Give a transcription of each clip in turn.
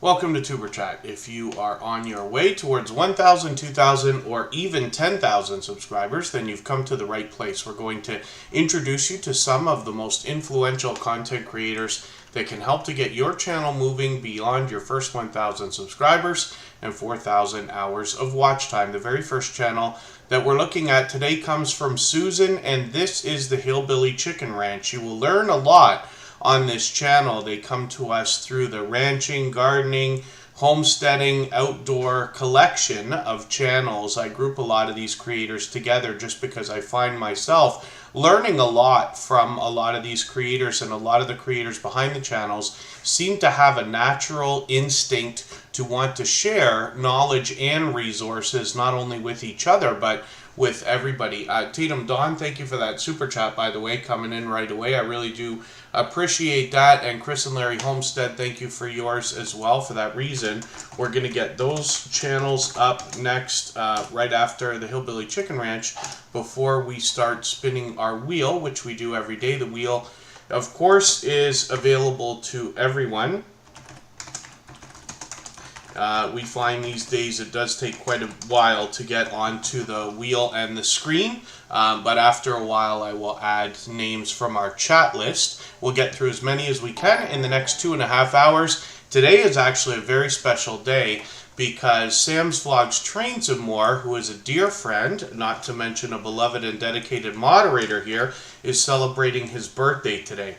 Welcome to Tuber Chat. If you are on your way towards 1,000, 2,000, or even 10,000 subscribers, then you've come to the right place. We're going to introduce you to some of the most influential content creators that can help to get your channel moving beyond your first 1,000 subscribers and 4,000 hours of watch time. The very first channel that we're looking at today comes from Susan, and this is the Hillbilly Chicken Ranch. You will learn a lot on this channel. They come to us through the ranching, gardening, homesteading, outdoor collection of channels. I group a lot of these creators together just because I find myself learning a lot from a lot of these creators, and a lot of the creators behind the channels seem to have a natural instinct to want to share knowledge and resources, not only with each other, but with everybody. Tatum, Dawn, thank you for that super chat, by the way, coming in right away. I really do appreciate that. And Chris and Larry Homestead, thank you for yours as well. For that reason, we're going to get those channels up next, right after the Hillbilly Chicken Ranch, before we start spinning our wheel, which we do every day. The wheel, of course, is available to everyone. We find these days it does take quite a while to get onto the wheel and the screen, but after a while I will add names from our chat list. We'll get through as many as we can in the next 2.5 hours. Today is actually a very special day because Sam's Vlogs Trains and More, who is a dear friend, not to mention a beloved and dedicated moderator here, is celebrating his birthday today.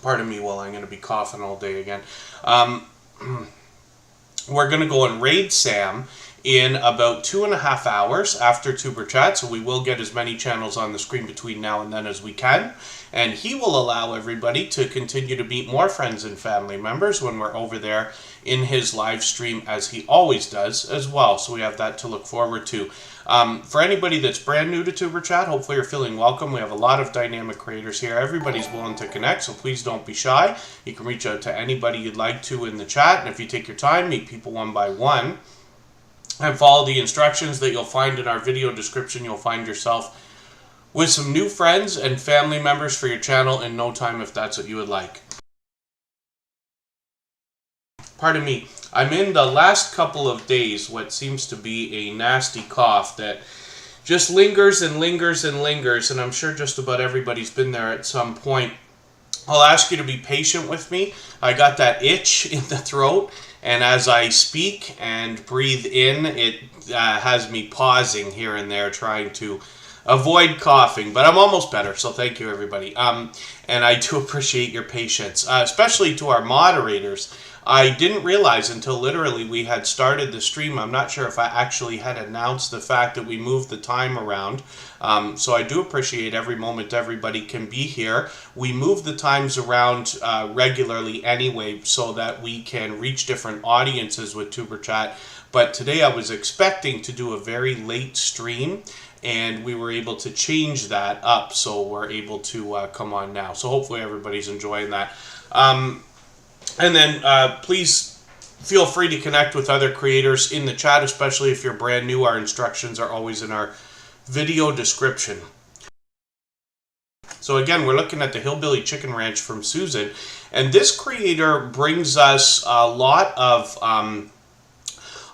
Pardon me while I'm going to be coughing all day again. We're going to go and raid Sam in about 2.5 hours after Tuber Chat, so we will get as many channels on the screen between now and then as we can. And he will allow everybody to continue to meet more friends and family members when we're over there in his live stream, as he always does as well. So we have that to look forward to. For anybody that's brand new to Tuber Chat, hopefully you're feeling welcome. We have a lot of dynamic creators here. Everybody's willing to connect, so please don't be shy. You can reach out to anybody you'd like to in the chat, and if you take your time, meet people one by one, and follow the instructions that you'll find in our video description, you'll find yourself with some new friends and family members for your channel in no time, if that's what you would like. Pardon me, I'm in the last couple of days what seems to be a nasty cough that just lingers and lingers and lingers, and I'm sure just about everybody's been there at some point. I'll ask you to be patient with me. I got that itch in the throat, and as I speak and breathe in, it has me pausing here and there, trying to avoid coughing, but I'm almost better, so thank you, everybody. And I do appreciate your patience, especially to our moderators. I didn't realize until literally we had started the stream. I'm not sure if I actually had announced the fact that we moved the time around. So I do appreciate every moment everybody can be here. We move the times around regularly anyway so that we can reach different audiences with Tuber Chat. But today I was expecting to do a very late stream, and we were able to change that up, so we're able to come on now. So hopefully everybody's enjoying that. And then please feel free to connect with other creators in the chat, especially if you're brand new. Our instructions are always in our video description. So again, we're looking at the Hillbilly Chicken Ranch from Susan, and this creator brings us a lot of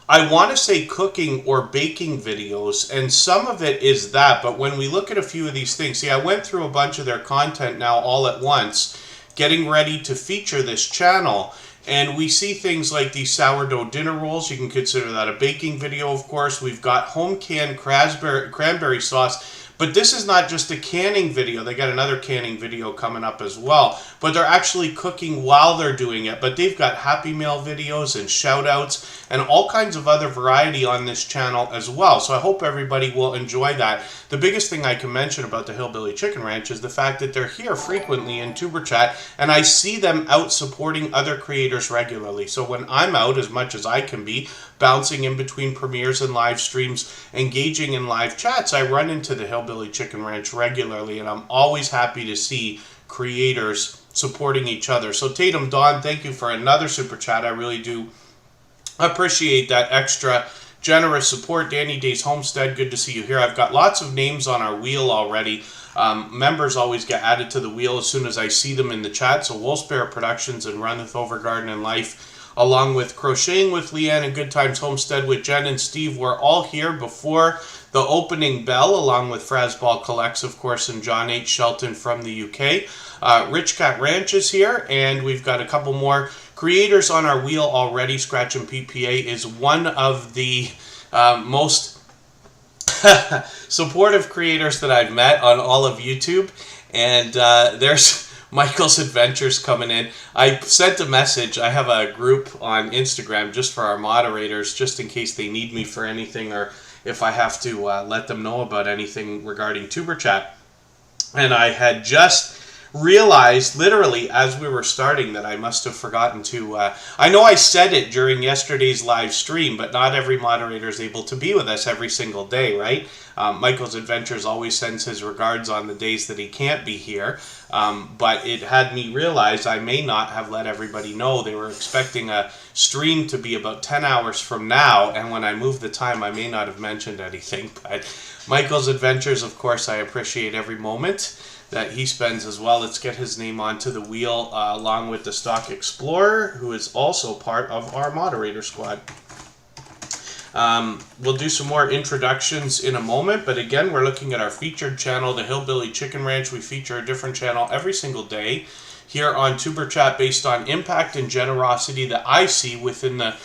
I want to say cooking or baking videos, and some of it is that, but when we look at a few of these things, see, I went through a bunch of their content now all at once, getting ready to feature this channel, and we see things like these sourdough dinner rolls. You can consider that a baking video, of course. We've got home canned cranberry sauce, but this is not just a canning video. They got another canning video coming up as well, but they're actually cooking while they're doing it. But they've got Happy Meal videos and shout outs and all kinds of other variety on this channel as well. So I hope everybody will enjoy that. The biggest thing I can mention about the Hillbilly Chicken Ranch is the fact that they're here frequently in Tuber Chat, and I see them out supporting other creators regularly. So when I'm out, as much as I can be, bouncing in between premieres and live streams, engaging in live chats, I run into the Hillbilly Chicken Ranch regularly, and I'm always happy to see creators supporting each other. So Tatum, Dawn, thank you for another super chat. I really do appreciate that extra generous support. Danny Days Homestead, good to see you here. I've got lots of names on our wheel already. Members always get added to the wheel as soon as I see them in the chat. So Wool Spirit Productions and Runneth Over Garden and Life, along with Crocheting with Leanne and Good Times Homestead with Jen and Steve, were all here before the opening bell, along with Fraz Collects, of course, and John H. Shelton from the UK. Rich Cat Ranch is here, and we've got a couple more creators on our wheel already. Scratch and PPA is one of the most supportive creators that I've met on all of YouTube, and there's Michael's Adventures coming in. I sent a message. I have a group on Instagram just for our moderators, just in case they need me for anything, or if I have to let them know about anything regarding Tuber Chat. And I had just realized, literally, as we were starting, that I must have forgotten to... I know I said it during yesterday's live stream, but not every moderator is able to be with us every single day, right? Michael's Adventures always sends his regards on the days that he can't be here, but it had me realize I may not have let everybody know. They were expecting a stream to be about 10 hours from now, and when I moved the time, I may not have mentioned anything. But Michael's Adventures, of course, I appreciate every moment that he spends as well. Let's get his name onto the wheel, along with the Stock Explorer, who is also part of our moderator squad. We'll do some more introductions in a moment, but again, we're looking at our featured channel, the Hillbilly Chicken Ranch. We feature a different channel every single day here on Tuber Chat based on impact and generosity that I see within the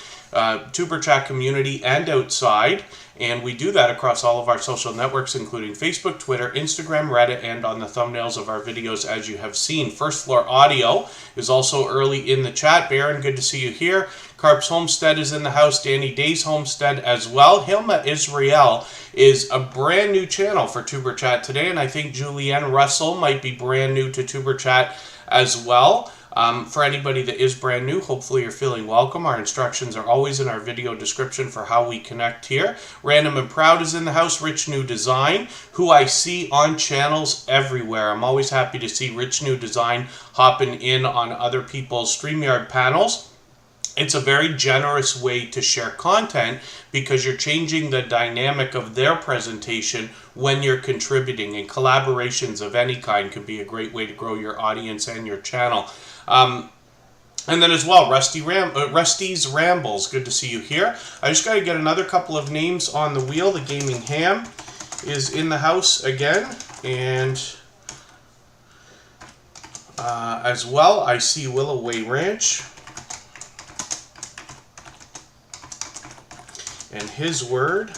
Tuber Chat community and outside. And we do that across all of our social networks, including Facebook, Twitter, Instagram, Reddit, and on the thumbnails of our videos, as you have seen. First Floor Audio is also early in the chat. Baron, good to see you here. Carp's Homestead is in the house. Danny Day's Homestead as well. Hilma Israel is a brand new channel for Tuber Chat today, and I think Julianne Russell might be brand new to Tuber Chat as well. For anybody that is brand new, hopefully you're feeling welcome. Our instructions are always in our video description for how we connect here. Random and Proud is in the house. Rich New Design, who I see on channels everywhere. I'm always happy to see Rich New Design hopping in on other people's StreamYard panels. It's a very generous way to share content because you're changing the dynamic of their presentation when you're contributing, and collaborations of any kind can be a great way to grow your audience and your channel. And then as well, Rusty's Rambles, good to see you here. I just got to get another couple of names on the wheel. The Gaming Ham is in the house again, and as well, I see Willow Way Ranch and his word.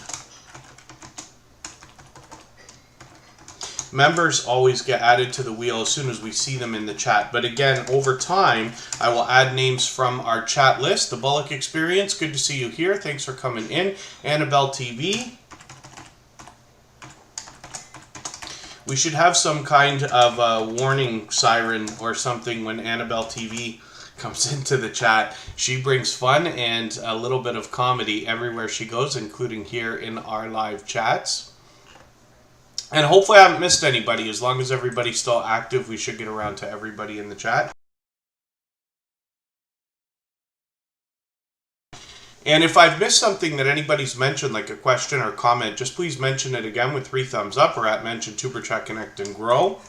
Members always get added to the wheel as soon as we see them in the chat. But again, over time, I will add names from our chat list. The Bullock Experience, good to see you here. Thanks for coming in. Annabelle TV. We should have some kind of a warning siren or something when Annabelle TV comes into the chat. She brings fun and a little bit of comedy everywhere she goes, including here in our live chats. And hopefully I haven't missed anybody. As long as everybody's still active, we should get around to everybody in the chat. And if I've missed something that anybody's mentioned, like a question or comment, just please mention it again with 3 thumbs up or at mention Tuber Chat Connect and Grow.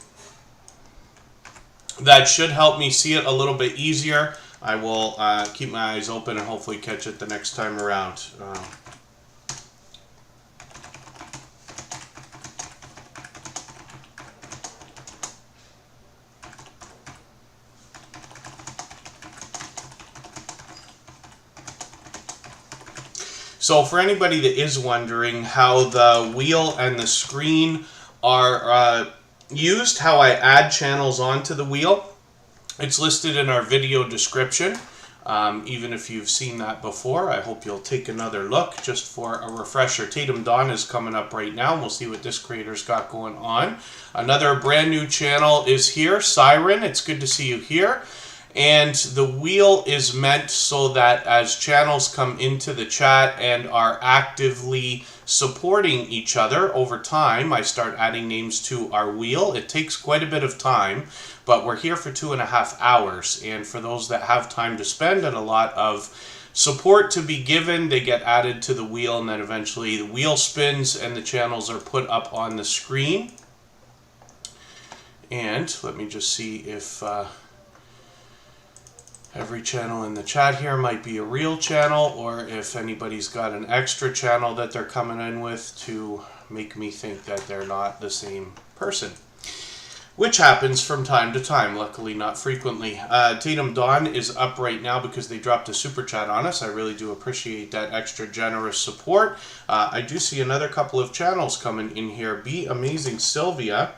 That should help me see it a little bit easier. I will keep my eyes open and hopefully catch it the next time around. So for anybody that is wondering how the wheel and the screen are used, how I add channels onto the wheel, it's listed in our video description. Even if you've seen that before, I hope you'll take another look just for a refresher. Tatum Dawn is coming up right now, and we'll see what this creator's got going on. Another brand new channel is here, Siren. It's good to see you here. And the wheel is meant so that as channels come into the chat and are actively supporting each other over time, I start adding names to our wheel. It takes quite a bit of time, but we're here for 2.5 hours. And for those that have time to spend and a lot of support to be given, they get added to the wheel, and then eventually the wheel spins and the channels are put up on the screen. And let me just see if every channel in the chat here might be a real channel, or if anybody's got an extra channel that they're coming in with to make me think that they're not the same person. Which happens from time to time, luckily not frequently. Tatum Dawn is up right now because they dropped a super chat on us. I really do appreciate that extra generous support. I do see another couple of channels coming in here. Be Amazing Sylvia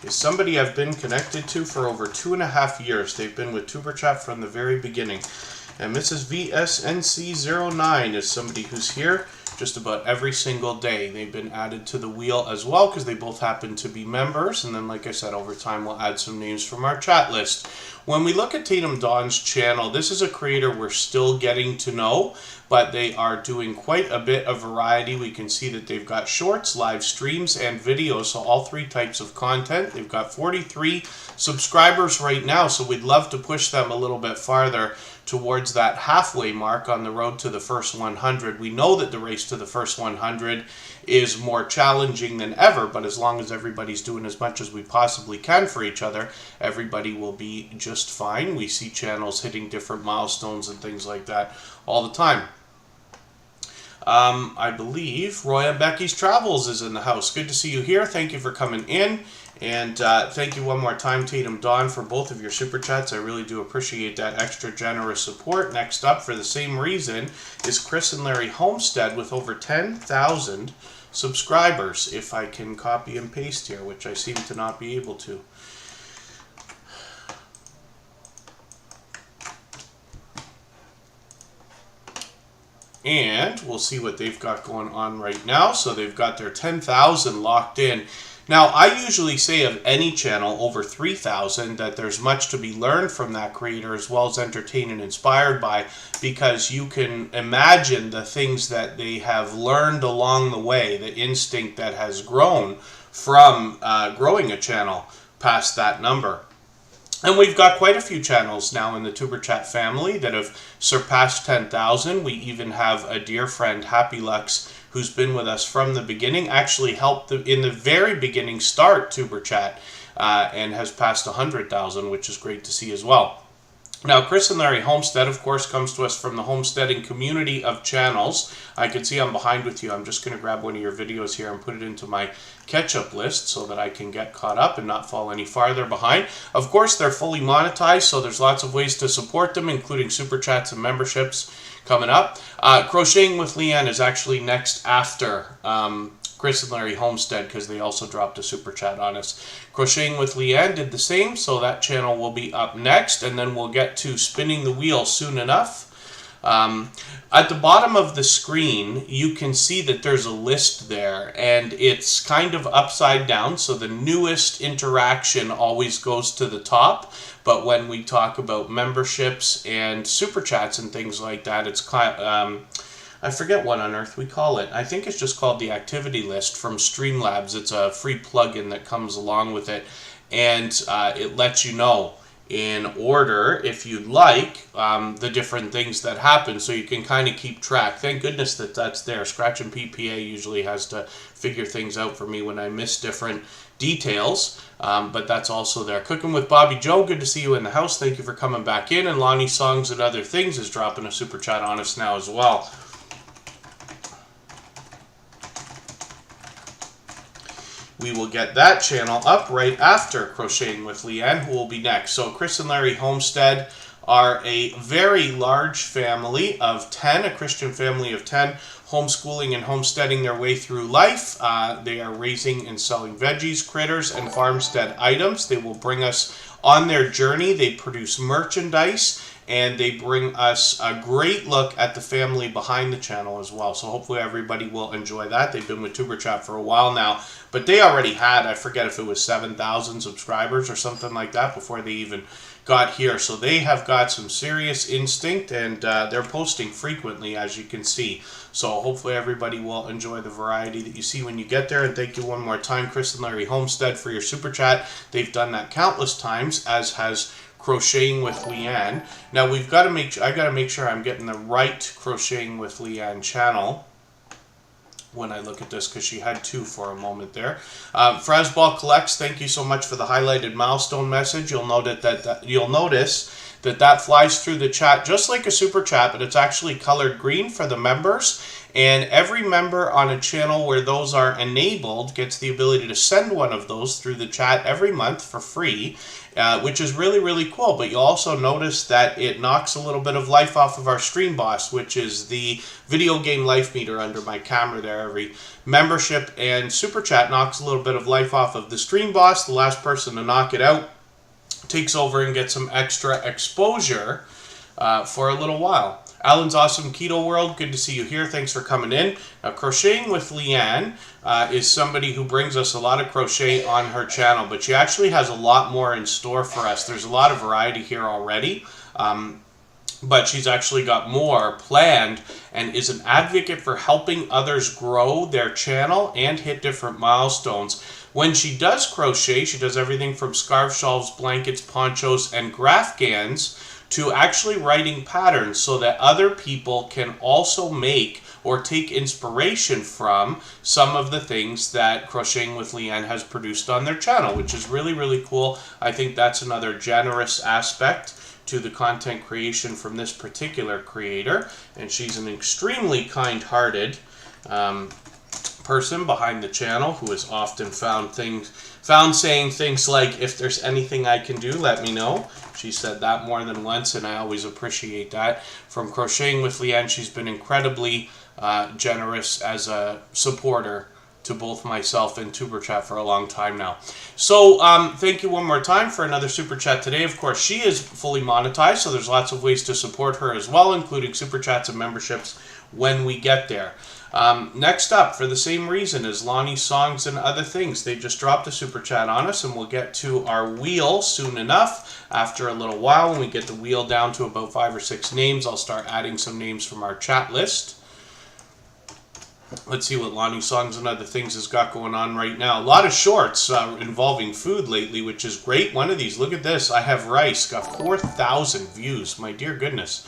is somebody I've been connected to for over 2.5 years. They've been with Tuber Chat from the very beginning. And Mrs. VSNC09 is somebody who's here just about every single day. They've been added to the wheel as well because they both happen to be members. And then, like I said, over time we'll add some names from our chat list. When we look at Tatum Dawn's channel, this is a creator we're still getting to know, but they are doing quite a bit of variety. We can see that they've got shorts, live streams, and videos, so all 3 types of content. They've got 43 subscribers right now, so we'd love to push them a little bit farther towards that halfway mark on the road to the first 100. We know that the race to the first 100 is more challenging than ever, but as long as everybody's doing as much as we possibly can for each other, everybody will be just fine. We see channels hitting different milestones and things like that all the time. I believe Roy and Becky's Travels is in the house. Good to see you here. Thank you for coming in. And thank you one more time, Tatum Dawn, for both of your super chats. I really do appreciate that extra generous support. Next up, for the same reason, is Chris and Larry Homestead with over 10,000 subscribers. If I can copy and paste here, which I seem to not be able to. And we'll see what they've got going on right now. So they've got their 10,000 locked in. Now, I usually say of any channel over 3,000 that there's much to be learned from that creator as well as entertained and inspired by, because you can imagine the things that they have learned along the way, the instinct that has grown from growing a channel past that number. And we've got quite a few channels now in the Tuber Chat family that have surpassed 10,000. We even have a dear friend, Happy Lux, who's been with us from the beginning, actually helped in the very beginning start Tuber Chat, and has passed 100,000, which is great to see as well. Now, Chris and Larry Homestead, of course, comes to us from the homesteading community of channels. I can see I'm behind with you. I'm just going to grab one of your videos here and put it into my catch-up list so that I can get caught up and not fall any farther behind. Of course, they're fully monetized, so there's lots of ways to support them, including super chats and memberships coming up. Crocheting with Leanne is actually next after Chris and Larry Homestead, because they also dropped a super chat on us. Crocheting with Leanne did the same, so that channel will be up next, and then we'll get to spinning the wheel soon enough. At the bottom of the screen, you can see that there's a list there, and it's kind of upside down, so the newest interaction always goes to the top, but when we talk about memberships and super chats and things like that, it's I forget what on earth we call it. I think it's just called the activity list from Streamlabs. It's a free plugin that comes along with it, and it lets you know in order, if you'd like, the different things that happen, so you can kind of keep track. Thank goodness that that's there. Scratch and PPA usually has to figure things out for me when I miss different details, but that's also there. Cooking with Bobby Joe, good to see you in the house. Thank you for coming back in. And Lonnie Songs and Other Things is dropping a super chat on us now as well. We will get that channel up right after Crocheting with Leanne, who will be next. So Chris and Larry Homestead are a very large family of 10, a Christian family of 10, homeschooling and homesteading their way through life. They are raising and selling veggies, critters, and farmstead items. They will bring us on their journey. They produce merchandise, and they bring us a great look at the family behind the channel as well. So hopefully everybody will enjoy that. They've been with Tuber Chat for a while now, but they already had, I forget if it was 7,000 subscribers or something like that before they even got here. So they have got some serious instinct, and they're posting frequently, as you can see. So hopefully everybody will enjoy the variety that you see when you get there. And thank you one more time, Chris and Larry Homestead, for your super chat. They've done that countless times, as has Crocheting with Leanne. Now we've got to I got to make sure I'm getting the right Crocheting with Leanne channel. when I look at this, because she had 2 for a moment there. Fraz Ball Collects, thank you so much for the highlighted milestone message. You'll notice that flies through the chat just like a super chat, but it's actually colored green for the members. And every member on a channel where those are enabled gets the ability to send one of those through the chat every month for free, which is really, really cool. But you'll also notice that it knocks a little bit of life off of our stream boss, which is the video game life meter under my camera there. Every membership and super chat knocks a little bit of life off of the stream boss. The last person to knock it out takes over and gets some extra exposure for a little while. Alan's Awesome Keto World, good to see you here. Thanks for coming in. Crocheting with Leanne is somebody who brings us a lot of crochet on her channel, but she actually has a lot more in store for us. There's a lot of variety here already, but she's actually got more planned and is an advocate for helping others grow their channel and hit different milestones. When she does crochet, she does everything from scarf, shawls, blankets, ponchos, and Graphgans to actually writing patterns so that other people can also make or take inspiration from some of the things that Crocheting with Leanne has produced on their channel, which is really, really cool. I think that's another generous aspect to the content creation from this particular creator, and she's an extremely kind-hearted person behind the channel who is often found saying things like, if there's anything I can do, let me know. She said that more than once, and I always appreciate that. From Crocheting with Leanne, she's been incredibly generous as a supporter to both myself and Tuber Chat for a long time now. So thank you one more time for another Super Chat today. Of course, she is fully monetized, so there's lots of ways to support her as well, including Super Chats and memberships when we get there. Next up, for the same reason as Lonnie Songs and Other Things, they just dropped a Super Chat on us, and we'll get to our wheel soon enough. After a little while, when we get the wheel down to about 5 or 6 names, I'll start adding some names from our chat list. Let's see what Lonnie Songs and Other Things has got going on right now. A lot of shorts involving food lately, which is great. One of these, look at this. I Have Rice, got 4,000 views. My dear goodness.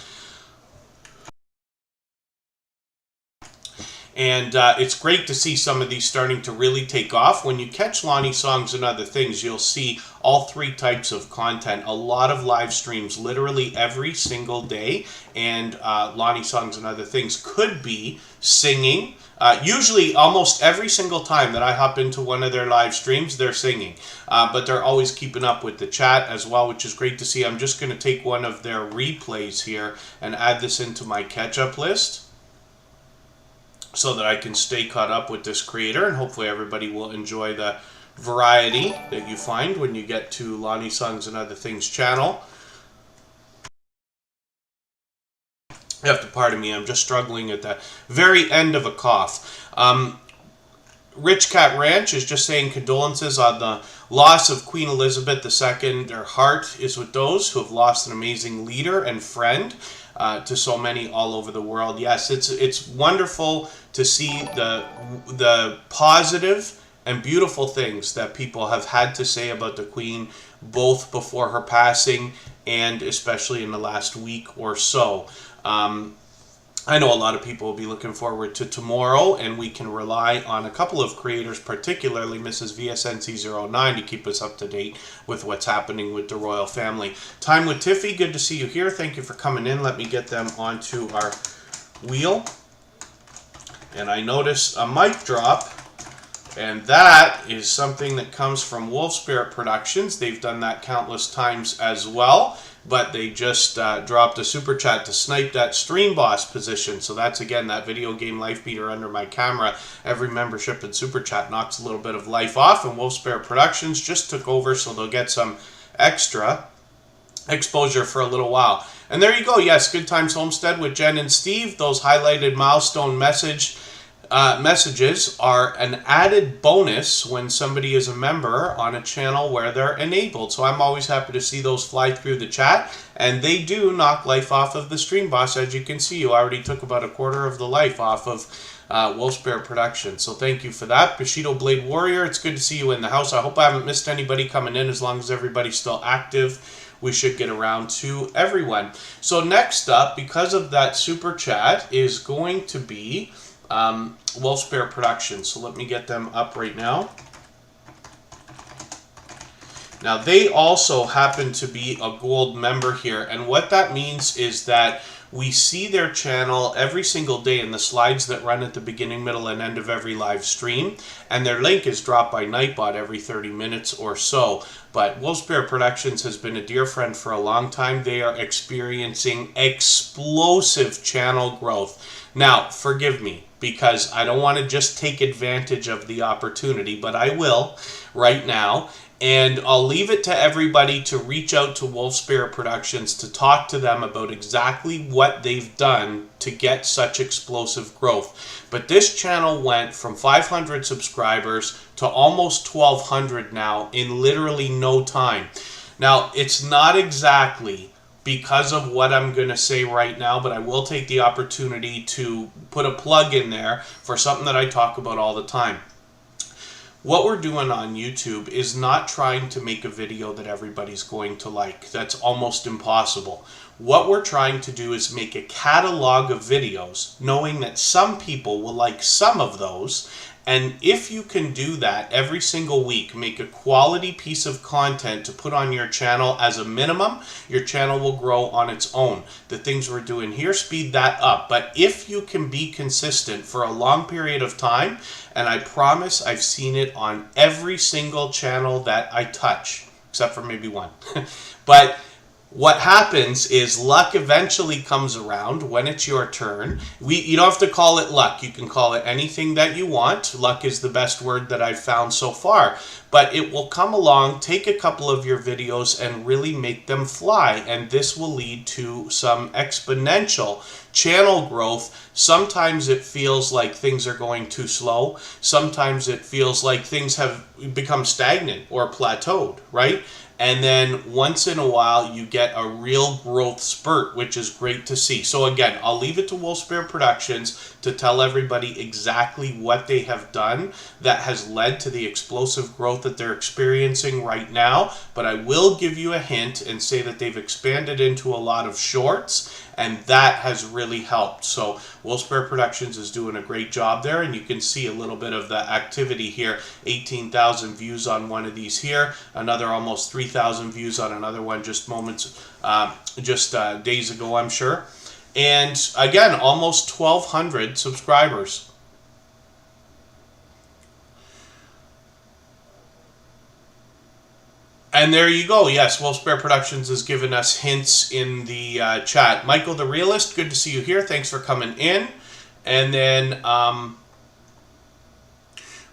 And it's great to see some of these starting to really take off. When you catch Lonnie Songs and Other Things, you'll see all 3 types of content. A lot of live streams literally every single day. And Lonnie Songs and Other Things could be singing. Usually almost every single time that I hop into one of their live streams, they're singing. But they're always keeping up with the chat as well, which is great to see. I'm just going to take one of their replays here and add this into my catch-up list, so that I can stay caught up with this creator, and hopefully everybody will enjoy the variety that you find when you get to Lonnie Songs and Other Things channel. You have to pardon me, I'm just struggling at the very end of a cough. Rich Cat Ranch is just saying condolences on the loss of Queen Elizabeth II. Their heart is with those who have lost an amazing leader and friend to so many all over the world. Yes, it's wonderful to see the positive and beautiful things that people have had to say about the Queen, both before her passing and especially in the last week or so. I know a lot of people will be looking forward to tomorrow, and we can rely on a couple of creators, particularly Mrs. VSNC09, to keep us up to date with what's happening with the royal family. Time with Tiffy, good to see you here. Thank you for coming in. Let me get them onto our wheel. And I notice a mic drop, and that is something that comes from Wolf Spirit Productions. They've done that countless times as well. But they just dropped a super chat to snipe that stream boss position. So that's, again, that video game life meter under my camera. Every membership and super chat knocks a little bit of life off. And Wolf Spirit Productions just took over, so they'll get some extra exposure for a little while. And there you go. Yes, Good Times Homestead with Jen and Steve. Those highlighted milestone messages are an added bonus when somebody is a member on a channel where they're enabled. So I'm always happy to see those fly through the chat, and they do knock life off of the stream boss. As you can see, you already took about a quarter of the life off of Wolf Spirit Productions. So thank you for that. Bushido Blade Warrior, it's good to see you in the house. I hope I haven't missed anybody coming in. As long as everybody's still active, we should get around to everyone. So next up, because of that super chat, is going to be Wolf Bear Productions. So let me get them up right now. Now, they also happen to be a gold member here, and what that means is that we see their channel every single day in the slides that run at the beginning, middle, and end of every live stream, and their link is dropped by Nightbot every 30 minutes or so. But Wolf Bear Productions has been a dear friend for a long time. They are experiencing explosive channel growth. Now, forgive me, because I don't want to just take advantage of the opportunity, but I will right now. And I'll leave it to everybody to reach out to Wolf Bear Productions to talk to them about exactly what they've done to get such explosive growth. But this channel went from 500 subscribers to almost 1,200 now in literally no time. Now, it's not exactly because of what I'm going to say right now, but I will take the opportunity to put a plug in there for something that I talk about all the time. What we're doing on YouTube is not trying to make a video that everybody's going to like. That's almost impossible. What we're trying to do is make a catalog of videos, knowing that some people will like some of those. And if you can do that every single week, make a quality piece of content to put on your channel as a minimum, your channel will grow on its own. The things we're doing here speed that up. But if you can be consistent for a long period of time, and I promise I've seen it on every single channel that I touch, except for maybe one. But what happens is luck eventually comes around when it's your turn. You don't have to call it luck. You can call it anything that you want. Luck is the best word that I've found so far. But it will come along, take a couple of your videos, and really make them fly. And this will lead to some exponential channel growth. Sometimes it feels like things are going too slow. Sometimes it feels like things have become stagnant or plateaued, right? And then once in a while, you get a real growth spurt, which is great to see. So again, I'll leave it to Wolf Bear Productions to tell everybody exactly what they have done that has led to the explosive growth that they're experiencing right now. But I will give you a hint and say that they've expanded into a lot of shorts, and that has really helped. So Wolf Bear Productions is doing a great job there, and you can see a little bit of the activity here. 18,000 views on one of these here, another almost 3,000 views on another one just days ago, I'm sure. And again, almost 1,200 subscribers. And there you go. Yes, Wolf Bear Productions has given us hints in the chat. Michael the Realist, good to see you here. Thanks for coming in. And then,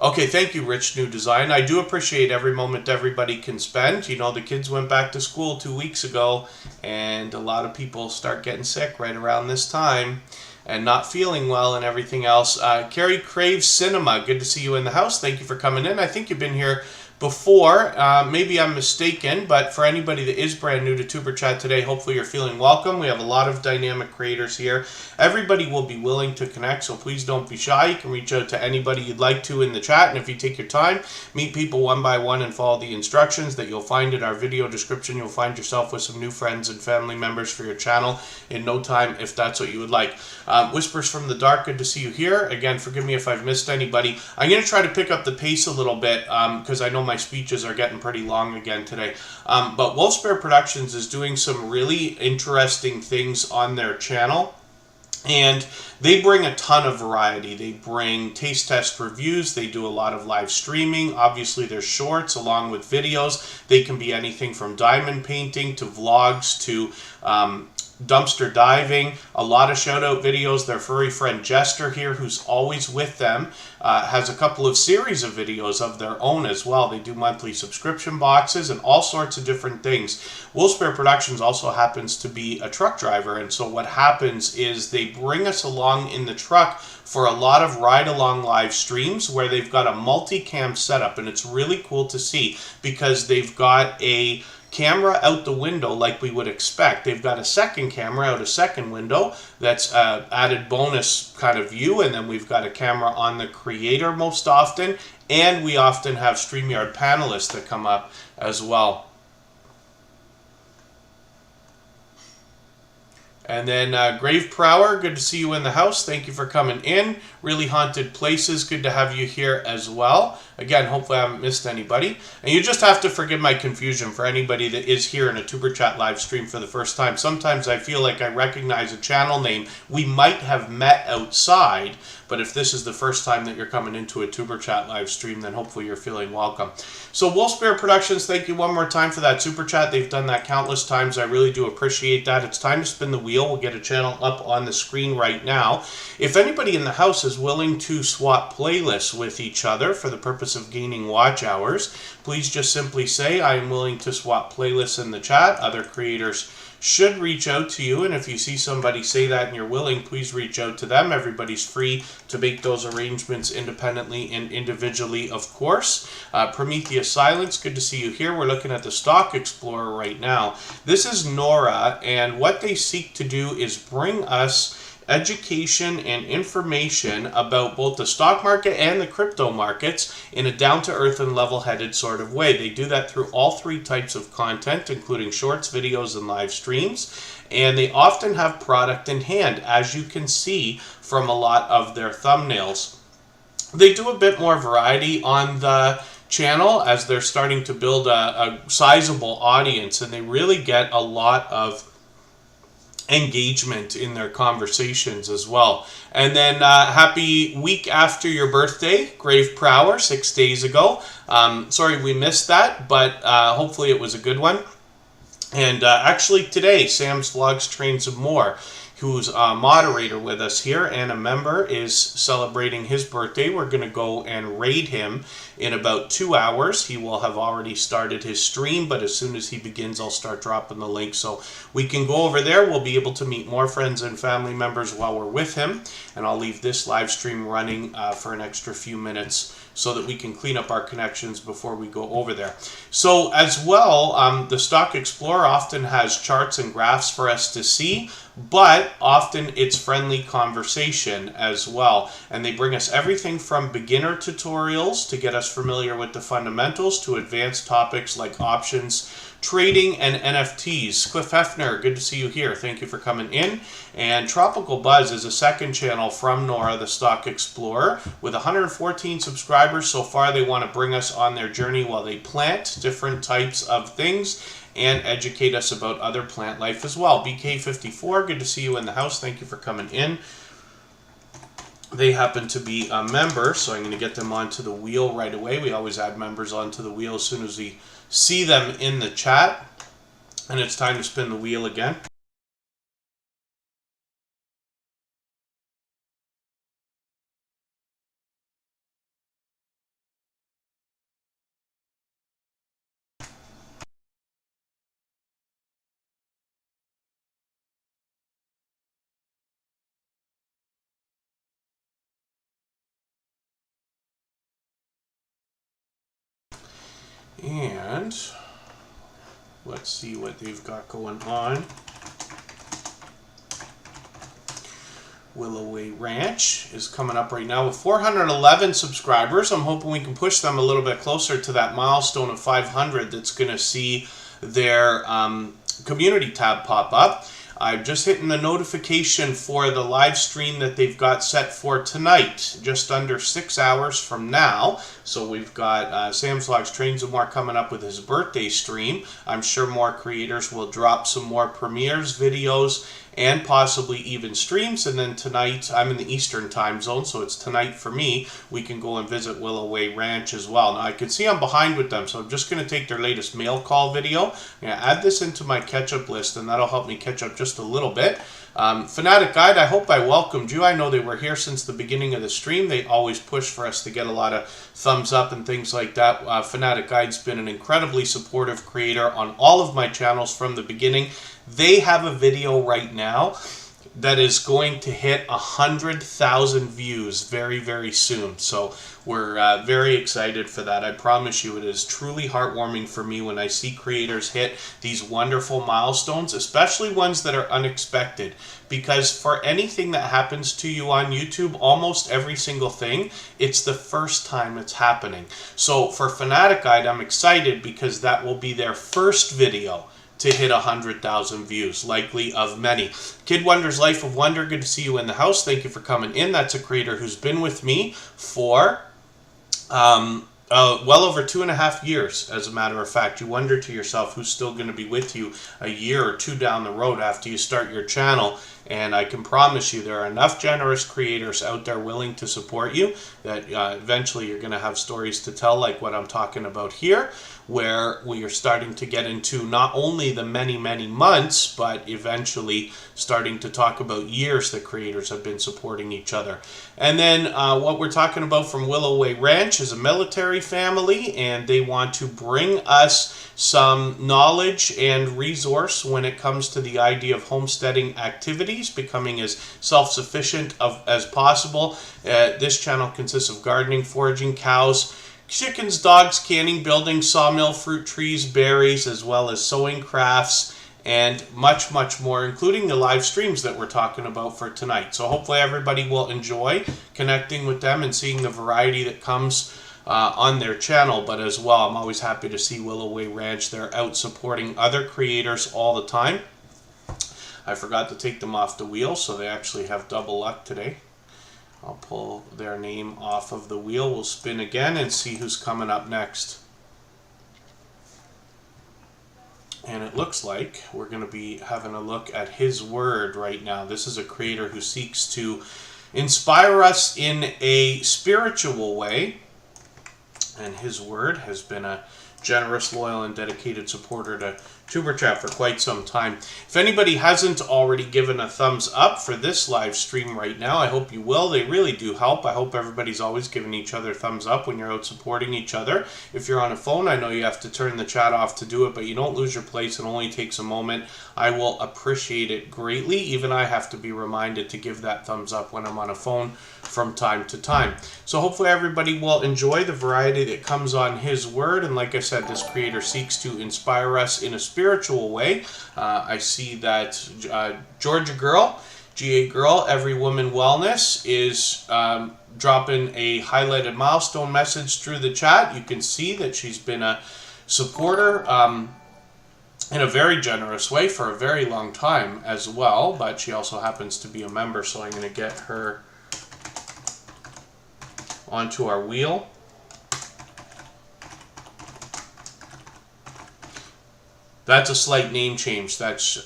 okay, thank you, Rich New Design. I do appreciate every moment everybody can spend. You know, the kids went back to school 2 weeks ago, and a lot of people start getting sick right around this time and not feeling well and everything else. Carrie Craves Cinema, good to see you in the house. Thank you for coming in. I think you've been here before. Maybe I'm mistaken, but for anybody that is brand new to Tuber Chat today, hopefully you're feeling welcome. We have a lot of dynamic creators here. Everybody will be willing to connect, so please don't be shy. You can reach out to anybody you'd like to in the chat, and if you take your time, meet people one by one and follow the instructions that you'll find in our video description, you'll find yourself with some new friends and family members for your channel in no time, if that's what you would like. Whispers from the Dark, good to see you here. Again, forgive me if I've missed anybody. I'm going to try to pick up the pace a little bit, because I know my speeches are getting pretty long again today. But Wolf Bear Productions is doing some really interesting things on their channel. And they bring a ton of variety. They bring taste test reviews. They do a lot of live streaming. Obviously, there's shorts along with videos. They can be anything from diamond painting to vlogs to dumpster diving, a lot of shout out videos. Their furry friend Jester here, who's always with them, has a couple of series of videos of their own as well. They do monthly subscription boxes and all sorts of different things. Wolf Bear Productions also happens to be a truck driver, and so what happens is they bring us along in the truck for a lot of ride-along live streams where they've got a multi-cam setup, and it's really cool to see because they've got a camera out the window like we would expect. They've got a second camera out a second window that's added bonus kind of view, and then we've got a camera on the creator most often, and we often have StreamYard panelists that come up as well. And then Grave Prower, good to see you in the house. Thank you for coming in. Really Haunted Places, good to have you here as well. Again, hopefully I haven't missed anybody. And you just have to forgive my confusion for anybody that is here in a Tuber Chat live stream for the first time. Sometimes I feel like I recognize a channel name we might have met outside, but if this is the first time that you're coming into a Tuber Chat live stream, then hopefully you're feeling welcome. So Wolfspear Productions, thank you one more time for that Super Chat. They've done that countless times. I really do appreciate that. It's time to spin the wheel. We'll get a channel up on the screen right now. If anybody in the house is willing to swap playlists with each other for the purpose of gaining watch hours, please just simply say, I am willing to swap playlists in the chat. Other creators should reach out to you, and if you see somebody say that and you're willing, please reach out to them. Everybody's free to make those arrangements independently and individually, of course. Prometheus Silence, good to see you here. We're looking at the Stock Explorer right now. This is Nora, and what they seek to do is bring us education and information about both the stock market and the crypto markets in a down-to-earth and level-headed sort of way. They do that through all three types of content, including shorts, videos, and live streams. And they often have product in hand, as you can see from a lot of their thumbnails. They do a bit more variety on the channel as they're starting to build a sizable audience, and they really get a lot of engagement in their conversations as well. And then happy week after your birthday, Grave Prower, 6 days ago. Sorry we missed that, but hopefully it was a good one. And actually today, Sam's Vlogs Trains and More, who's a moderator with us here and a member, is celebrating his birthday. We're going to go and raid him in about 2 hours. He will have already started his stream, but as soon as he begins, I'll start dropping the link so we can go over there. We'll be able to meet more friends and family members while we're with him, and I'll leave this live stream running for an extra few minutes so that we can clean up our connections before we go over there. So as well, the Stock Explorer often has charts and graphs for us to see, but often it's friendly conversation as well. And they bring us everything from beginner tutorials to get us familiar with the fundamentals to advanced topics like options, trading, and NFTs. Cliff Hefner, good to see you here. Thank you for coming in. And Tropical Buzz is a second channel from Nora, the Stock Explorer. With 114 subscribers so far, they want to bring us on their journey while they plant different types of things and educate us about other plant life as well. BK54, good to see you in the house. Thank you for coming in. They happen to be a member, so I'm going to get them onto the wheel right away. We always add members onto the wheel as soon as we see them in the chat. And it's time to spin the wheel again. And let's see what they've got going on. Willow Ranch is coming up right now with 411 subscribers. I'm hoping we can push them a little bit closer to that milestone of 500 that's going to see their community tab pop up. I'm just hitting the notification for the live stream that they've got set for tonight, just under 6 hours from now. So we've got Sam's Vlogs Trains and More coming up with his birthday stream. I'm sure more creators will drop some more premieres, videos, and possibly even streams. And then tonight, I'm in the Eastern time zone, so it's tonight for me. We can go and visit Willow Ranch as well. Now, I can see I'm behind with them, so I'm just going to take their latest mail call video. I'm going to add this into my catch-up list, and that'll help me catch up just a little bit. Fanatic Guide, I hope I welcomed you. I know they were here since the beginning of the stream. They always push for us to get a lot of thumbs up and things like that. Fanatic Guide's been an incredibly supportive creator on all of my channels from the beginning. They have a video right now that is going to hit 100,000 views very, very soon. So we're very excited for that. I promise you, it is truly heartwarming for me when I see creators hit these wonderful milestones, especially ones that are unexpected. Because for anything that happens to you on YouTube, almost every single thing, it's the first time it's happening. So for Fanatic Guide, I'm excited because that will be their first video to hit 100,000 views, likely of many. Kid Wonder's Life of Wonder, good to see you in the house. Thank you for coming in. That's a creator who's been with me for well over 2.5 years, as a matter of fact. You wonder to yourself who's still going to be with you a year or two down the road after you start your channel. And I can promise you there are enough generous creators out there willing to support you that eventually you're going to have stories to tell, like what I'm talking about here, where we are starting to get into not only the many, many months, but eventually starting to talk about years that creators have been supporting each other. And then what we're talking about from Willow Way Ranch is a military family, and they want to bring us some knowledge and resource when it comes to the idea of homesteading activities, becoming as self-sufficient as possible. This channel consists of gardening, foraging, cows, chickens, dogs, canning, building, sawmill, fruit trees, berries, as well as sewing crafts, and much, much more, including the live streams that we're talking about for tonight. So hopefully everybody will enjoy connecting with them and seeing the variety that comes on their channel. But as well, I'm always happy to see Willow Way Ranch. They're out supporting other creators all the time. I forgot to take them off the wheel, so they actually have double luck today. I'll pull their name off of the wheel. We'll spin again and see who's coming up next. And it looks like we're going to be having a look at his word right now. This is a creator who seeks to inspire us in a spiritual way. And his word has been a generous, loyal, and dedicated supporter to Tuber Chat for quite some time. If anybody hasn't already given a thumbs up for this live stream right now, I hope you will. They really do help. I hope everybody's always giving each other thumbs up when you're out supporting each other. If you're on a phone, I know you have to turn the chat off to do it, but you don't lose your place. It only takes a moment. I will appreciate it greatly. Even I have to be reminded to give that thumbs up when I'm on a phone from time to time. So hopefully everybody will enjoy the variety that comes on his word. And like I said, this creator seeks to inspire us in a spiritual way. I see that Georgia Girl, GA Girl, Every Woman Wellness is dropping a highlighted milestone message through the chat. You can see that she's been a supporter in a very generous way for a very long time as well, but she also happens to be a member, so I'm going to get her onto our wheel. That's a slight name change. That's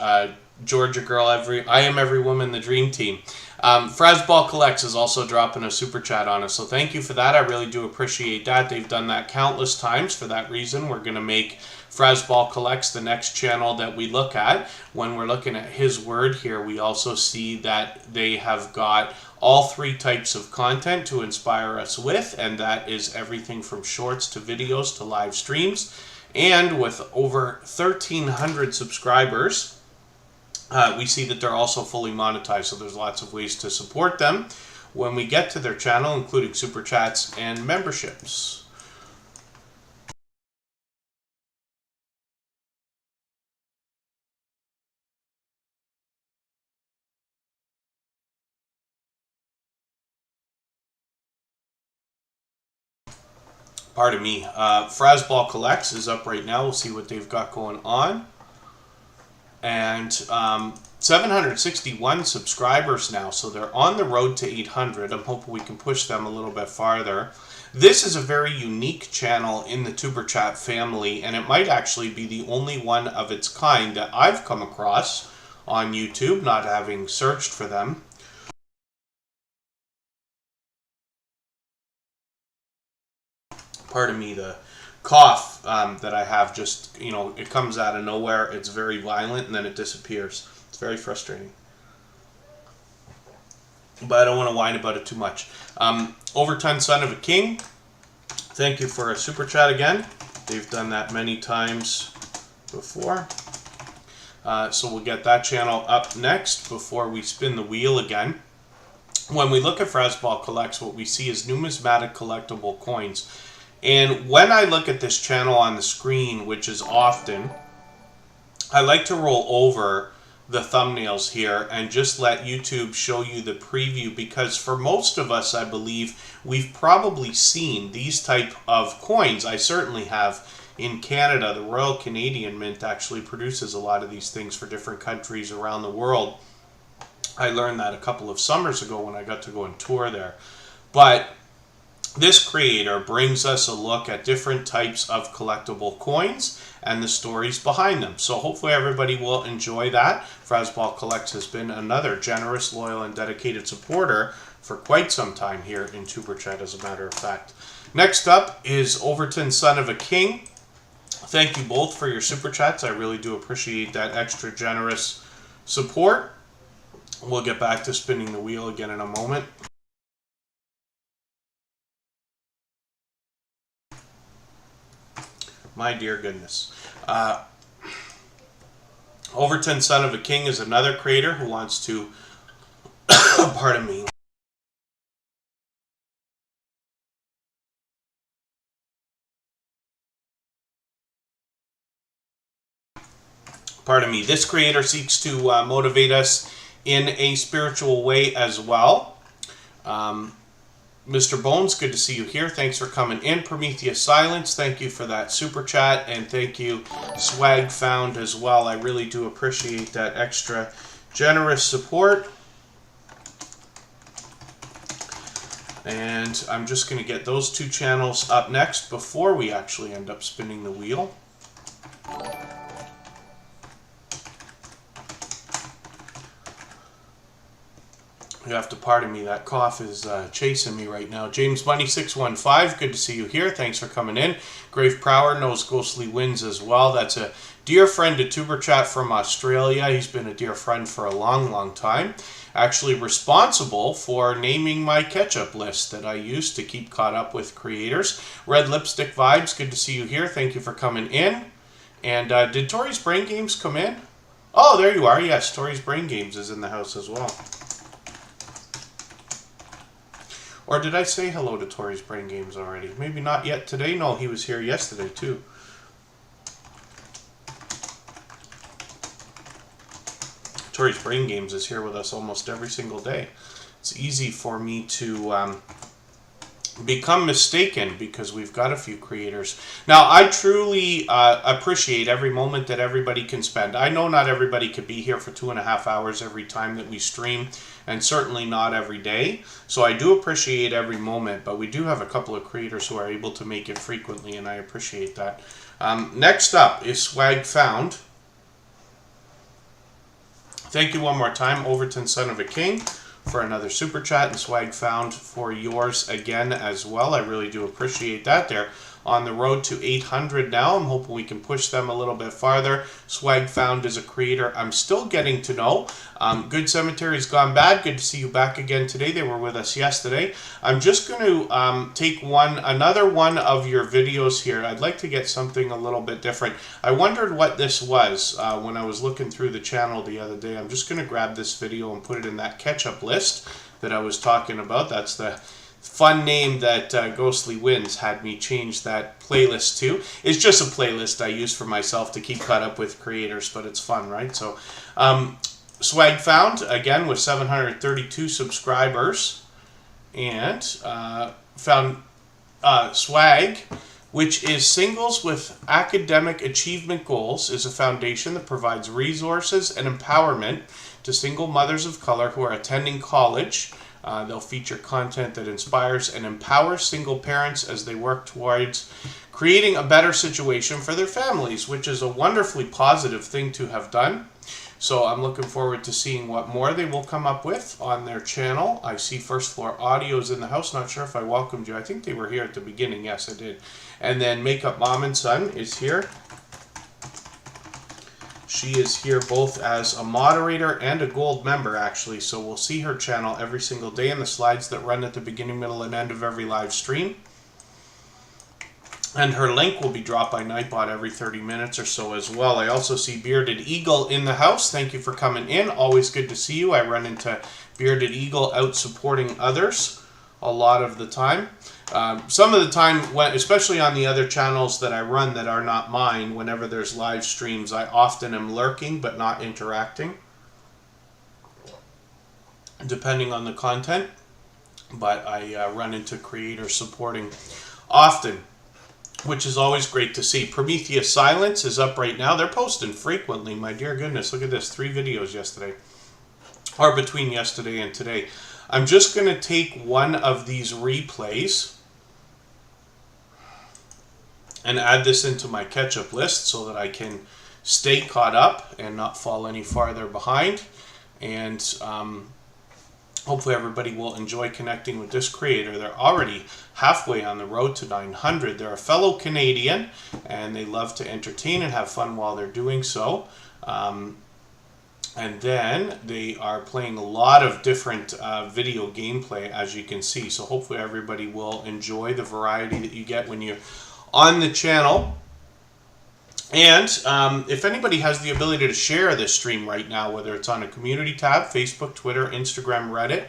Georgia Girl, I Am Every Woman, the Dream Team. Fraz Collects is also dropping a super chat on us, so thank you for that. I really do appreciate that. They've done that countless times. For that reason, we're going to make Fraz Collects the next channel that we look at. When we're looking at his word here, we also see that they have got all three types of content to inspire us with, and that is everything from shorts to videos to live streams. And with over 1,300 subscribers, we see that they're also fully monetized, so there's lots of ways to support them when we get to their channel, including super chats and memberships. Pardon me. Fraz Collects is up right now. We'll see what they've got going on. And 761 subscribers now, so they're on the road to 800. I'm hoping we can push them a little bit farther. This is a very unique channel in the Tuber Chat family, and it might actually be the only one of its kind that I've come across on YouTube, not having searched for them. Pardon me, the cough that I have just, it comes out of nowhere. It's very violent and then it disappears. It's very frustrating. But I don't want to whine about it too much. Overton, Son of a King, thank you for a super chat again. They've done that many times before. So we'll get that channel up next before we spin the wheel again. When we look at Fraz Collects, what we see is numismatic collectible coins. And when I look at this channel on the screen, which is often, I like to roll over the thumbnails here and just let YouTube show you the preview, because for most of us, I believe, we've probably seen these type of coins. I certainly have in Canada. The Royal Canadian Mint actually produces a lot of these things for different countries around the world. I learned that a couple of summers ago when I got to go and tour there. But this creator brings us a look at different types of collectible coins and the stories behind them. So hopefully everybody will enjoy that. Frazball Collects has been another generous, loyal, and dedicated supporter for quite some time here in Tuber Chat, as a matter of fact. Next up is Overton, Son of a King. Thank you both for your super chats. I really do appreciate that extra generous support. We'll get back to spinning the wheel again in a moment. My dear goodness. Overton, Son of a King is another creator who wants to, pardon me. Pardon me. This creator seeks to motivate us in a spiritual way as well. Mr. Bones, good to see you here. Thanks for coming in. Prometheus Silence, thank you for that super chat. And thank you, Swag Found, as well. I really do appreciate that extra generous support. And I'm just going to get those two channels up next before we actually end up spinning the wheel. You have to pardon me, that cough is chasing me right now. James Money 615, good to see you here. Thanks for coming in. Grave Prower knows Ghostly Wins as well. That's a dear friend to Tuber Chat from Australia. He's been a dear friend for a long, long time. Actually responsible for naming my catch-up list that I use to keep caught up with creators. Red Lipstick Vibes, good to see you here. Thank you for coming in. And did Tori's Brain Games come in? Oh, there you are. Yes, Tori's Brain Games is in the house as well. Or did I say hello to Tori's Brain Games already? Maybe not yet today. No, he was here yesterday too. Tori's Brain Games is here with us almost every single day. It's easy for me to become mistaken because we've got a few creators. Now, I truly appreciate every moment that everybody can spend. I know not everybody could be here for 2.5 hours every time that we stream, and certainly not every day. So I do appreciate every moment, but we do have a couple of creators who are able to make it frequently, and I appreciate that. Next up is Swag Found. Thank you one more time, Overton, Son of a King, for another super chat, and Swag Found for yours again as well. I really do appreciate that. They're on the road to 800 now. I'm hoping we can push them a little bit farther. Swag Found is a creator I'm still getting to know. Good Cemetery's Gone Bad. Good to see you back again today. They were with us yesterday. I'm just going to take another one of your videos here. I'd like to get something a little bit different. I wondered what this was when I was looking through the channel the other day. I'm just going to grab this video and put it in that catch-up list that I was talking about. That's the fun name that Ghostly Wins had me change that playlist to. It's just a playlist I use for myself to keep caught up with creators, but it's fun, right? So, Swag Found, again, with 732 subscribers, and found Swag, which is Singles with Academic Achievement Goals, is a foundation that provides resources and empowerment to single mothers of color who are attending college. They'll feature content that inspires and empowers single parents as they work towards creating a better situation for their families, which is a wonderfully positive thing to have done. So I'm looking forward to seeing what more they will come up with on their channel. I see First Floor Audio's in the house. Not sure if I welcomed you. I think they were here at the beginning. Yes, I did. And then Makeup Mom and Son is here. She is here both as a moderator and a gold member, actually, so we'll see her channel every single day in the slides that run at the beginning, middle, and end of every live stream. And her link will be dropped by Nightbot every 30 minutes or so as well. I also see Bearded Eagle in the house. Thank you for coming in. Always good to see you. I run into Bearded Eagle out supporting others a lot of the time. Some of the time, especially on the other channels that I run that are not mine, whenever there's live streams, I often am lurking but not interacting, depending on the content. But I run into creators supporting often. which is always great to see. Prometheus Silence is up right now. They're posting frequently. My dear goodness, look at this. 3 videos yesterday. Or between yesterday and today. I'm just going to take one of these replays and add this into my catch-up list so that I can stay caught up and not fall any farther behind. And hopefully everybody will enjoy connecting with this creator. They're already halfway on the road to 900. They're a fellow Canadian, and they love to entertain and have fun while they're doing so. And then they are playing a lot of different video gameplay, as you can see. So hopefully everybody will enjoy the variety that you get when you're on the channel. And if anybody has the ability to share this stream right now, whether it's on a community tab, Facebook, Twitter, Instagram, Reddit,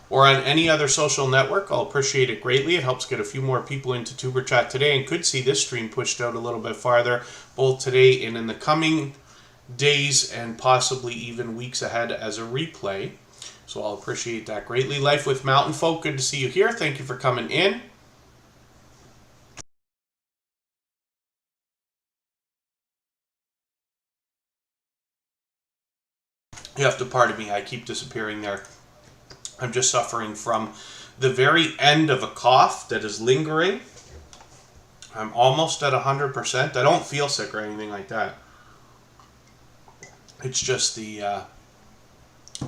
or on any other social network, I'll appreciate it greatly. It helps get a few more people into Tuber Chat today and could see this stream pushed out a little bit farther, both today and in the coming days and possibly even weeks ahead as a replay. So I'll appreciate that greatly. Life with Mountain Folk, good to see you here. Thank you for coming in. You have to pardon me, I keep disappearing there. I'm just suffering from the very end of a cough that is lingering. I'm almost at 100%. I don't feel sick or anything like that. It's just the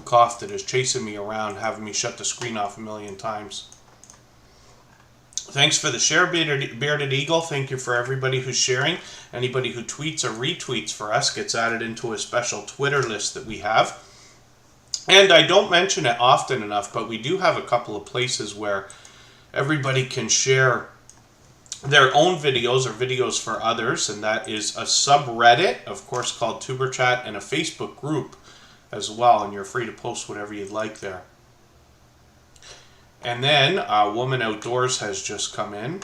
cough that is chasing me around, having me shut the screen off a million times. Thanks for the share, Bearded Eagle. Thank you for everybody who's sharing. Anybody who tweets or retweets for us gets added into a special Twitter list that we have. And I don't mention it often enough, but we do have a couple of places where everybody can share their own videos or videos for others, and that is a subreddit, of course, called Tuber Chat, and a Facebook group as well, and you're free to post whatever you'd like there. And then Woman Outdoors has just come in.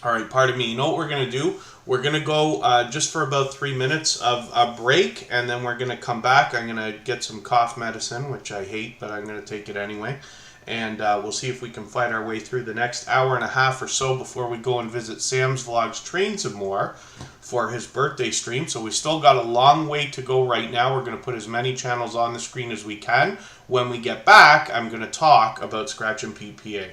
All right, pardon me. You know what we're going to do? We're going to go just for about 3 minutes of a break, and then we're going to come back. I'm going to get some cough medicine, which I hate, but I'm going to take it anyway. And we'll see if we can fight our way through the next hour and a half or so before we go and visit Sam's Vlogs Trains and More for his birthday stream. So we still got a long way to go right now. We're going to put as many channels on the screen as we can. When we get back, I'm going to talk about Scratch and PPA.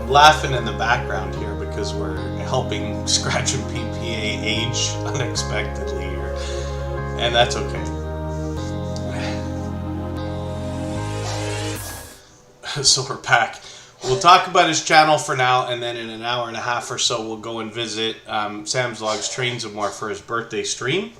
laughing in the background here because we're helping Scratch and PPA age unexpectedly here, and that's okay. So we're back. We'll talk about his channel for now, and then in an hour and a half or so we'll go and visit Sam's Vlogs Trains and More for his birthday stream.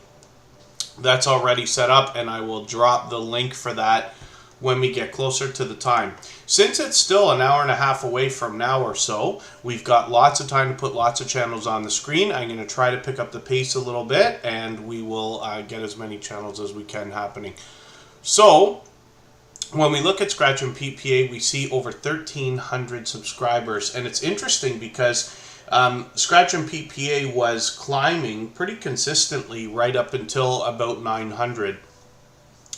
That's already set up, and I will drop the link for that when we get closer to the time. Since it's still an hour and a half away from now or so, we've got lots of time to put lots of channels on the screen. I'm going to try to pick up the pace a little bit, and we will get as many channels as we can happening. So when we look at Scratch and PPA, we see over 1,300 subscribers, and it's interesting because Scratch and PPA was climbing pretty consistently right up until about 900.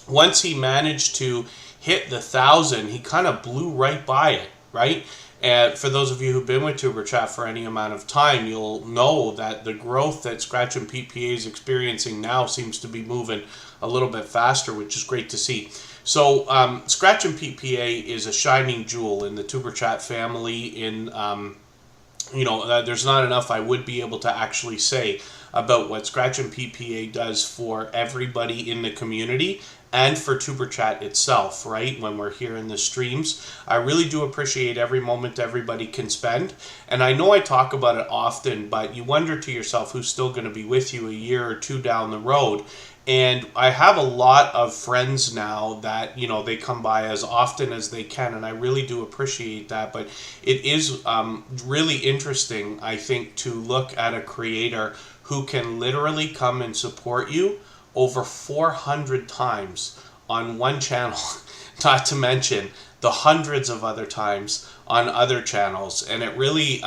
Once he managed to hit the 1,000, he kind of blew right by it, right? And for those of you who've been with Tuber Chat for any amount of time, you'll know that the growth that Scratch and PPA is experiencing now seems to be moving a little bit faster, which is great to see. So Scratch and PPA is a shining jewel in the Tuber Chat family. There's not enough I would be able to actually say about what Scratch and PPA does for everybody in the community and for Tuber Chat itself, right? When we're here in the streams, I really do appreciate every moment everybody can spend. And I know I talk about it often, but you wonder to yourself who's still going to be with you a year or two down the road. And I have a lot of friends now that, they come by as often as they can, and I really do appreciate that. But it is really interesting, I think, to look at a creator who can literally come and support you over 400 times on one channel, not to mention the hundreds of other times on other channels. And it really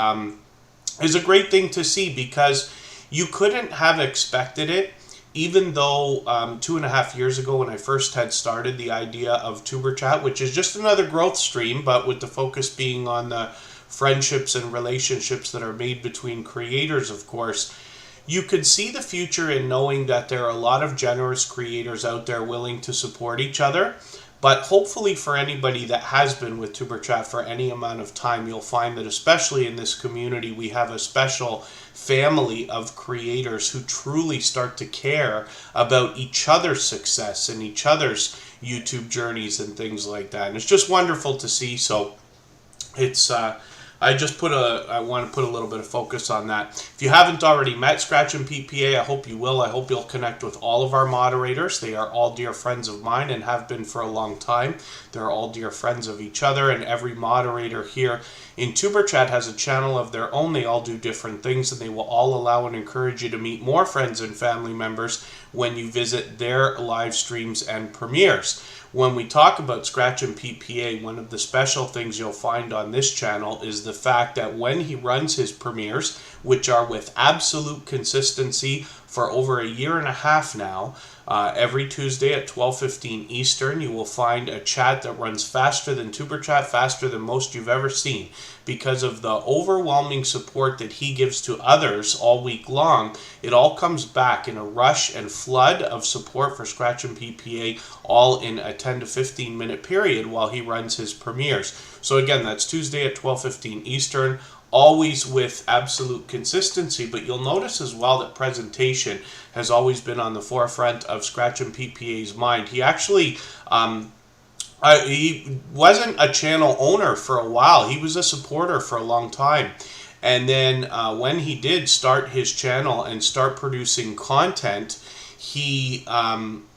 is a great thing to see, because you couldn't have expected it. Even though 2.5 years ago when I first had started the idea of Tuber Chat, which is just another growth stream, but with the focus being on the friendships and relationships that are made between creators, of course, you could see the future in knowing that there are a lot of generous creators out there willing to support each other. But hopefully for anybody that has been with Tuber Chat for any amount of time, you'll find that especially in this community, we have a special family of creators who truly start to care about each other's success and each other's YouTube journeys and things like that. And it's just wonderful to see. So it's I want to put a little bit of focus on that. If you haven't already met Scratch and PPA, I hope you will. I hope you'll connect with all of our moderators. They are all dear friends of mine and have been for a long time. They're all dear friends of each other, and every moderator here in Tuber Chat has a channel of their own. They all do different things, and they will all allow and encourage you to meet more friends and family members when you visit their live streams and premieres. When we talk about Scratch and PPA, one of the special things you'll find on this channel is the fact that when he runs his premieres, which are with absolute consistency for over a year and a half now, every Tuesday at 12:15 Eastern, you will find a chat that runs faster than Tuber Chat, faster than most you've ever seen. Because of the overwhelming support that he gives to others all week long, it all comes back in a rush and flood of support for Scratch and PPA, all in a 10 to 15 minute period while he runs his premieres. So again, that's Tuesday at 12:15 Eastern, always with absolute consistency. But you'll notice as well that presentation has always been on the forefront of Scratch and PPA's mind. He actually he wasn't a channel owner for a while. He was a supporter for a long time. And then when he did start his channel and start producing content, he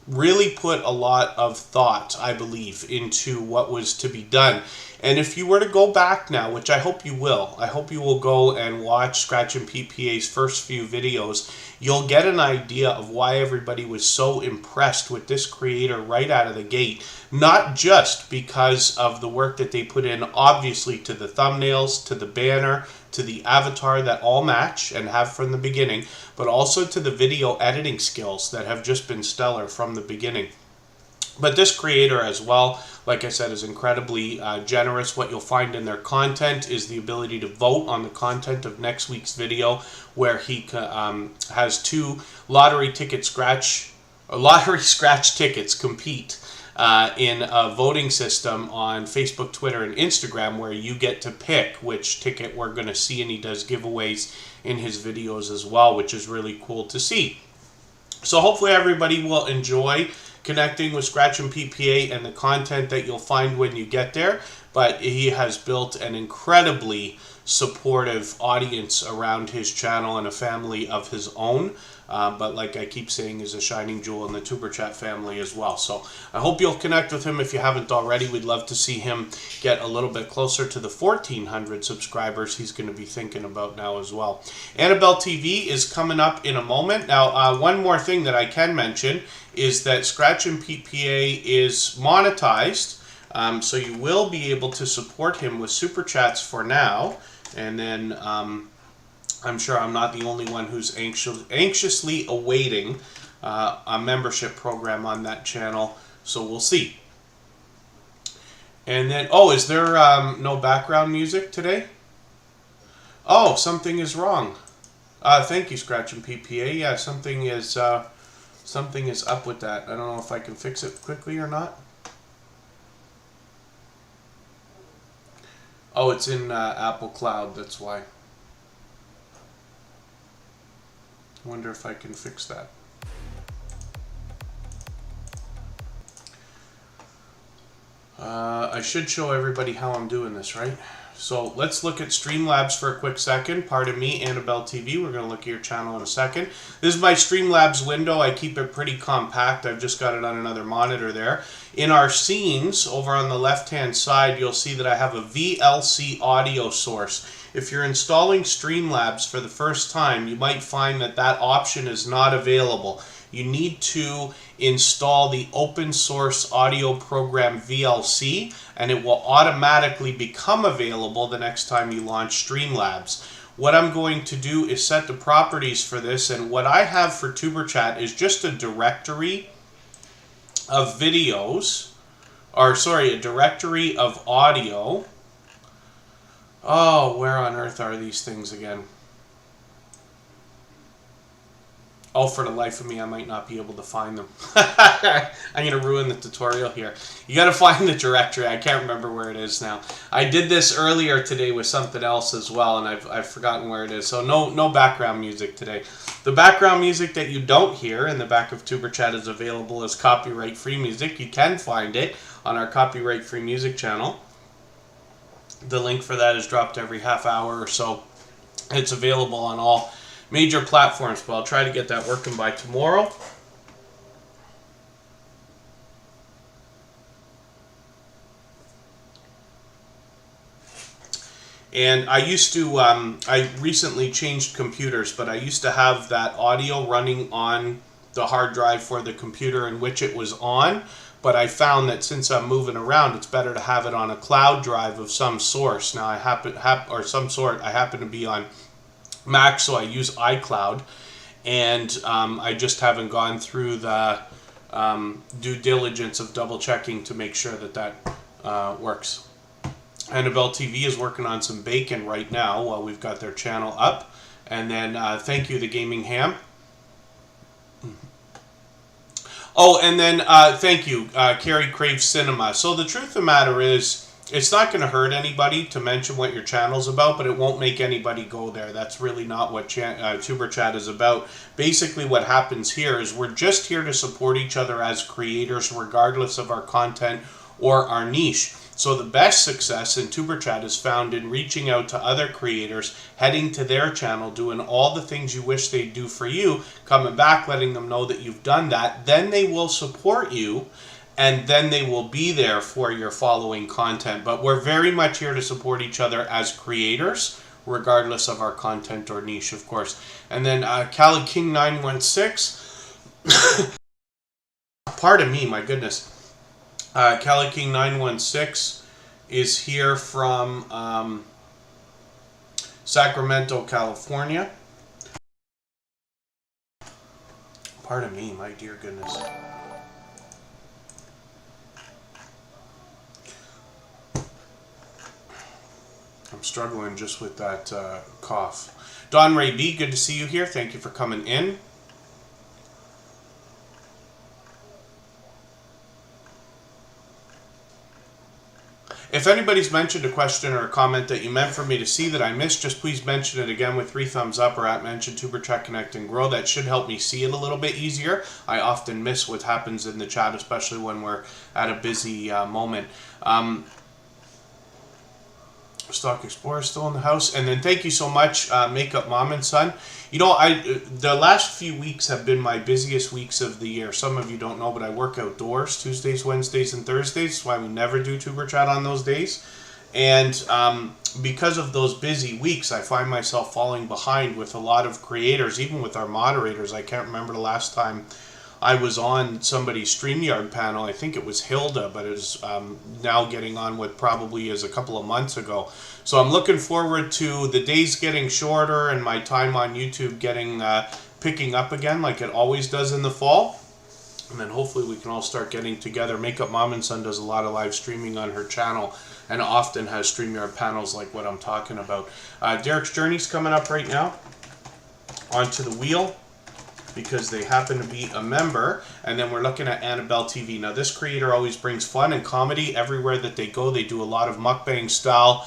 really put a lot of thought, I believe, into what was to be done. And if you were to go back now, which I hope you will, I hope you will go and watch Scratch and PPA's first few videos, you'll get an idea of why everybody was so impressed with this creator right out of the gate. Not just because of the work that they put in, obviously, to the thumbnails, to the banner, to the avatar that all match and have from the beginning, but also to the video editing skills that have just been stellar from the beginning. But this creator as well, like I said, is incredibly generous. What you'll find in their content is the ability to vote on the content of next week's video, where he has 2 lottery scratch tickets compete in a voting system on Facebook, Twitter, and Instagram where you get to pick which ticket we're going to see, and he does giveaways in his videos as well, which is really cool to see. So hopefully everybody will enjoy connecting with Scratch and PPA and the content that you'll find when you get there. But he has built an incredibly supportive audience around his channel and a family of his own. But like I keep saying, is a shining jewel in the Superchat family as well. So I hope you'll connect with him if you haven't already. We'd love to see him get a little bit closer to the 1,400 subscribers he's going to be thinking about now as well. Annabelle TV is coming up in a moment. Now, one more thing that I can mention is that Scratch and PPA is monetized. So you will be able to support him with Super Chats for now. And then I'm sure I'm not the only one who's anxiously awaiting a membership program on that channel. So we'll see. And then, oh, is there no background music today? Oh, something is wrong. Thank you, Scratch and PPA. Yeah, something is up with that. I don't know if I can fix it quickly or not. Oh, it's in Apple Cloud, that's why. I wonder if I can fix that. I should show everybody how I'm doing this, right? So let's look at Streamlabs for a quick second. Pardon me, Annabelle TV. We're going to look at your channel in a second. This is my Streamlabs window. I keep it pretty compact. I've just got it on another monitor there. In our scenes, over on the left-hand side, you'll see that I have a VLC audio source. If you're installing Streamlabs for the first time, you might find that that option is not available. You need to install the open source audio program VLC, and it will automatically become available the next time you launch Streamlabs. What I'm going to do is set the properties for this, and what I have for TuberChat is just a directory of videos, or sorry, a directory of audio. Oh, where on earth are these things again? Oh, for the life of me, I might not be able to find them. I'm going to ruin the tutorial here. You got to find the directory. I can't remember where it is now. I did this earlier today with something else as well, and I've forgotten where it is. So no background music today. The background music that you don't hear in the back of TuberChat is available as copyright-free music. You can find it on our copyright-free music channel. The link for that is dropped every half hour or so. It's available on all major platforms, but I'll try to get that working by tomorrow. And I used to, I recently changed computers, but I used to have that audio running on the hard drive for the computer in which it was on. But I found that since I'm moving around, it's better to have it on a cloud drive of some source. Now I happen to be on Mac, so I use iCloud, and I just haven't gone through the due diligence of double checking to make sure that that works. Annabelle TV is working on some bacon right now while we've got their channel up. And then thank you, the Gaming Ham. Oh, and then thank you, Carrie Craves Cinema. So the truth of the matter is, it's not going to hurt anybody to mention what your channel's about, but it won't make anybody go there. That's really not what TuberChat is about. Basically, what happens here is we're just here to support each other as creators, regardless of our content or our niche. So the best success in TuberChat is found in reaching out to other creators, heading to their channel, doing all the things you wish they'd do for you, coming back, letting them know that you've done that. Then they will support you, and then they will be there for your following content. But we're very much here to support each other as creators, regardless of our content or niche, of course. And then Cali King 916. Pardon me, my goodness. Cali King 916 is here from Sacramento, California. Pardon me, my dear goodness. I'm struggling just with that cough. Don Ray B, good to see you here. Thank you for coming in. If anybody's mentioned a question or a comment that you meant for me to see that I missed, just please mention it again with 3 thumbs up or at mention Tuber Chat Connect and Grow. That should help me see it a little bit easier. I often miss what happens in the chat, especially when we're at a busy moment. Stock Explorer still in the house. And then thank you so much, Makeup Mom and Son. You know, the last few weeks have been my busiest weeks of the year. Some of you don't know, but I work outdoors Tuesdays, Wednesdays, and Thursdays. That's why we never do Tuber Chat on those days. And because of those busy weeks, I find myself falling behind with a lot of creators, even with our moderators. I can't remember the last time I was on somebody's StreamYard panel. I think it was Hilda, but it's now getting on what probably is a couple of months ago. So I'm looking forward to the days getting shorter and my time on YouTube picking up again like it always does in the fall. And then hopefully we can all start getting together. Makeup Mom and Son does a lot of live streaming on her channel and often has StreamYard panels like what I'm talking about. Derek's Journey's coming up right now onto the wheel, because they happen to be a member. And then we're looking at Annabelle TV. Now this creator always brings fun and comedy everywhere that they go. They do a lot of mukbang style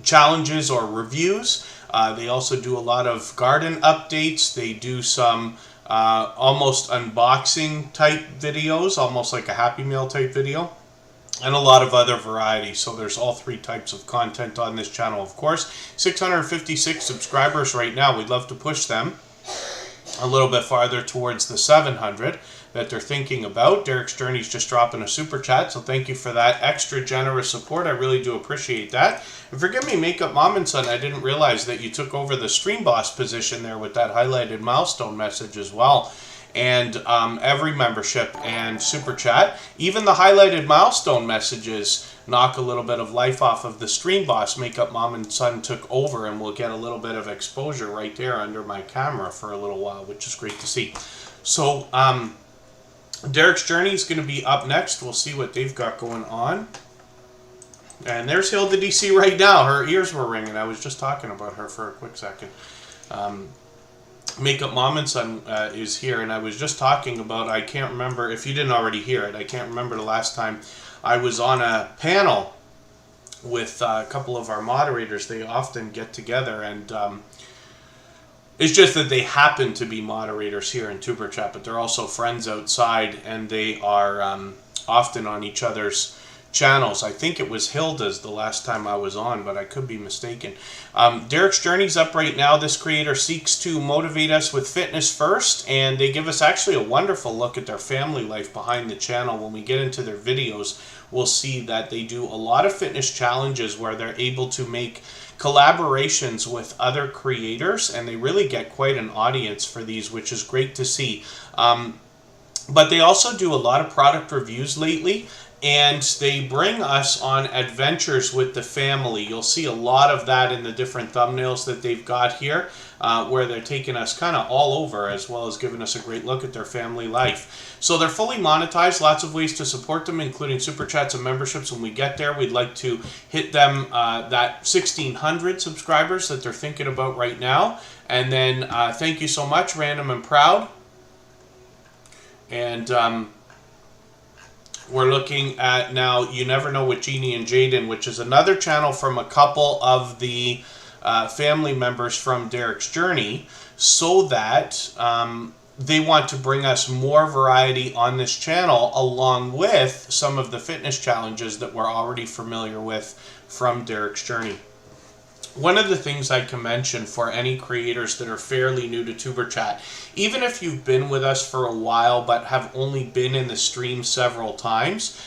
challenges or reviews. They also do a lot of garden updates. They do some almost unboxing type videos, almost like a Happy Meal type video, and a lot of other varieties. So there's all 3 types of content on this channel, of course. 656 subscribers right now. We'd love to push them a little bit farther towards the 700 that they're thinking about. Derek's Journey's just dropping a super chat, so thank you for that extra generous support. I really do appreciate that. And forgive me, Makeup Mom and Son, I didn't realize that you took over the stream boss position there with that highlighted milestone message as well. And every membership and super chat, even the highlighted milestone messages, knock a little bit of life off of the stream boss. Makeup Mom and Son took over, and we'll get a little bit of exposure right there under my camera for a little while, which is great to see. So Derek's Journey is going to be up next. We'll see what they've got going on. And there's Hilda DC right now. Her ears were ringing. I was just talking about her for a quick second. Makeup Mom and Son is here, and I was just talking about, I can't remember, if you didn't already hear it, I can't remember the last time I was on a panel with a couple of our moderators. They often get together, and it's just that they happen to be moderators here in Tuber Chat, but they're also friends outside, and they are often on each other's channels. I think it was Hilda's the last time I was on, but I could be mistaken. Derek's Journey's up right now. This creator seeks to motivate us with fitness first, and they give us actually a wonderful look at their family life behind the channel. When we get into their videos, we'll see that they do a lot of fitness challenges where they're able to make collaborations with other creators, and they really get quite an audience for these, which is great to see. But they also do a lot of product reviews lately, and they bring us on adventures with the family. You'll see a lot of that in the different thumbnails that they've got here, where they're taking us kind of all over, as well as giving us a great look at their family life. So they're fully monetized, lots of ways to support them, including super chats and memberships. When we get there, we'd like to hit them that 1,600 subscribers that they're thinking about right now. And then thank you so much, Random and Proud. And we're looking at now You Never Know with Jeannie and Jaden, which is another channel from a couple of the family members from Derek's Journey, so that they want to bring us more variety on this channel, along with some of the fitness challenges that we're already familiar with from Derek's Journey. One of the things I can mention for any creators that are fairly new to Tuber Chat, even if you've been with us for a while but have only been in the stream several times,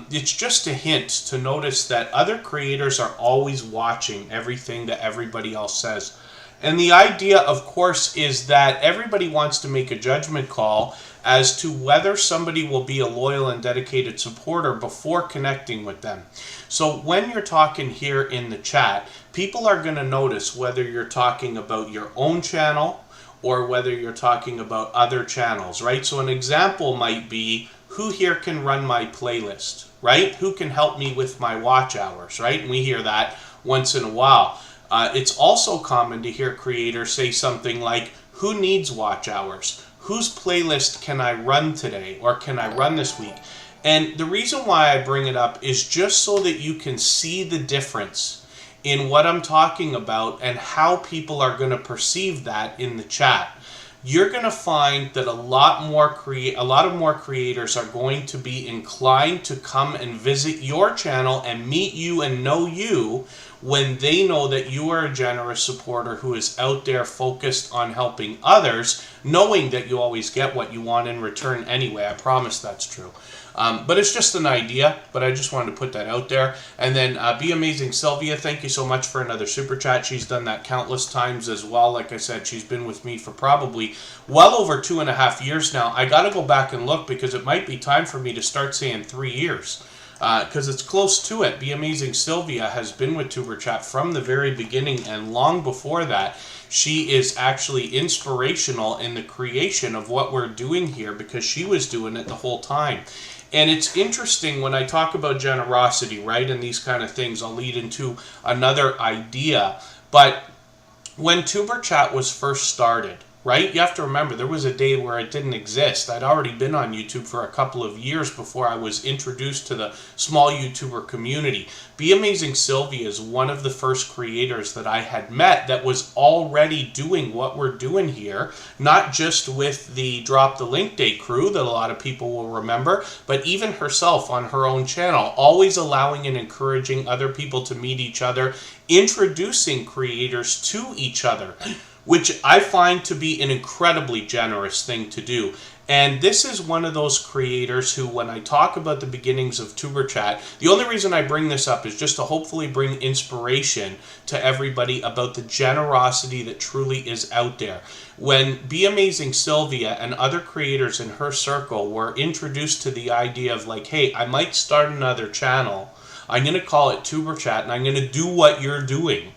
it's just a hint to notice that other creators are always watching everything that everybody else says. And the idea, of course, is that everybody wants to make a judgment call as to whether somebody will be a loyal and dedicated supporter before connecting with them. So when you're talking here in the chat, people are going to notice whether you're talking about your own channel or whether you're talking about other channels, right? So an example might be, who here can run my playlist, right? Who can help me with my watch hours, right? And we hear that once in a while. It's also common to hear creators say something like, who needs watch hours? Whose playlist can I run today, or can I run this week? And the reason why I bring it up is just so that you can see the difference in what I'm talking about and how people are going to perceive that in the chat. You're going to find that a lot of more creators are going to be inclined to come and visit your channel and meet you and know you when they know that you are a generous supporter who is out there focused on helping others, knowing that you always get what you want in return anyway. I promise that's true. But it's just an idea, but I just wanted to put that out there. And then Be Amazing Sylvia, thank you so much for another super chat. She's done that countless times as well. Like I said, she's been with me for probably well over 2.5 years now. I got to go back and look because it might be time for me to start saying 3 years. Because it's close to it. Be Amazing Sylvia has been with Tuber Chat from the very beginning, and long before that, she is actually inspirational in the creation of what we're doing here because she was doing it the whole time. And it's interesting when I talk about generosity, right, and these kind of things, I'll lead into another idea. But when Tuber Chat was first started, right, you have to remember there was a day where it didn't exist. I'd already been on YouTube for a couple of years before I was introduced to the small YouTuber community. Be Amazing Sylvia is one of the first creators that I had met that was already doing what we're doing here, not just with the Drop the Link Day crew that a lot of people will remember, but even herself on her own channel, always allowing and encouraging other people to meet each other, introducing creators to each other, which I find to be an incredibly generous thing to do. And this is one of those creators who, when I talk about the beginnings of Tuber Chat, the only reason I bring this up is just to hopefully bring inspiration to everybody about the generosity that truly is out there. When Be Amazing Sylvia and other creators in her circle were introduced to the idea of like, hey, I might start another channel. I'm going to call it Tuber Chat, and I'm going to do what you're doing.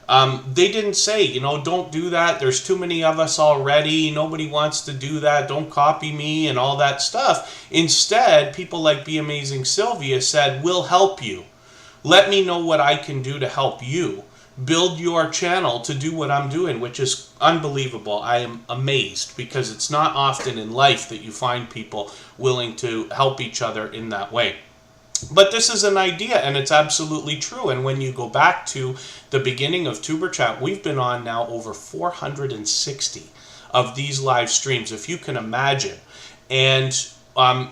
They didn't say, you know, don't do that. There's too many of us already. Nobody wants to do that. Don't copy me and all that stuff. Instead, people like Be Amazing Sylvia said, we'll help you. Let me know what I can do to help you. Build your channel to do what I'm doing, which is unbelievable. I am amazed because it's not often in life that you find people willing to help each other in that way. But this is an idea, and it's absolutely true. And when you go back to the beginning of Tuber Chat, we've been on now over 460 of these live streams, if you can imagine. And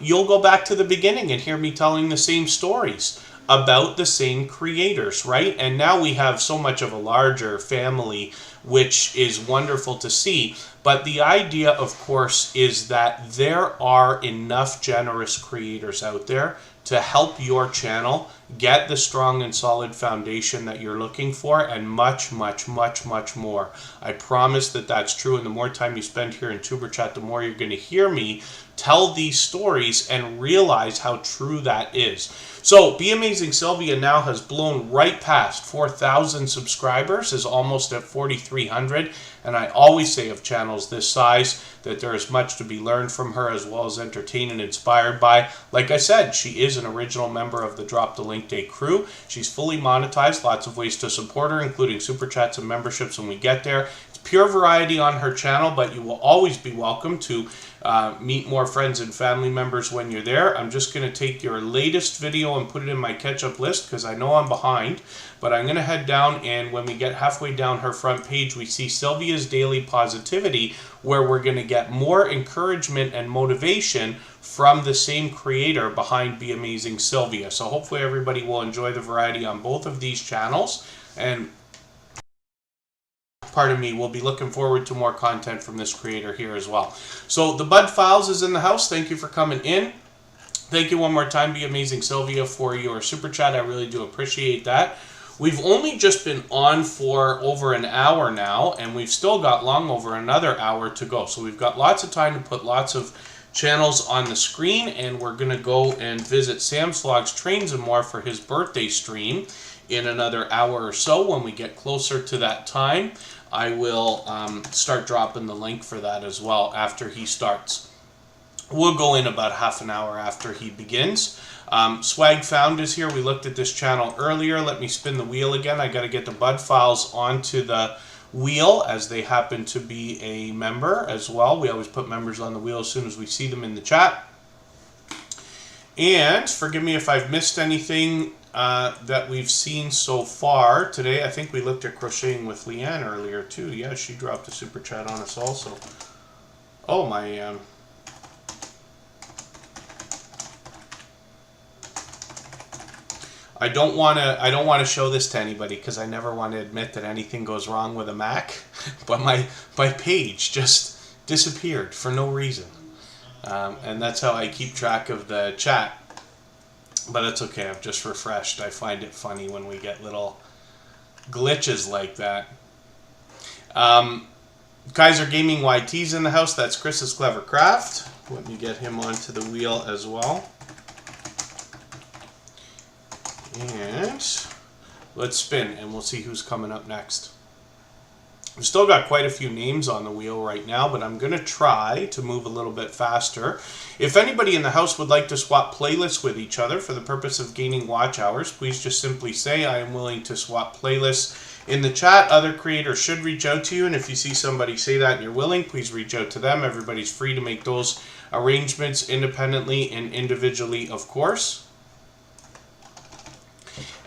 you'll go back to the beginning and hear me telling the same stories about the same creators, right? And now we have so much of a larger family, which is wonderful to see. But the idea, of course, is that there are enough generous creators out there to help your channel get the strong and solid foundation that you're looking for, and much, much, much, much more. I promise that that's true, and the more time you spend here in Tuber Chat, the more you're going to hear me tell these stories and realize how true that is. So, Be Amazing Sylvia now has blown right past 4,000 subscribers, is almost at 4,300, and I always say of channels this size that there is much to be learned from her as well as entertained and inspired by. Like I said, she is an original member of the Drop the Link Day crew. She's fully monetized, lots of ways to support her, including super chats and memberships when we get there. It's pure variety on her channel, but you will always be welcome to meet more friends and family members when you're there. I'm just going to take your latest video and put it in my catch-up list because I know I'm behind. But I'm going to head down, and when we get halfway down her front page, we see Sylvia's Daily Positivity, where we're going to get more encouragement and motivation from the same creator behind Be Amazing Sylvia. So hopefully everybody will enjoy the variety on both of these channels. And pardon me, we'll be looking forward to more content from this creator here as well. So the Bud Files is in the house. Thank you for coming in. Thank you one more time, Be Amazing Sylvia, for your super chat. I really do appreciate that. We've only just been on for over an hour now, and we've still got long over another hour to go. So we've got lots of time to put lots of channels on the screen, and we're going to go and visit Sam's Vlogs Trains and More for his birthday stream in another hour or so. When we get closer to that time, I will start dropping the link for that as well after he starts. We'll go in about half an hour after he begins. Swag Found is here. We looked at this channel earlier. Let me spin the wheel again. I got to get the Bud Files onto the wheel as they happen to be a member as well. We always put members on the wheel as soon as we see them in the chat. And forgive me if I've missed anything that we've seen so far today. I think we looked at Crocheting with Leanne earlier too. Yeah, she dropped a super chat on us also. Oh, my... I don't want to show this to anybody because I never want to admit that anything goes wrong with a Mac. But my page just disappeared for no reason. And that's how I keep track of the chat. But it's okay, I've just refreshed. I find it funny when we get little glitches like that. Kaiser Gaming YT's in the house. That's Chris's Clever Craft. Let me get him onto the wheel as well. And let's spin and we'll see who's coming up next. We've still got quite a few names on the wheel right now, but I'm going to try to move a little bit faster. If anybody in the house would like to swap playlists with each other for the purpose of gaining watch hours, please just simply say, I am willing to swap playlists in the chat. Other creators should reach out to you, and if you see somebody say that and you're willing, please reach out to them. Everybody's free to make those arrangements independently and individually, of course.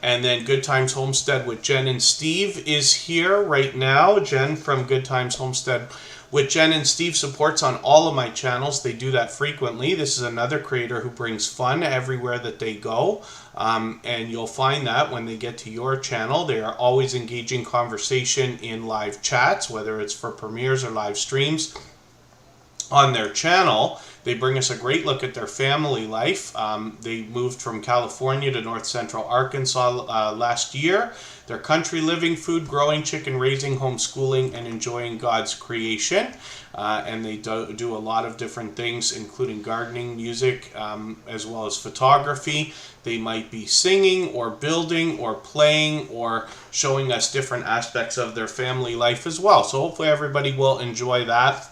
And then Good Times Homestead with Jen and Steve is here right now. Jen from Good Times Homestead with Jen and Steve supports on all of my channels. They do that frequently. This is another creator who brings fun everywhere that they go. And you'll find that when they get to your channel, they are always engaging conversation in live chats, whether it's for premieres or live streams on their channel. They bring us a great look at their family life. They moved from California to north central Arkansas last year. Their country living, food growing, chicken raising, homeschooling, and enjoying God's creation. And they do a lot of different things, including gardening, music, as well as photography. They might be singing or building or playing or showing us different aspects of their family life as well. So hopefully everybody will enjoy that.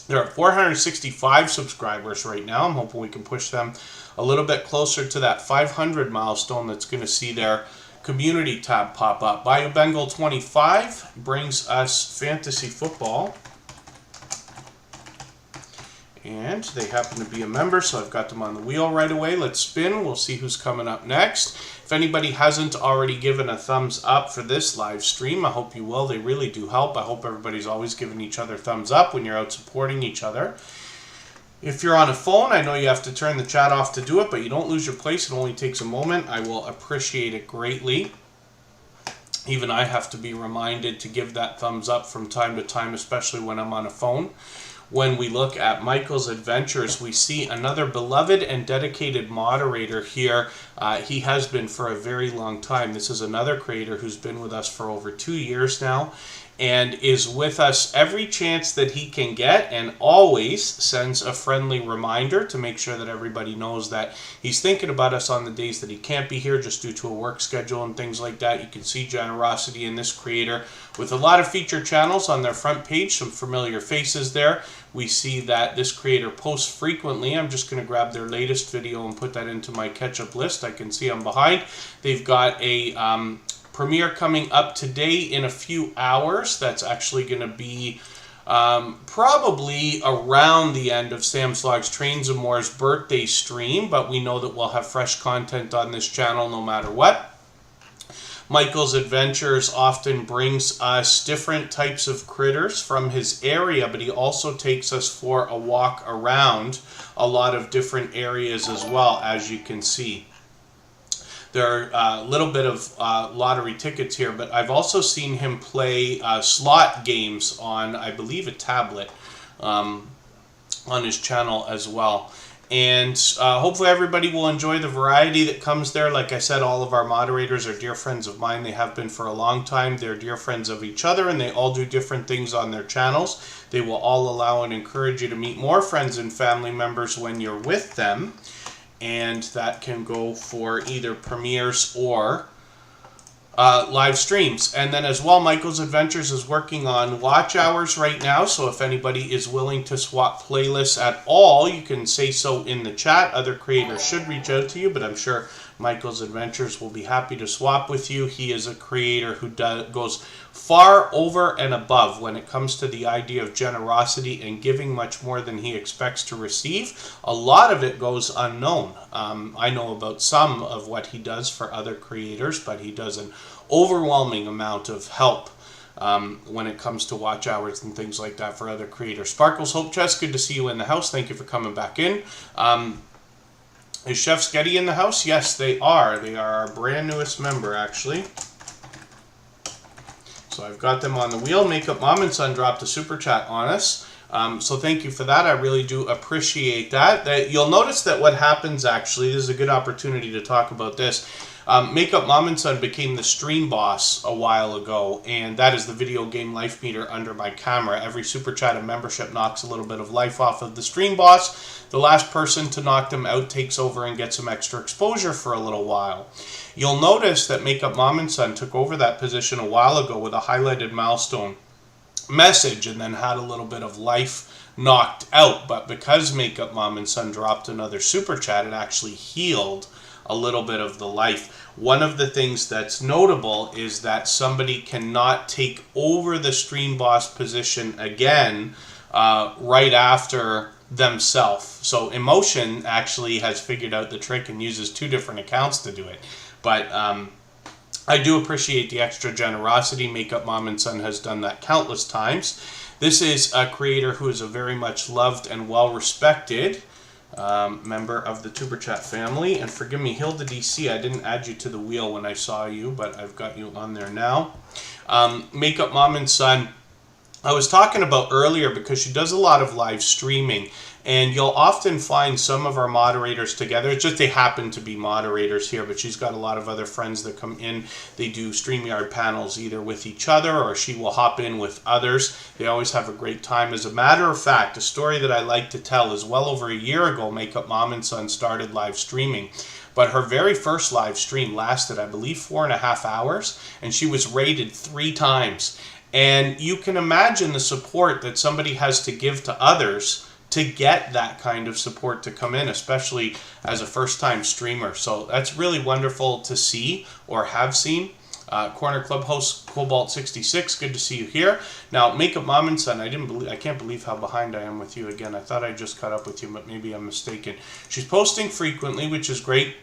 There are 465 subscribers right now. I'm hoping we can push them a little bit closer to that 500 milestone that's going to see their community tab pop up. Bayou Bengal 25 brings us fantasy football. And they happen to be a member, so I've got them on the wheel right away. Let's spin. We'll see who's coming up next. If anybody hasn't already given a thumbs up for this live stream, I hope you will. They really do help. I hope everybody's always giving each other thumbs up when you're out supporting each other. If you're on a phone, I know you have to turn the chat off to do it, but you don't lose your place. It only takes a moment. I will appreciate it greatly. Even I have to be reminded to give that thumbs up from time to time, especially when I'm on a phone. When we look at Michael's adventures, we see another beloved and dedicated moderator here. He has been for a very long time. This is another creator who's been with us for over 2 years now and is with us every chance that he can get, and always sends a friendly reminder to make sure that everybody knows that he's thinking about us on the days that he can't be here just due to a work schedule and things like that. You can see generosity in this creator with a lot of featured channels on their front page, some familiar faces there. We see that this creator posts frequently. I'm just going to grab their latest video and put that into my catch-up list. I can see I'm behind. They've got a premiere coming up today in a few hours. That's actually going to be probably around the end of Sam's Vlogs Trains and More's birthday stream, but we know that we'll have fresh content on this channel no matter what. Michael's Adventures often brings us different types of critters from his area, but he also takes us for a walk around a lot of different areas as well, as you can see. There are a little bit of lottery tickets here, but I've also seen him play slot games on, I believe, a tablet on his channel as well. And hopefully everybody will enjoy the variety that comes there. Like I said, all of our moderators are dear friends of mine. They have been for a long time. They're dear friends of each other, and they all do different things on their channels. They will all allow and encourage you to meet more friends and family members when you're with them. And that can go for either premieres or live streams. And then as well, Michael's Adventures is working on watch hours right now, so if anybody is willing to swap playlists at all, you can say so in the chat. Other creators should reach out to you, but I'm sure Michael's Adventures will be happy to swap with you. He is a creator who goes far over and above when it comes to the idea of generosity and giving much more than he expects to receive. A lot of it goes unknown. I know about some of what he does for other creators, but he does an overwhelming amount of help when it comes to watch hours and things like that for other creators. Sparkles Hope Chest, good to see you in the house. Thank you for coming back in. Is Chef's Getty in the house? Yes, they are. They are our brand newest member, actually. So I've got them on the wheel. Makeup Mom and Son dropped a super chat on us. So thank you for that. I really do appreciate that. You'll notice that what happens, actually, this is a good opportunity to talk about this. Makeup Mom and Son became the stream boss a while ago, and that is the video game life meter under my camera. Every super chat and membership knocks a little bit of life off of the stream boss. The last person to knock them out takes over and gets some extra exposure for a little while. You'll notice that Makeup Mom and Son took over that position a while ago with a highlighted milestone message and then had a little bit of life knocked out. But because Makeup Mom and Son dropped another super chat, it actually healed a little bit of the life. One of the things that's notable is that somebody cannot take over the stream boss position again right after themselves. So Emotion actually has figured out the trick and uses 2 different accounts to do it. But I do appreciate the extra generosity. Makeup Mom and Son has done that countless times. This is a creator who is a very much loved and well-respected member of the Tuber Chat family. And forgive me, Hilda DC, I didn't add you to the wheel when I saw you, but I've got you on there now. Makeup Mom and Son, I was talking about earlier because she does a lot of live streaming, and you'll often find some of our moderators together. It's just they happen to be moderators here, but she's got a lot of other friends that come in. They do StreamYard panels either with each other or she will hop in with others. They always have a great time. As a matter of fact, a story that I like to tell is well over a year ago, Makeup Mom and Son started live streaming. But her very first live stream lasted, I believe, 4.5 hours, and she was rated 3 times. And you can imagine the support that somebody has to give to others to get that kind of support to come in, especially as a first-time streamer. So that's really wonderful to see or have seen. Corner Clubhouse Cobalt 66, good to see you here. Now, Makeup Mom and Son, I can't believe how behind I am with you again. I thought I just caught up with you, but maybe I'm mistaken. She's posting frequently, which is great.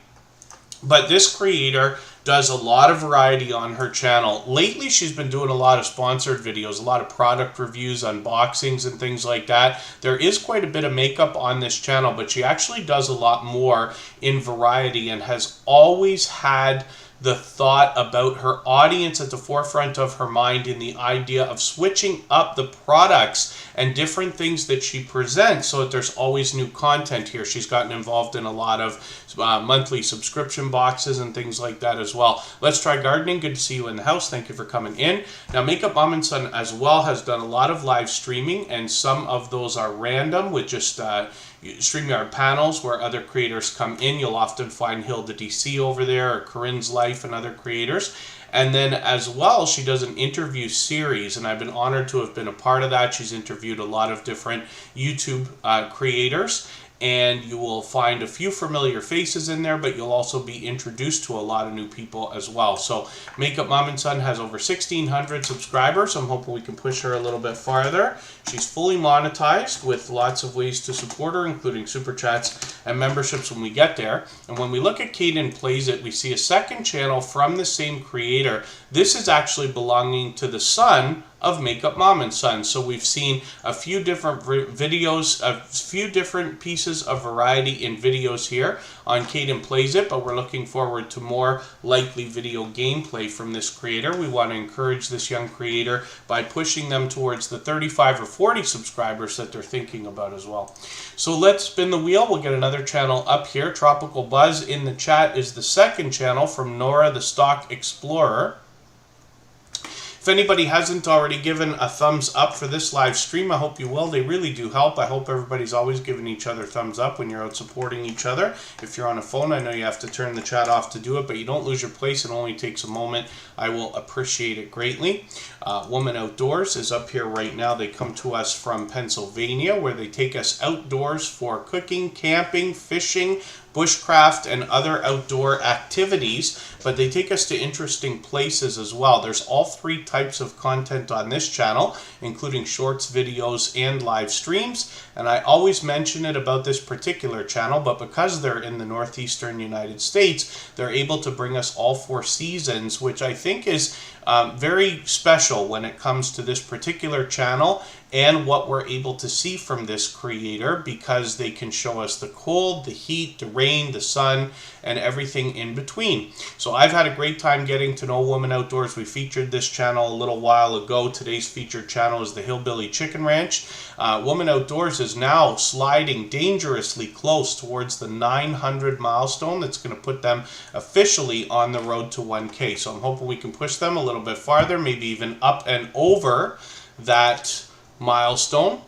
But this creator does a lot of variety on her channel. Lately, she's been doing a lot of sponsored videos, a lot of product reviews, unboxings, and things like that. There is quite a bit of makeup on this channel, but she actually does a lot more in variety and has always had the thought about her audience at the forefront of her mind in the idea of switching up the products and different things that she presents so that there's always new content here. She's gotten involved in a lot of monthly subscription boxes and things like that as well. Let's Try Gardening, good to see you in the house. Thank you for coming in. Now, Makeup Mom and Son as well has done a lot of live streaming, and some of those are random with just StreamYard panels where other creators come in. You'll often find Hilda DC over there, or Corinne's Life and other creators. And then as well, she does an interview series, and I've been honored to have been a part of that. She's interviewed a lot of different YouTube creators, and you will find a few familiar faces in there, but you'll also be introduced to a lot of new people as well. So Makeup Mom and Son has over 1,600 subscribers. I'm hoping we can push her a little bit farther. She's fully monetized with lots of ways to support her, including super chats and memberships when we get there. And when we look at Caden Plays It, we see a second channel from the same creator. This is actually belonging to the son of Makeup Mom and Son. So we've seen a few different videos, a few different pieces of variety in videos here on Caden Plays It, but we're looking forward to more likely video gameplay from this creator. We want to encourage this young creator by pushing them towards the 35 or 40 subscribers that they're thinking about as well. So let's spin the wheel. We'll get another channel up here. Tropical Buzz in the chat is the second channel from Nora the Stock Explorer. If anybody hasn't already given a thumbs up for this live stream, I hope you will. They really do help. I hope everybody's always giving each other thumbs up when you're out supporting each other. If you're on a phone, I know you have to turn the chat off to do it, but you don't lose your place. It only takes a moment. I will appreciate it greatly. Woman Outdoors is up here right now. They come to us from Pennsylvania, where they take us outdoors for cooking, camping, fishing, bushcraft and other outdoor activities, but they take us to interesting places as well. There's all 3 types of content on this channel, including shorts, videos, and live streams. And I always mention it about this particular channel, but because they're in the northeastern United States, they're able to bring us all 4 seasons, which I think is very special when it comes to this particular channel and what we're able to see from this creator, because they can show us the cold, the heat, the rain, the sun, and everything in between. So I've had a great time getting to know Woman Outdoors. We featured this channel a little while ago. Today's featured channel is the Hillbilly Chicken Ranch. Woman Outdoors is now sliding dangerously close towards the 900 milestone. That's going to put them officially on the road to 1K. So I'm hoping we can push them a little bit farther, maybe even up and over that milestone.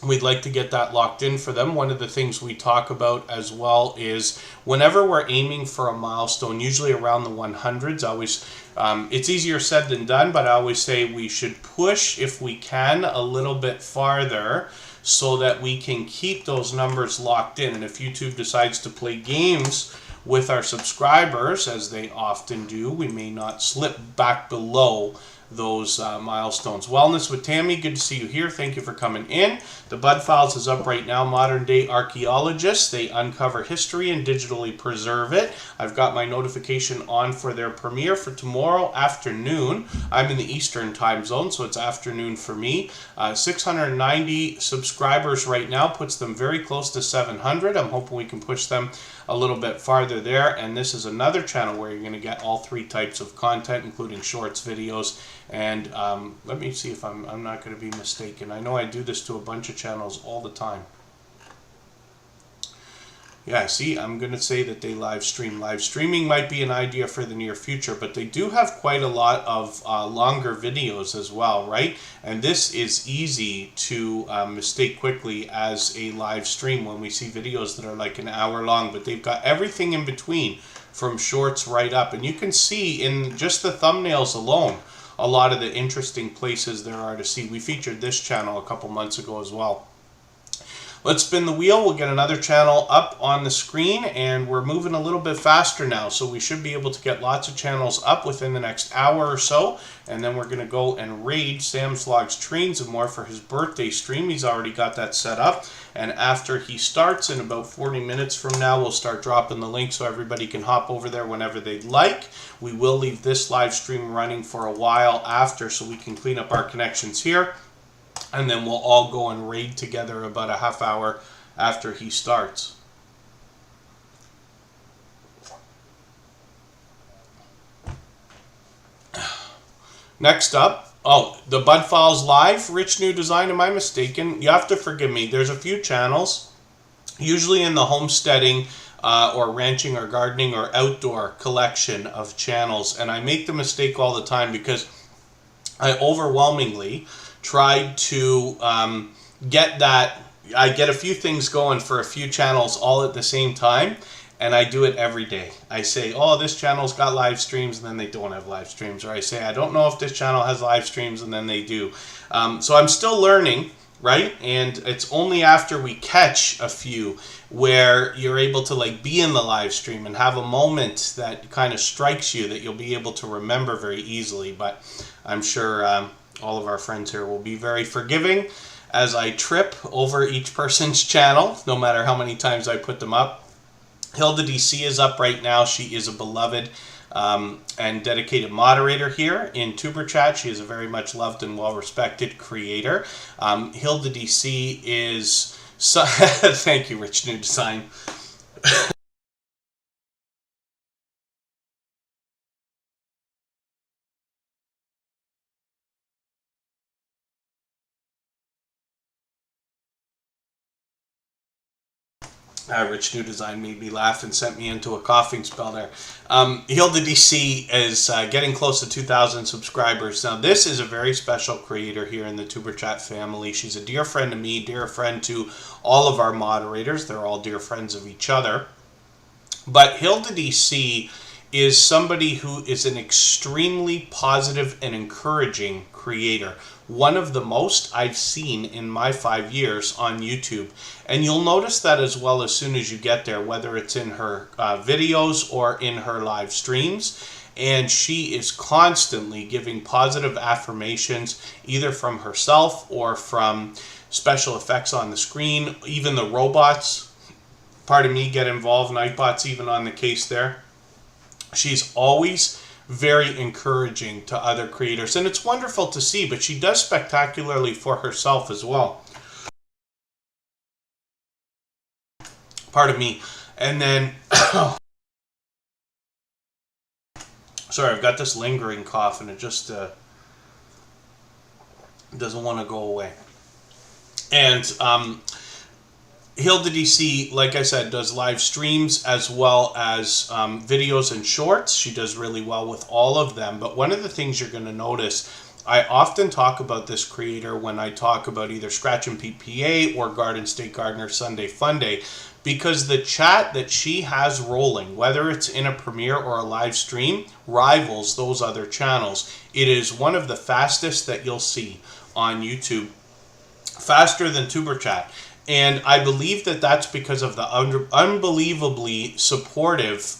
We'd like to get that locked in for them. One of the things we talk about as well is whenever we're aiming for a milestone, usually around the 100s, it's easier said than done, but I always say we should push, if we can, a little bit farther so that we can keep those numbers locked in. And if YouTube decides to play games with our subscribers, as they often do, we may not slip back below those milestones. Wellness with Tammy, good to see you here. Thank you for coming in. The Bud Files is up right now. Modern day archaeologists, they uncover history and digitally preserve it. I've got my notification on for their premiere for tomorrow afternoon. I'm in the Eastern time zone, so it's afternoon for me. 690 subscribers right now, puts them very close to 700. I'm hoping we can push them a little bit farther there. And this is another channel where you're going to get all 3 types of content, including shorts, videos, and let me see if I'm not going to be mistaken. I know I do this to a bunch of channels all the time. Yeah, see, I'm going to say that they live stream. Live streaming might be an idea for the near future, but they do have quite a lot of longer videos as well, right? And this is easy to mistake quickly as a live stream when we see videos that are like an hour long, but they've got everything in between from shorts right up. And you can see in just the thumbnails alone a lot of the interesting places there are to see. We featured this channel a couple months ago as well. Let's spin the wheel. We'll get another channel up on the screen, and we're moving a little bit faster now, so we should be able to get lots of channels up within the next hour or so, and then we're going to go and raid Sam's Vlogs Trains and More for his birthday stream. He's already got that set up, and after he starts in about 40 minutes from now, we'll start dropping the link so everybody can hop over there whenever they'd like. We will leave this live stream running for a while after so we can clean up our connections here, and then we'll all go and raid together about a half hour after he starts. Next up, the Bud Files Live, Rich New Design. Am I mistaken? You have to forgive me. There's a few channels, usually in the homesteading or ranching or gardening or outdoor collection of channels, and I make the mistake all the time because I overwhelmingly tried to get a few things going for a few channels all at the same time, and I do it every day. I say, oh, this channel's got live streams, and then they don't have live streams. Or I say, I don't know if this channel has live streams, and then they do. So I'm still learning, right? And it's only after we catch a few where you're able to like be in the live stream and have a moment that kind of strikes you that you'll be able to remember very easily. But I'm sure all of our friends here will be very forgiving as I trip over each person's channel, no matter how many times I put them up. Hilda DC is up right now. She is a beloved and dedicated moderator here in Tuber Chat. She is a very much loved and well-respected creator. Hilda DC is... Thank you, Rich New Design. Rich New Design made me laugh and sent me into a coughing spell there. Hilda DC is getting close to 2,000 subscribers. Now, this is a very special creator here in the Tuber Chat family. She's a dear friend to me, dear friend to all of our moderators. They're all dear friends of each other. But Hilda DC is somebody who is an extremely positive and encouraging creator. One of the most I've seen in my 5 years on YouTube. And you'll notice that as well as soon as you get there, whether it's in her videos or in her live streams. And she is constantly giving positive affirmations, either from herself or from special effects on the screen. Even the robots, pardon me, get involved. Nightbot's even on the case there. She's always very encouraging to other creators, and it's wonderful to see, but she does spectacularly for herself as well. Pardon me. And then, sorry, I've got this lingering cough, and it just doesn't want to go away. And Hilda DC, like I said, does live streams as well as videos and shorts. She does really well with all of them. But one of the things you're going to notice, I often talk about this creator when I talk about either Scratch and PPA or Garden State Gardener Sunday Funday, because the chat that she has rolling, whether it's in a premiere or a live stream, rivals those other channels. It is one of the fastest that you'll see on YouTube, faster than Superchat. And I believe that that's because of the unbelievably supportive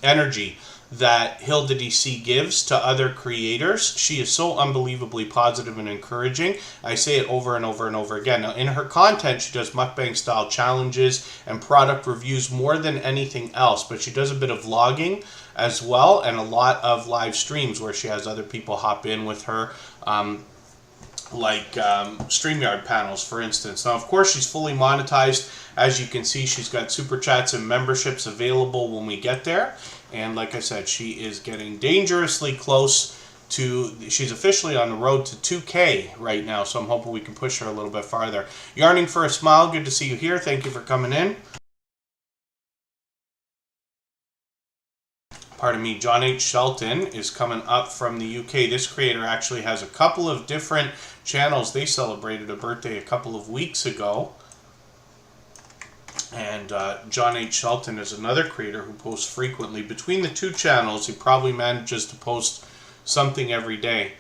energy that Hilda DC gives to other creators. She is so unbelievably positive and encouraging. I say it over and over and over again. Now, in her content, she does mukbang style challenges and product reviews more than anything else, but she does a bit of vlogging as well, and a lot of live streams where she has other people hop in with her, like StreamYard panels, for instance. Now, of course, she's fully monetized. As you can see, she's got super chats and memberships available when we get there. And like I said, she is getting dangerously close to, she's officially on the road to 2K right now, so I'm hoping we can push her a little bit farther. Yarning for a Smile, good to see you here. Thank you for coming in. Pardon me, John H. Shelton is coming up from the UK. This creator actually has a couple of different channels. They celebrated a birthday a couple of weeks ago. And John H. Shelton is another creator who posts frequently. Between the two channels, he probably manages to post something every day.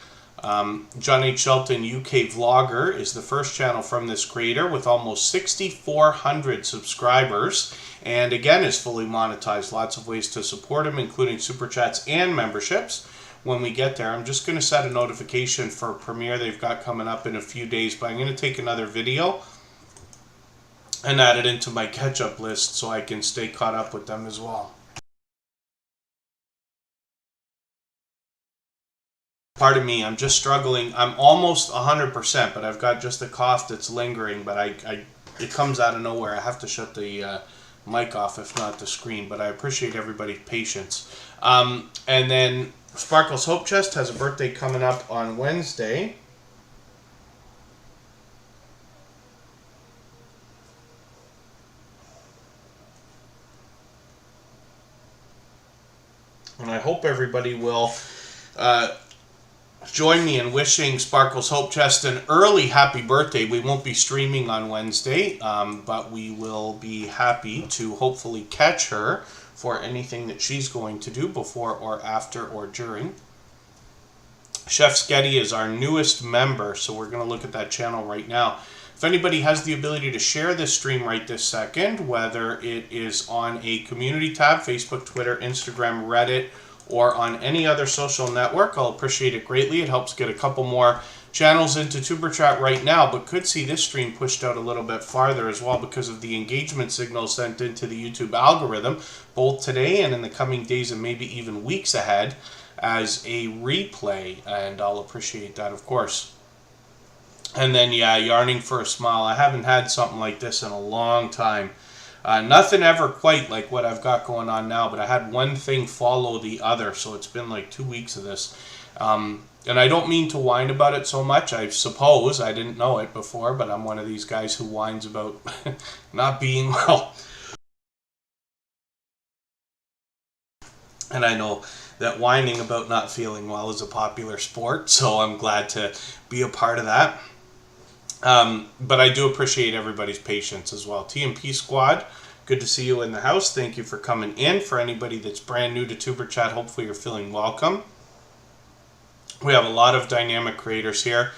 John H. Shelton UK Vlogger is the first channel from this creator with almost 6,400 subscribers. And again, is fully monetized. Lots of ways to support him, including super chats and memberships. When we get there, I'm just going to set a notification for a premiere they've got coming up in a few days. But I'm going to take another video and add it into my catch-up list so I can stay caught up with them as well. Pardon me, I'm just struggling. I'm almost 100%, but I've got just a cough that's lingering, but it comes out of nowhere. I have to shut the mic off, if not the screen, but I appreciate everybody's patience. And then Sparkle's Hope Chest has a birthday coming up on Wednesday. And I hope everybody will join me in wishing Sparkle's Hope Chest an early happy birthday. We won't be streaming on Wednesday, but we will be happy to hopefully catch her for anything that she's going to do before or after or during. Chef Getty is our newest member, so we're going to look at that channel right now. If anybody has the ability to share this stream right this second, whether it is on a community tab, Facebook, Twitter, Instagram, Reddit, or on any other social network, I'll appreciate it greatly. It helps get a couple more channels into TuberChat right now, but could see this stream pushed out a little bit farther as well because of the engagement signal sent into the YouTube algorithm, both today and in the coming days and maybe even weeks ahead as a replay, and I'll appreciate that, of course. And then, yeah, Yarning for a Smile. I haven't had something like this in a long time. Nothing ever quite like what I've got going on now, but I had one thing follow the other, so it's been like 2 weeks of this. And I don't mean to whine about it so much. I suppose I didn't know it before, but I'm one of these guys who whines about not being well. And I know that whining about not feeling well is a popular sport, so I'm glad to be a part of that. But I do appreciate everybody's patience as well. TMP Squad, good to see you in the house. Thank you for coming in. For anybody that's brand new to Tuber Chat, hopefully you're feeling welcome. We have a lot of dynamic creators here.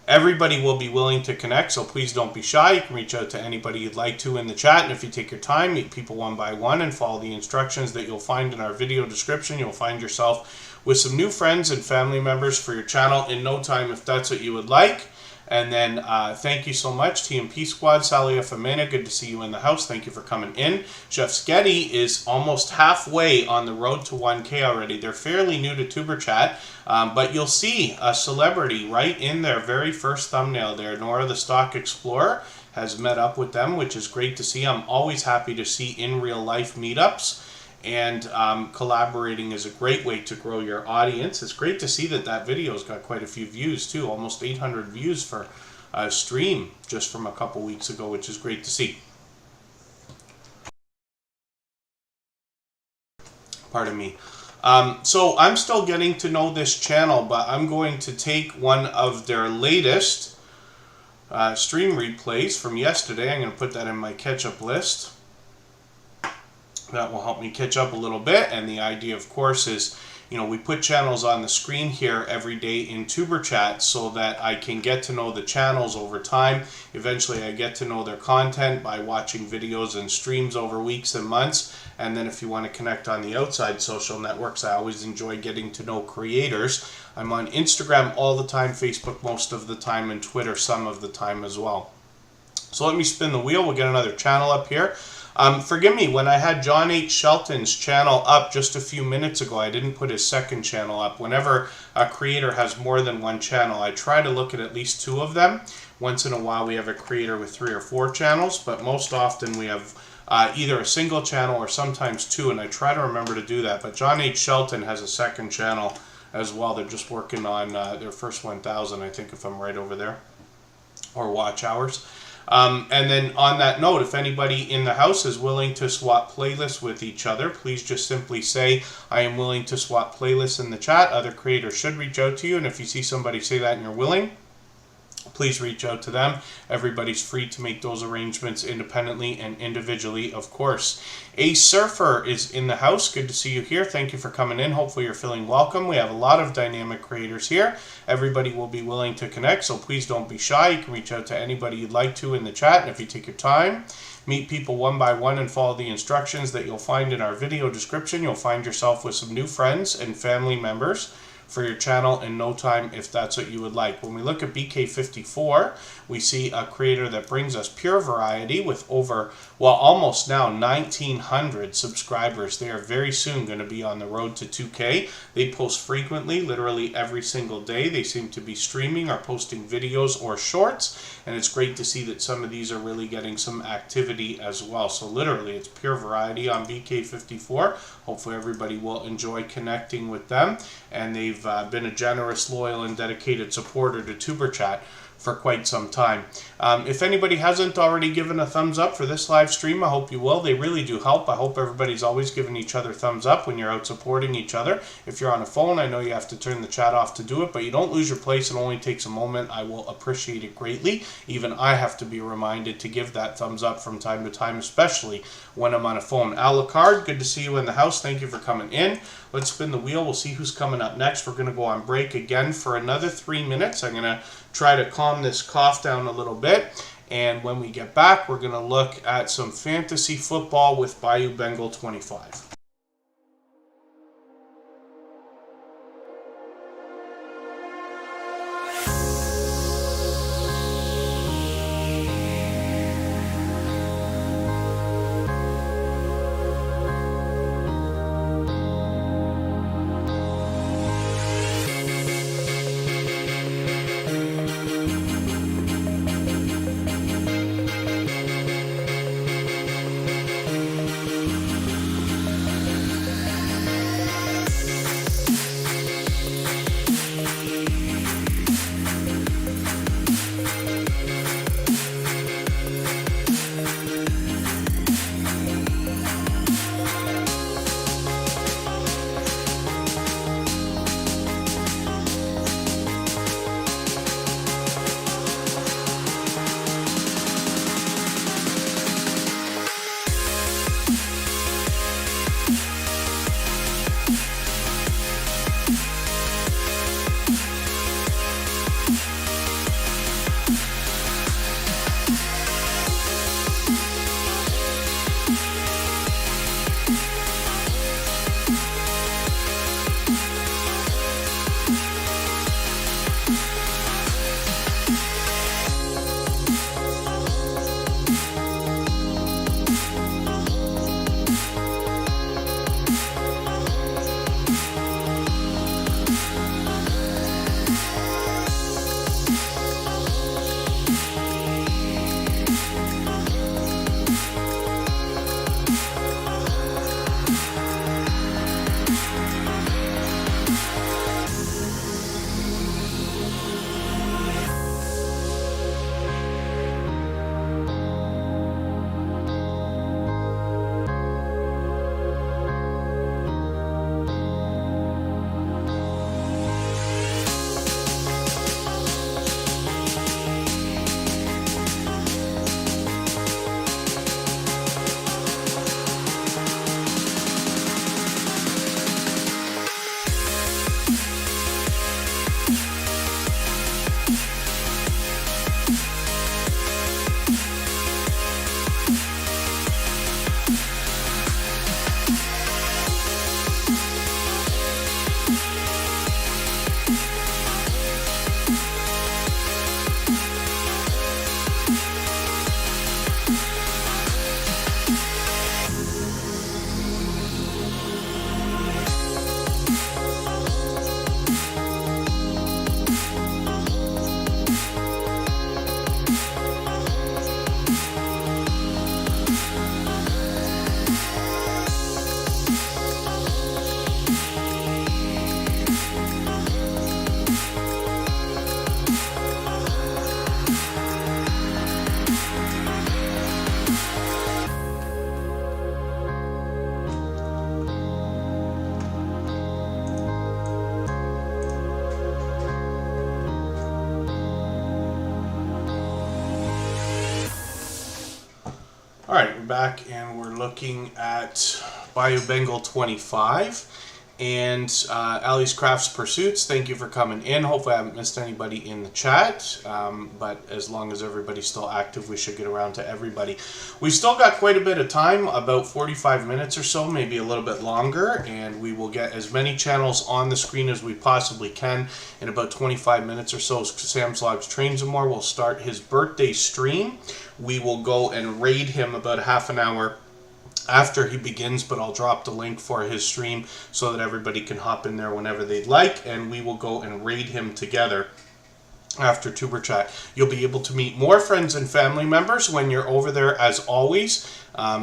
Everybody will be willing to connect, so please don't be shy. You can reach out to anybody you'd like to in the chat, and if you take your time, meet people one by one and follow the instructions that you'll find in our video description, you'll find yourself with some new friends and family members for your channel in no time if that's what you would like. And then thank you so much, TMP Squad, Sally Femena, good to see you in the house. Thank you for coming in. Chef Getty is almost halfway on the road to 1K already. They're fairly new to Tuber Chat, but you'll see a celebrity right in their very first thumbnail there. Nora the Stock Explorer has met up with them, which is great to see. I'm always happy to see in real life meetups. And collaborating is a great way to grow your audience. It's great to see that that video's got quite a few views too, almost 800 views for a stream just from a couple weeks ago, which is great to see. Pardon me. So I'm still getting to know this channel, but I'm going to take one of their latest stream replays from yesterday. I'm going to put that in my catch-up list. That will help me catch up a little bit, and the idea, of course, is, you know, we put channels on the screen here every day in Tuber Chat so that I can get to know the channels over time. Eventually, I get to know their content by watching videos and streams over weeks and months, and then if you want to connect on the outside social networks, I always enjoy getting to know creators. I'm on Instagram all the time, Facebook most of the time, and Twitter some of the time as well. So let me spin the wheel. We'll get another channel up here. Forgive me, when I had John H. Shelton's channel up just a few minutes ago, I didn't put his second channel up. Whenever a creator has more than one channel, I try to look at least two of them. Once in a while we have a creator with 3 or 4 channels, but most often we have either a single channel or sometimes 2, and I try to remember to do that. But John H. Shelton has a second channel as well. They're just working on their first 1,000, I think, if I'm right over there, or watch hours. And then on that note, if anybody in the house is willing to swap playlists with each other, please just simply say, I am willing to swap playlists in the chat. Other creators should reach out to you, and if you see somebody say that and you're willing, please reach out to them. Everybody's free to make those arrangements independently and individually, of course. A Surfer is in the house. Good to see you here. Thank you for coming in. Hopefully you're feeling welcome. We have a lot of dynamic creators here. Everybody will be willing to connect, so please don't be shy. You can reach out to anybody you'd like to in the chat, and if you take your time, meet people one by one and follow the instructions that you'll find in our video description, you'll find yourself with some new friends and family members for your channel in no time if that's what you would like. When we look at BK54, we see a creator that brings us pure variety with over, well, almost now 1,900 subscribers. They are very soon going to be on the road to 2K. They post frequently, literally every single day. They seem to be streaming or posting videos or shorts, and it's great to see that some of these are really getting some activity as well. So literally, it's pure variety on BK54. Hopefully everybody will enjoy connecting with them, and they've been a generous, loyal, and dedicated supporter to Tuber Chat for quite some time. If anybody hasn't already given a thumbs up for this live stream, I hope you will. They really do help. I hope everybody's always giving each other thumbs up when you're out supporting each other. If you're on a phone, I know you have to turn the chat off to do it, but you don't lose your place. It only takes a moment. I will appreciate it greatly. Even I have to be reminded to give that thumbs up from time to time, especially when I'm on a phone. Alucard, good to see you in the house. Thank you for coming in. Let's spin the wheel. We'll see who's coming up next. We're going to go on break again for another 3 minutes. I'm going to try to calm this cough down a little bit. And when we get back, we're going to look at some fantasy football with Bayou Bengal 25. going back and we're looking at Bayou Bengal 25 and Ali's Crafts Pursuits. Thank you for coming in. Hopefully I haven't missed anybody in the chat, but as long as everybody's still active, we should get around to everybody. We've still got quite a bit of time, about 45 minutes or so, maybe a little bit longer, and we will get as many channels on the screen as we possibly can. In about 25 minutes or so, Sam's Logs Trains and More will start his birthday stream. We will go and raid him about half an hour after he begins, but I'll drop the link for his stream so that everybody can hop in there whenever they'd like, and we will go and raid him together after Tuber Chat. You'll be able to meet more friends and family members when you're over there, as always.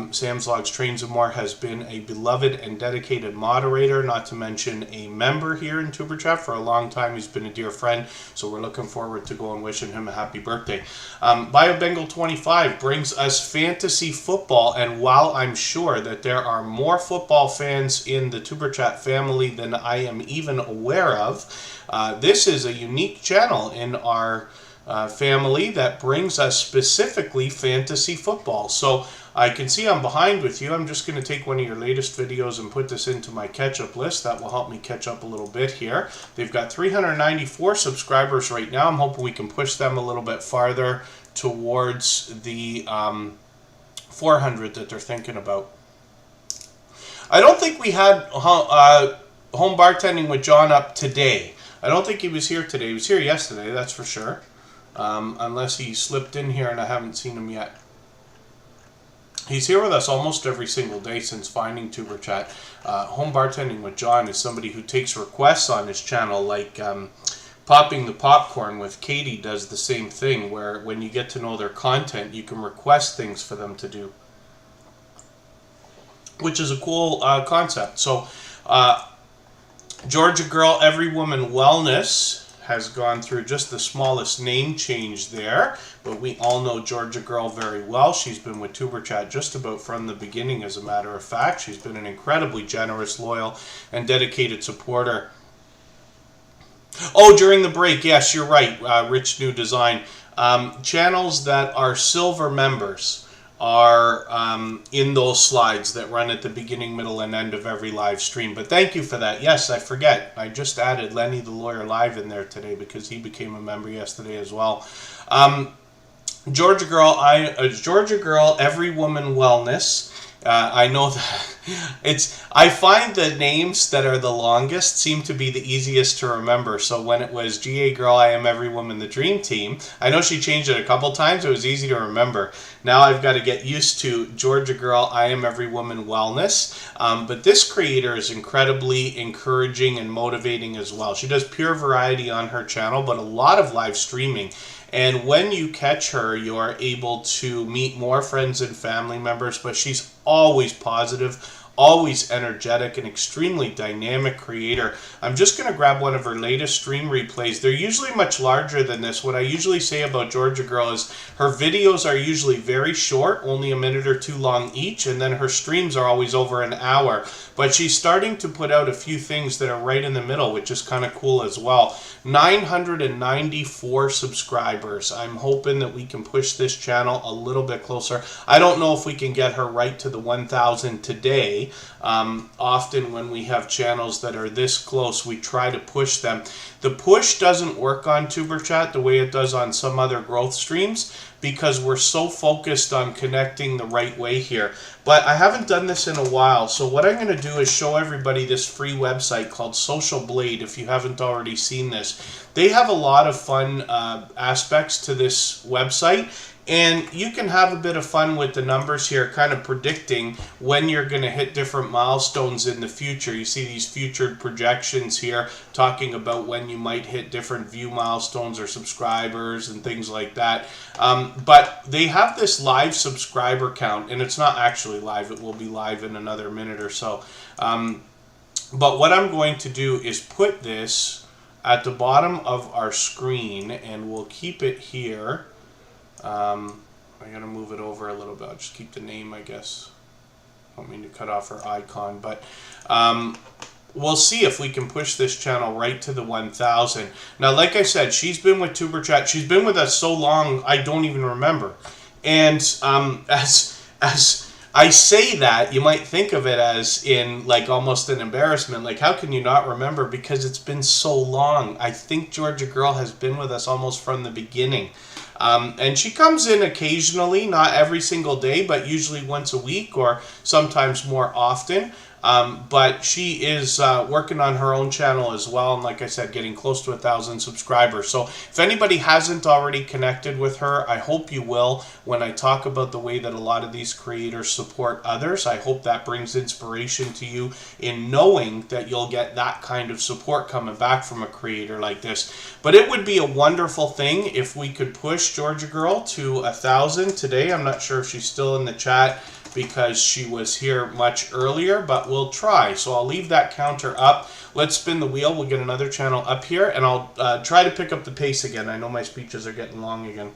Sam's Logs Trains and More has been a beloved and dedicated moderator, not to mention a member here in Tuber Chat for a long time. He's been a dear friend, so we're looking forward to going wishing him a happy birthday. Bayou Bengal 25 brings us fantasy football, and while I'm sure that there are more football fans in the Tuber Chat family than I am even aware of, this is a unique channel in our family that brings us specifically fantasy football. So I can see I'm behind with you. I'm just going to take one of your latest videos and put this into my catch-up list. That will help me catch up a little bit here. They've got 394 subscribers right now. I'm hoping we can push them a little bit farther towards the 400 that they're thinking about. I don't think we had home bartending with John up today. I don't think he was here today. He was here yesterday, that's for sure. Unless he slipped in here and I haven't seen him yet. He's here with us almost every single day since finding Tuber Chat. Home Bartending with John is somebody who takes requests on his channel, like Popping the Popcorn with Katie does the same thing, where when you get to know their content, you can request things for them to do, which is a cool concept. So, Georgia Girl Every Woman Wellness has gone through just the smallest name change there, but we all know Georgia Girl very well. She's been with Tuber Chat just about from the beginning, as a matter of fact. She's been an incredibly generous, loyal, and dedicated supporter. Oh, during the break, yes, you're right, Rich New Design. Channels that are silver members are in those slides that run at the beginning, middle, and end of every live stream. But thank you for that. Yes, I forget. I just added Lenny the Lawyer Live in there today because he became a member yesterday as well. Georgia Girl, Every Woman Wellness. I know that I find the names that are the longest seem to be the easiest to remember. So when it was GA Girl, I Am Every Woman, the Dream Team, I know she changed it a couple times. It was easy to remember. Now I've got to get used to Georgia Girl, I Am Every Woman Wellness. But this creator is incredibly encouraging and motivating as well. She does pure variety on her channel, but a lot of live streaming. And when you catch her, you are able to meet more friends and family members, but she's always positive, always energetic, and extremely dynamic creator. I'm just going to grab one of her latest stream replays. They're usually much larger than this. What I usually say about Georgia Girl is her videos are usually very short, only a minute or two long each, and then her streams are always over an hour. But she's starting to put out a few things that are right in the middle, which is kind of cool as well. 994 subscribers. I'm hoping that we can push this channel a little bit closer. I don't know if we can get her right to the 1,000 today. Often when we have channels that are this close, we try to push them. The push doesn't work on Tuber Chat the way it does on some other growth streams because we're so focused on connecting the right way here. But I haven't done this in a while, so what I'm going to do is show everybody this free website called Social Blade, if you haven't already seen this. They have a lot of fun aspects to this website, and you can have a bit of fun with the numbers here, kind of predicting when you're going to hit different milestones in the future. You see these featured projections here talking about when you might hit different view milestones or subscribers and things like that. But they have this live subscriber count, and it's not actually live. It will be live in another minute or so. But what I'm going to do is put this at the bottom of our screen, and we'll keep it here. I gotta move it over a little bit. I'll just keep the name, I guess. I don't mean to cut off her icon, but we'll see if we can push this channel right to the 1,000. Now, like I said, she's been with Tuber Chat. She's been with us so long, I don't even remember. And as I say that, you might think of it as in like almost an embarrassment. Like, how can you not remember? Because it's been so long. I think Georgia Girl has been with us almost from the beginning. And she comes in occasionally, not every single day, but usually once a week or sometimes more often. But she is working on her own channel as well, and like I said, getting close to 1,000 subscribers. So if anybody hasn't already connected with her, I hope you will. When I talk about the way that a lot of these creators support others, I hope that brings inspiration to you in knowing that you'll get that kind of support coming back from a creator like this. But it would be a wonderful thing if we could push Georgia Girl to 1,000 today. I'm not sure if she's still in the chat, because she was here much earlier, but we'll try. So I'll leave that counter up. Let's spin the wheel. We'll get another channel up here, and I'll try to pick up the pace again. I know my speeches are getting long again.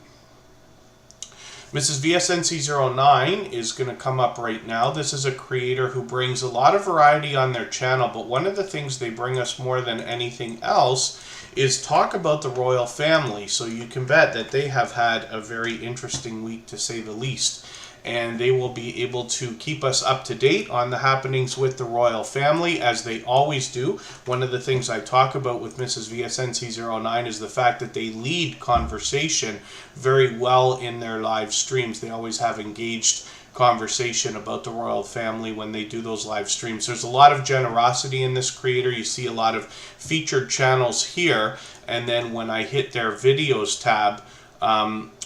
Mrs. VSNC09 is going to come up right now. This is a creator who brings a lot of variety on their channel, but one of the things they bring us more than anything else is talk about the royal family. So you can bet that they have had a very interesting week, to say the least. And they will be able to keep us up to date on the happenings with the royal family, as they always do. One of the things I talk about with Mrs. VSNC09 is the fact that they lead conversation very well in their live streams. They always have engaged conversation about the royal family when they do those live streams. There's a lot of generosity in this creator. You see a lot of featured channels here, and then when I hit their videos tab,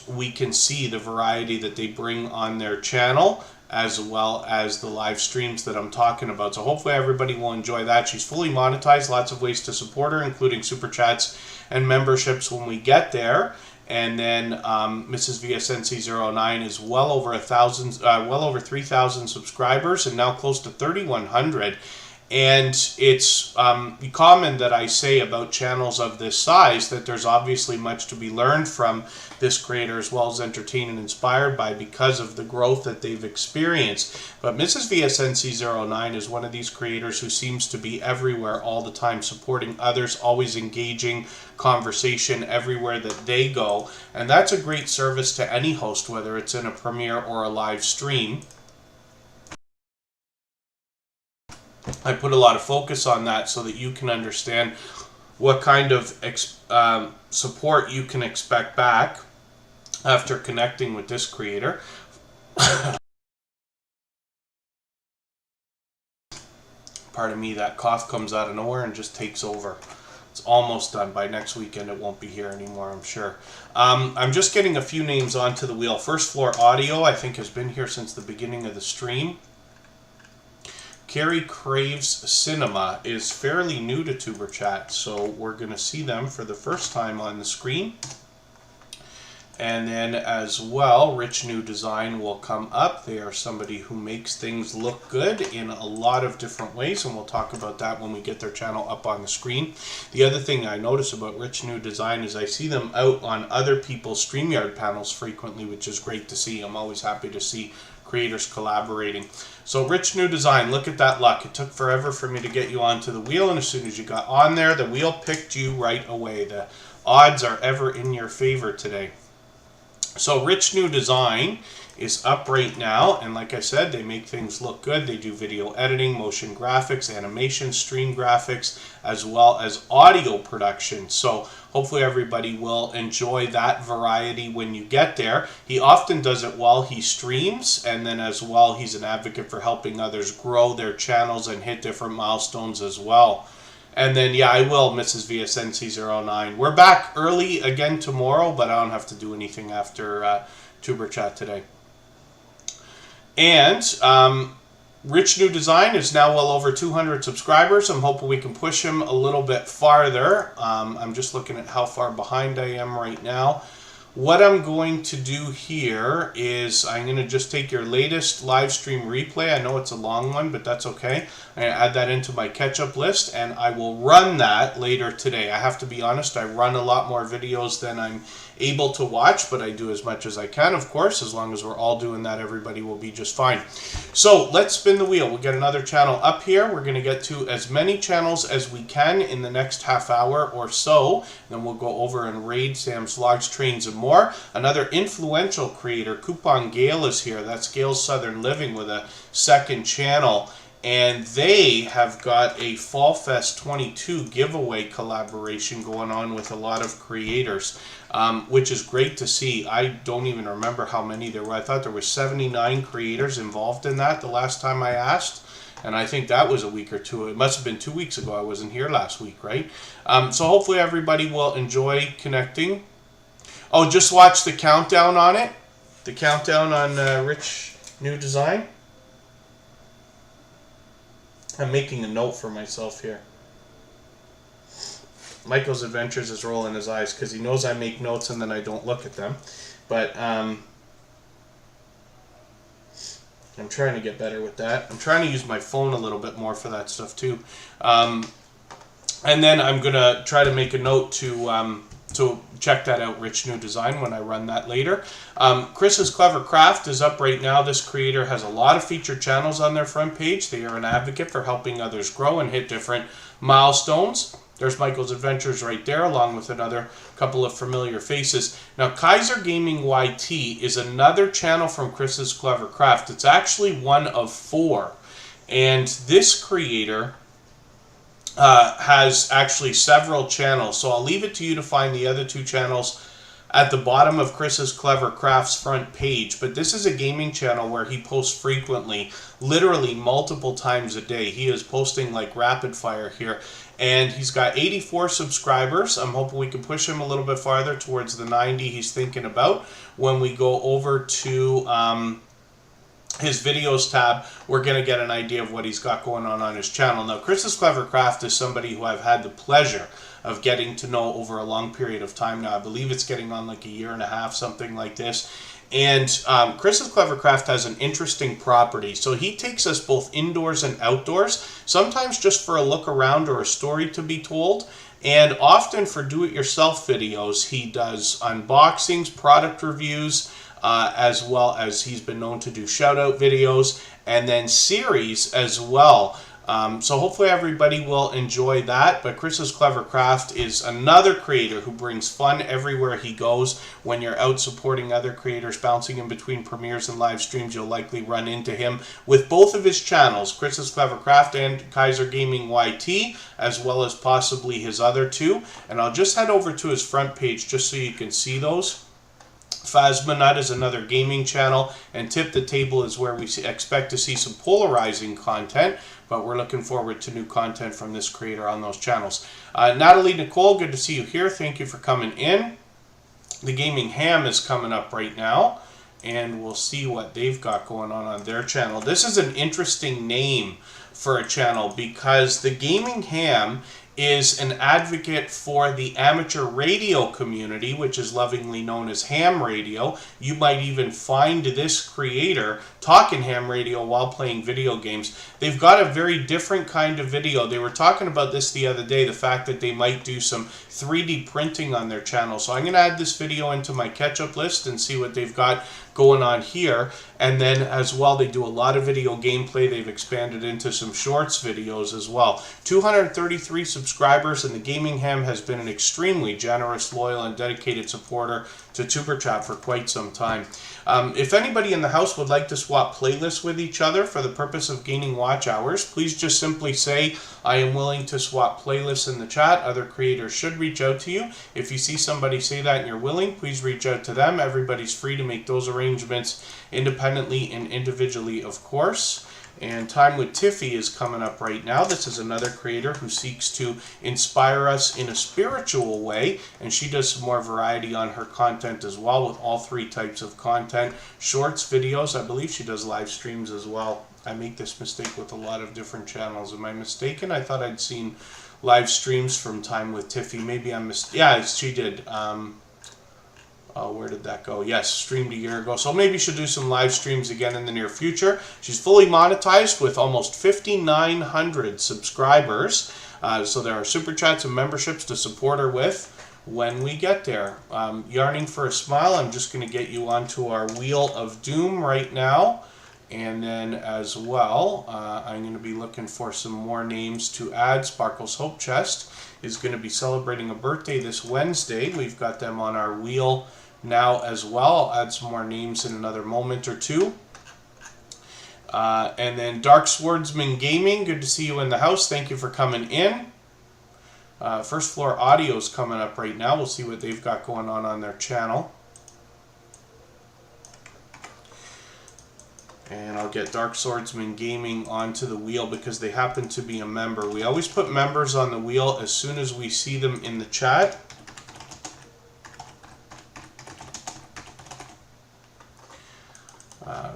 we can see the variety that they bring on their channel, as well as the live streams that I'm talking about. So hopefully everybody will enjoy that. She's fully monetized, lots of ways to support her, including super chats and memberships when we get there. And then Mrs. VSNC09 is well over 3,000 subscribers, and now close to 3,100. And it's common that I say about channels of this size that there's obviously much to be learned from this creator, as well as entertained and inspired by, because of the growth that they've experienced. But Mrs. VSNC09 is one of these creators who seems to be everywhere all the time, supporting others, always engaging conversation everywhere that they go. And that's a great service to any host, whether it's in a premiere or a live stream. I put a lot of focus on that so that you can understand what kind of support you can expect back after connecting with this creator. Pardon me, that cough comes out of nowhere and just takes over. It's almost done. By next weekend it won't be here anymore, I'm sure. I'm just getting a few names onto the wheel. First Floor Audio, I think, has been here since the beginning of the stream. Carrie Craves Cinema is fairly new to Tuber Chat, so we're going to see them for the first time on the screen. And then as well, Rich New Design will come up. They are somebody who makes things look good in a lot of different ways, and we'll talk about that when we get their channel up on the screen. The other thing I notice about Rich New Design is I see them out on other people's StreamYard panels frequently, which is great to see. I'm always happy to see creators collaborating. So Rich New Design, look at that luck. It took forever for me to get you onto the wheel, and as soon as you got on there, the wheel picked you right away. The odds are ever in your favor today. So Rich New Design is up right now, and like I said, they make things look good. They do video editing, motion graphics, animation, stream graphics, as well as audio production. So hopefully everybody will enjoy that variety when you get there. He often does it while he streams, and then as well, he's an advocate for helping others grow their channels and hit different milestones as well. And then, yeah, I will, Mrs. VSNC09. We're back early again tomorrow, but I don't have to do anything after Tuber Chat today. And Rich New Design is now well over 200 subscribers. I'm hoping we can push him a little bit farther. I'm just looking at how far behind I am right now. What I'm going to do here is I'm going to just take your latest live stream replay. I know it's a long one, but that's okay. I'm going to add that into my catch-up list, and I will run that later today. I have to be honest, I run a lot more videos than I'm able to watch, but I do as much as I can, of course. As long as we're all doing that, everybody will be just fine. So let's spin the wheel. We'll get another channel up here. We're going to get to as many channels as we can in the next half hour or so. Then we'll go over and raid Sam's Logs, Trains, and More. Another influential creator, Coupon Gail, is here. That's Gail's Southern Living with a second channel. And they have got a Fall Fest 22 giveaway collaboration going on with a lot of creators, which is great to see. I don't even remember how many there were. I thought there were 79 creators involved in that the last time I asked. And I think that was a week or two. It must have been 2 weeks ago. I wasn't here last week, right? So hopefully everybody will enjoy connecting. Oh, just watch the countdown on it. The countdown on Rich New Design. I'm making a note for myself here. Michael's Adventures is rolling his eyes because he knows I make notes and then I don't look at them. But I'm trying to get better with that. I'm trying to use my phone a little bit more for that stuff too. And then I'm going to try to make a note to check that out, Rich New Design, when I run that later. Chris's Clever Craft is up right now. This creator has a lot of featured channels on their front page. They are an advocate for helping others grow and hit different milestones. There's Michael's Adventures right there, along with another couple of familiar faces. Now, Kaiser Gaming YT is another channel from Chris's Clever Craft. It's actually one of 4. And this creator has actually several channels, so I'll leave it to you to find the other 2 channels at the bottom of Chris's Clever Crafts front page. But this is a gaming channel where he posts frequently, literally multiple times a day. He is posting like rapid fire here, and he's got 84 subscribers. I'm hoping we can push him a little bit farther towards the 90 he's thinking about when we go over to his videos tab. We're going to get an idea of what he's got going on his channel. Now, Chris's Clever Craft is somebody who I've had the pleasure of getting to know over a long period of time now. I believe it's getting on like a year and a half, something like this. And Chris's Clever Craft has an interesting property. So he takes us both indoors and outdoors, sometimes just for a look around or a story to be told. And often for do-it-yourself videos, he does unboxings, product reviews, as well as he's been known to do shout-out videos, and then series as well. So hopefully everybody will enjoy that. But Chris's Clever Craft is another creator who brings fun everywhere he goes. When you're out supporting other creators, bouncing in between premieres and live streams, you'll likely run into him with both of his channels, Chris's Clever Craft and Kaiser Gaming YT, as well as possibly his other 2. And I'll just head over to his front page just so you can see those. Phasmanut is another gaming channel, and Tip the Table is where we expect to see some polarizing content, but we're looking forward to new content from this creator on those channels. Natalie Nicole, good to see you here. Thank you for coming in. The Gaming Ham is coming up right now, and we'll see what they've got going on their channel. This is an interesting name for a channel because the Gaming Ham is an advocate for the amateur radio community, which is lovingly known as ham radio. You might even find this creator talking ham radio while playing video games. They've got a very different kind of video. They were talking about this the other day, the fact that they might do some 3D printing on their channel. So I'm going to add this video into my catch-up list and see what they've got going on here. And then as well, they do a lot of video gameplay. They've expanded into some shorts videos as well. 233 subscribers, and the Gaming Ham has been an extremely generous, loyal, and dedicated supporter to Superchat for quite some time. If anybody in the house would like to swap playlists with each other for the purpose of gaining watch hours, please just simply say, I am willing to swap playlists in the chat. Other creators should reach out to you. If you see somebody say that and you're willing, please reach out to them. Everybody's free to make those arrangements independently and individually, of course. And Time with Tiffy is coming up right now. This is another creator who seeks to inspire us in a spiritual way, and she does some more variety on her content as well, with all 3 types of content: shorts, videos. I believe she does live streams as well. I make this mistake with a lot of different channels. Am I mistaken? I thought I'd seen live streams from Time with Tiffy. Maybe I'm mistaken. Yeah, she did. Where did that go? Yes, streamed a year ago. So maybe she'll do some live streams again in the near future. She's fully monetized with almost 5,900 subscribers. So there are super chats and memberships to support her with. when we get there. Yarning for a Smile, I'm just going to get you onto our Wheel of Doom right now. And then as well, I'm going to be looking for some more names to add. Sparkle's Hope Chest is going to be celebrating a birthday this Wednesday. We've got them on our wheel now as well. I'll add some more names in another moment or two. And then Dark Swordsman Gaming, good to see you in the house. Thank you for coming in. First Floor Audio is coming up right now. We'll see what they've got going on their channel. And I'll get Dark Swordsman Gaming onto the wheel because they happen to be a member. We always put members on the wheel as soon as we see them in the chat.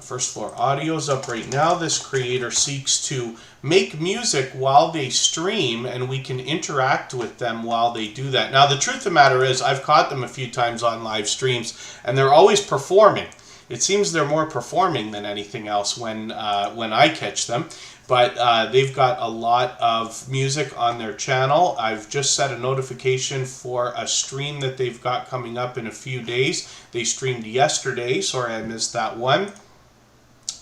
First Floor Audio's up right now. This creator seeks to make music while they stream, and we can interact with them while they do that. Now, the truth of the matter is, I've caught them a few times on live streams, and they're always performing. It seems they're more performing than anything else when I catch them. But they've got a lot of music on their channel. I've just set a notification for a stream that they've got coming up in a few days. They streamed yesterday. Sorry I missed that one.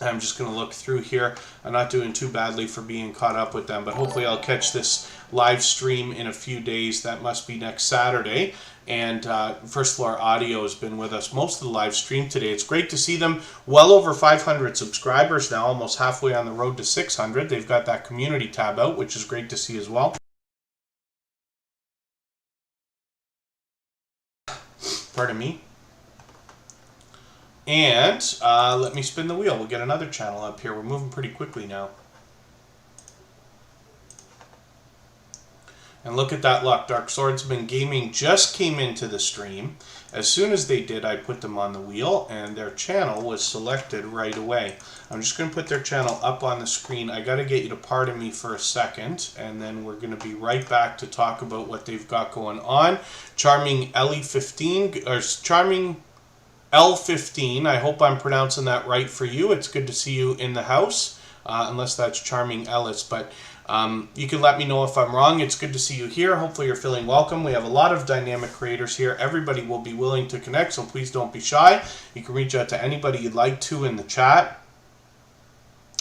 I'm just going to look through here. I'm not doing too badly for being caught up with them, but hopefully I'll catch this live stream in a few days. That must be next Saturday. And First Floor Audio has been with us most of the live stream today. It's great to see them. Well over 500 subscribers now, almost halfway on the road to 600. They've got that community tab out, which is great to see as well. Pardon me. And let me spin the wheel. We'll get another channel up here. We're moving pretty quickly now. And look at that luck. Dark Swordsman Gaming just came into the stream. As soon as they did, I put them on the wheel, and their channel was selected right away. I'm just going to put their channel up on the screen. I got to get you to pardon me for a second, and then we're going to be right back to talk about what they've got going on. Charming Ellie 15, or Charming L15, I hope I'm pronouncing that right for you. It's good to see you in the house, unless that's Charming Ellis, but you can let me know if I'm wrong. It's good to see you here. Hopefully you're feeling welcome. We have a lot of dynamic creators here. Everybody will be willing to connect, so please don't be shy. You can reach out to anybody you'd like to in the chat.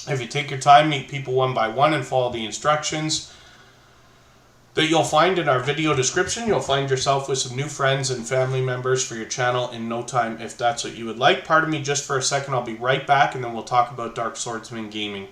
If you take your time, meet people one by one and follow the instructions that you'll find in our video description, you'll find yourself with some new friends and family members for your channel in no time if that's what you would like. Pardon me just for a second. I'll be right back, and then we'll talk about Dark Swordsman Gaming.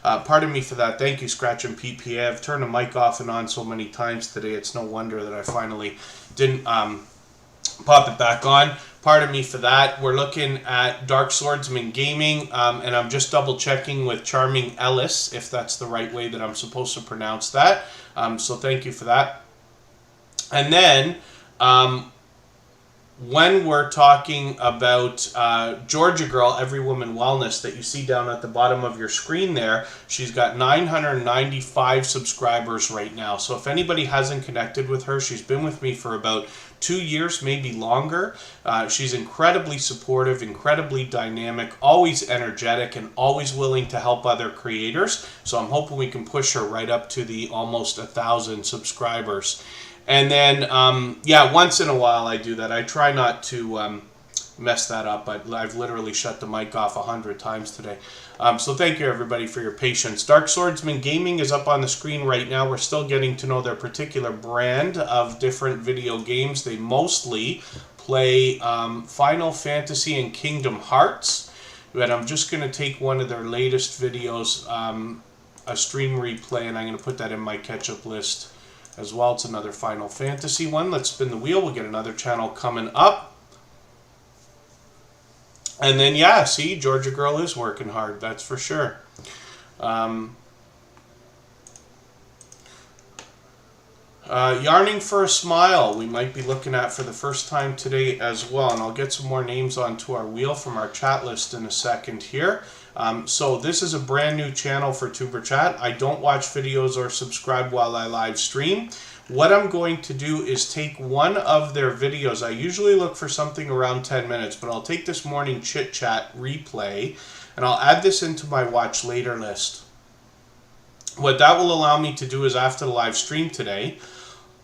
Pardon me for that. Thank you, Scratch and PPA. I've turned the mic off and on so many times today, it's no wonder that I finally didn't pop it back on. Pardon me for that. We're looking at Dark Swordsman Gaming, and I'm just double checking with Charming Ellis, if that's the right way that I'm supposed to pronounce that. So thank you for that. And then when we're talking about Georgia Girl, Every Woman Wellness, that you see down at the bottom of your screen there, she's got 995 subscribers right now. So if anybody hasn't connected with her, she's been with me for about 2 years, maybe longer. She's incredibly supportive, incredibly dynamic, always energetic, and always willing to help other creators. So I'm hoping we can push her right up to the almost 1,000 subscribers. And then, yeah, once in a while I do that. I try not to mess that up, but I've literally shut the mic off 100 times today. So thank you, everybody, for your patience. Dark Swordsman Gaming is up on the screen right now. We're still getting to know their particular brand of different video games. They mostly play Final Fantasy and Kingdom Hearts. But I'm just going to take one of their latest videos, a stream replay, and I'm going to put that in my catch-up list as well. It's another Final Fantasy one. Let's spin the wheel. We'll get another channel coming up. And then, yeah, see, Georgia Girl is working hard, that's for sure. Yarning for a Smile, we might be looking at for the first time today as well. And I'll get some more names onto our wheel from our chat list in a second here. So this is a brand new channel for Tuber Chat. I don't watch videos or subscribe while I live stream. What I'm going to do is take one of their videos. I usually look for something around 10 minutes, but I'll take this morning chit chat replay and I'll add this into my watch later list. What that will allow me to do is after the live stream today,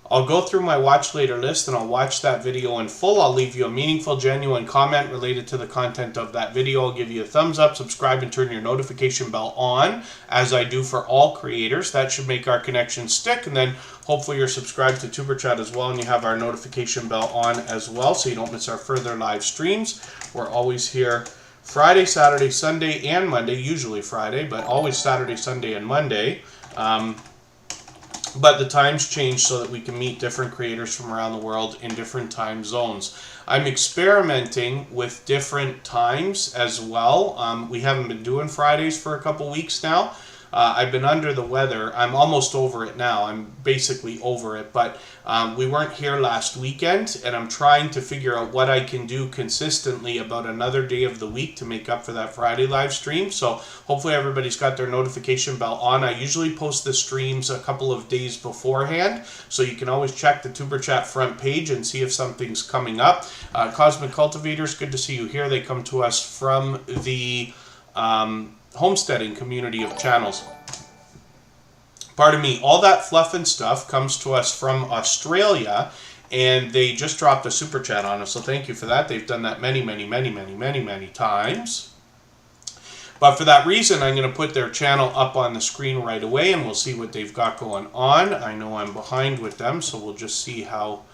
I'll go through my watch later list and I'll watch that video in full. I'll leave you a meaningful, genuine comment related to the content of that video. I'll give you a thumbs up, subscribe, and turn your notification bell on, as I do for all creators. That should make our connection stick. And then hopefully you're subscribed to Tuber Chat as well and you have our notification bell on as well so you don't miss our further live streams. We're always here Friday, Saturday, Sunday, and Monday. Usually Friday, but always Saturday, Sunday, and Monday. But the times change so that we can meet different creators from around the world in different time zones. I'm experimenting with different times as well. We haven't been doing Fridays for a couple weeks now. I've been under the weather. I'm almost over it now. I'm basically over it. But we weren't here last weekend, and I'm trying to figure out what I can do consistently about another day of the week to make up for that Friday live stream. So hopefully everybody's got their notification bell on. I usually post the streams a couple of days beforehand, so you can always check the Tuber Chat front page and see if something's coming up. Cosmic Cultivators, good to see you here. They come to us from the homesteading community of channels. Pardon me, all that fluff and stuff comes to us from Australia, and they just dropped a super chat on us, so thank you for that. They've done that many times. But for that reason, I'm going to put their channel up on the screen right away, and we'll see what they've got going on. I know I'm behind with them, so we'll just see how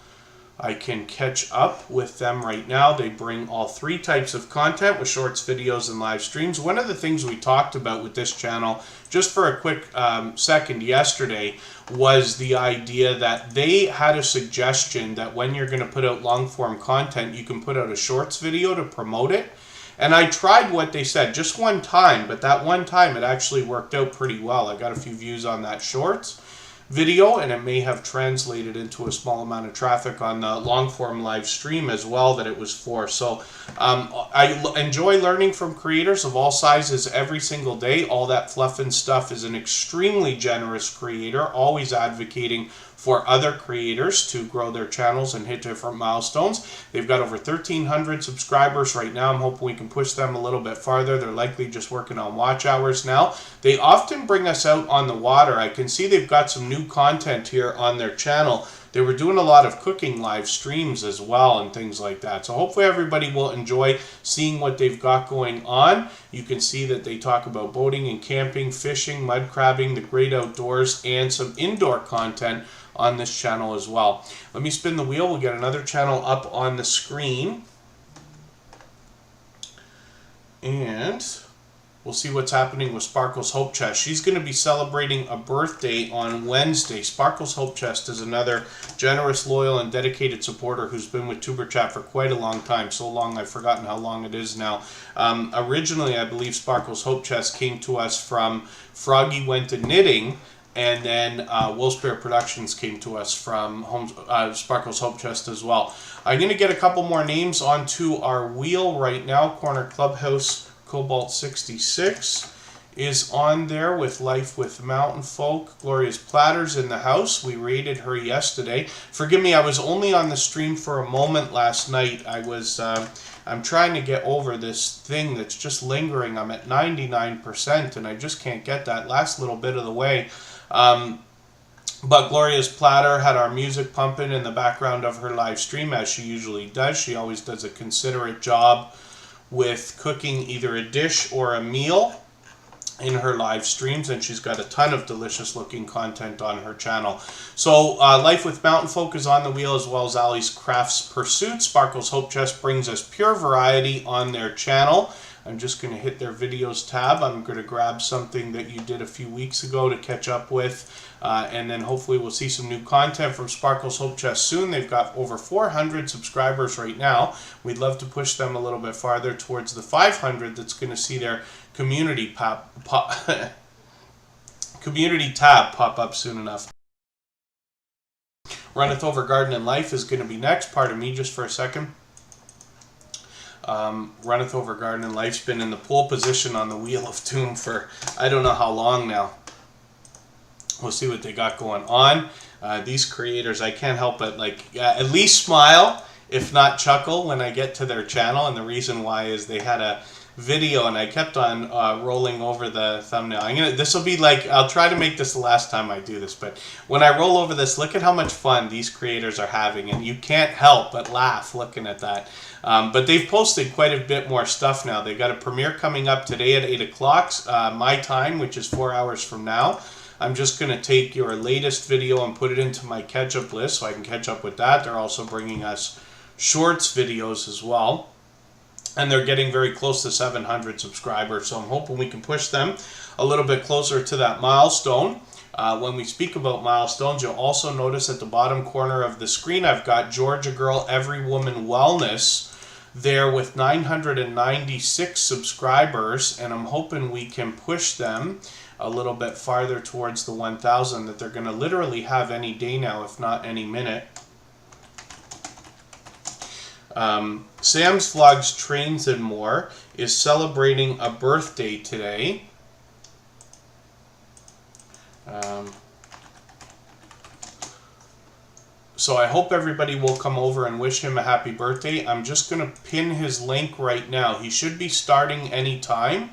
I can catch up with them right now. They bring all three types of content with shorts, videos, and live streams. One of the things we talked about with this channel, just for a quick second yesterday, was the idea that they had a suggestion that when you're going to put out long form content, you can put out a shorts video to promote it. And I tried what they said just one time, but that one time it actually worked out pretty well. I got a few views on that shorts video, and it may have translated into a small amount of traffic on the long form live stream as well that it was for. So I enjoy learning from creators of all sizes every single day. All that fluff and stuff is an extremely generous creator, always advocating for other creators to grow their channels and hit different milestones. They've got over 1,300 subscribers right now. I'm hoping we can push them a little bit farther. They're likely just working on watch hours now. They often bring us out on the water. I can see they've got some new content here on their channel. They were doing a lot of cooking live streams as well and things like that. So hopefully everybody will enjoy seeing what they've got going on. You can see that they talk about boating and camping, fishing, mud crabbing, the great outdoors, and some indoor content on this channel as well. Let me spin the wheel. We'll get another channel up on the screen. And we'll see what's happening with Sparkle's Hope Chest. She's going to be celebrating a birthday on Wednesday. Sparkle's Hope Chest is another generous, loyal, and dedicated supporter who's been with Tuber Chat for quite a long time. So long, I've forgotten how long it is now. Originally, I believe Sparkle's Hope Chest came to us from Froggy Went to Knitting, And then Wolfsbear Productions came to us from Sparkle's Hope Chest as well. I'm going to get a couple more names onto our wheel right now. Corner Clubhouse Cobalt 66 is on there with Life with Mountain Folk. Gloria's Platters in the house. We raided her yesterday. Forgive me, I was only on the stream for a moment last night. I'm trying to get over this thing that's just lingering. I'm at 99% and I just can't get that last little bit of the way. But Gloria's Platter had our music pumping in the background of her live stream, as she usually does. She always does a considerate job with cooking either a dish or a meal in her live streams, and she's got a ton of delicious looking content on her channel. So Life with Mountain Folk is on the wheel, as well as Ali's Crafts Pursuit. Sparkle's Hope Chest brings us pure variety on their channel. I'm just going to hit their videos tab. I'm going to grab something that you did a few weeks ago to catch up with, and then hopefully we'll see some new content from Sparkle's Hope Chest soon. They've got over 400 subscribers right now. We'd love to push them a little bit farther towards the 500 that's going to see their community community tab pop up soon enough. Runneth Over Garden and Life is going to be next. Pardon me just for a second. Runneth Over Garden and Life's been in the pole position on the Wheel of Doom for I don't know how long now. We'll see what they got going on. These creators, I can't help but at least smile, if not chuckle, when I get to their channel. And the reason why is they had a video and I kept on rolling over the thumbnail. This will be I'll try to make this the last time I do this, but when I roll over this, look at how much fun these creators are having, and you can't help but laugh looking at that. But they've posted quite a bit more stuff now. They've got a premiere coming up today at 8 o'clock my time, which is 4 hours from now. I'm just going to take your latest video and put it into my catch-up list so I can catch up with that. They're also bringing us shorts videos as well. And they're getting very close to 700 subscribers, so I'm hoping we can push them a little bit closer to that milestone. When we speak about milestones, you'll also notice at the bottom corner of the screen, I've got Georgia Girl Every Woman Wellness there with 996 subscribers, and I'm hoping we can push them a little bit farther towards the 1,000 that they're going to literally have any day now, if not any minute. Sam's Vlogs Trains and More is celebrating a birthday today. So I hope everybody will come over and wish him a happy birthday. I'm just going to pin his link right now. He should be starting anytime.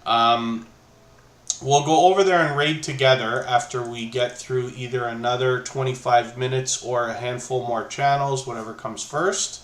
We'll go over there and raid together after we get through either another 25 minutes or a handful more channels, whatever comes first.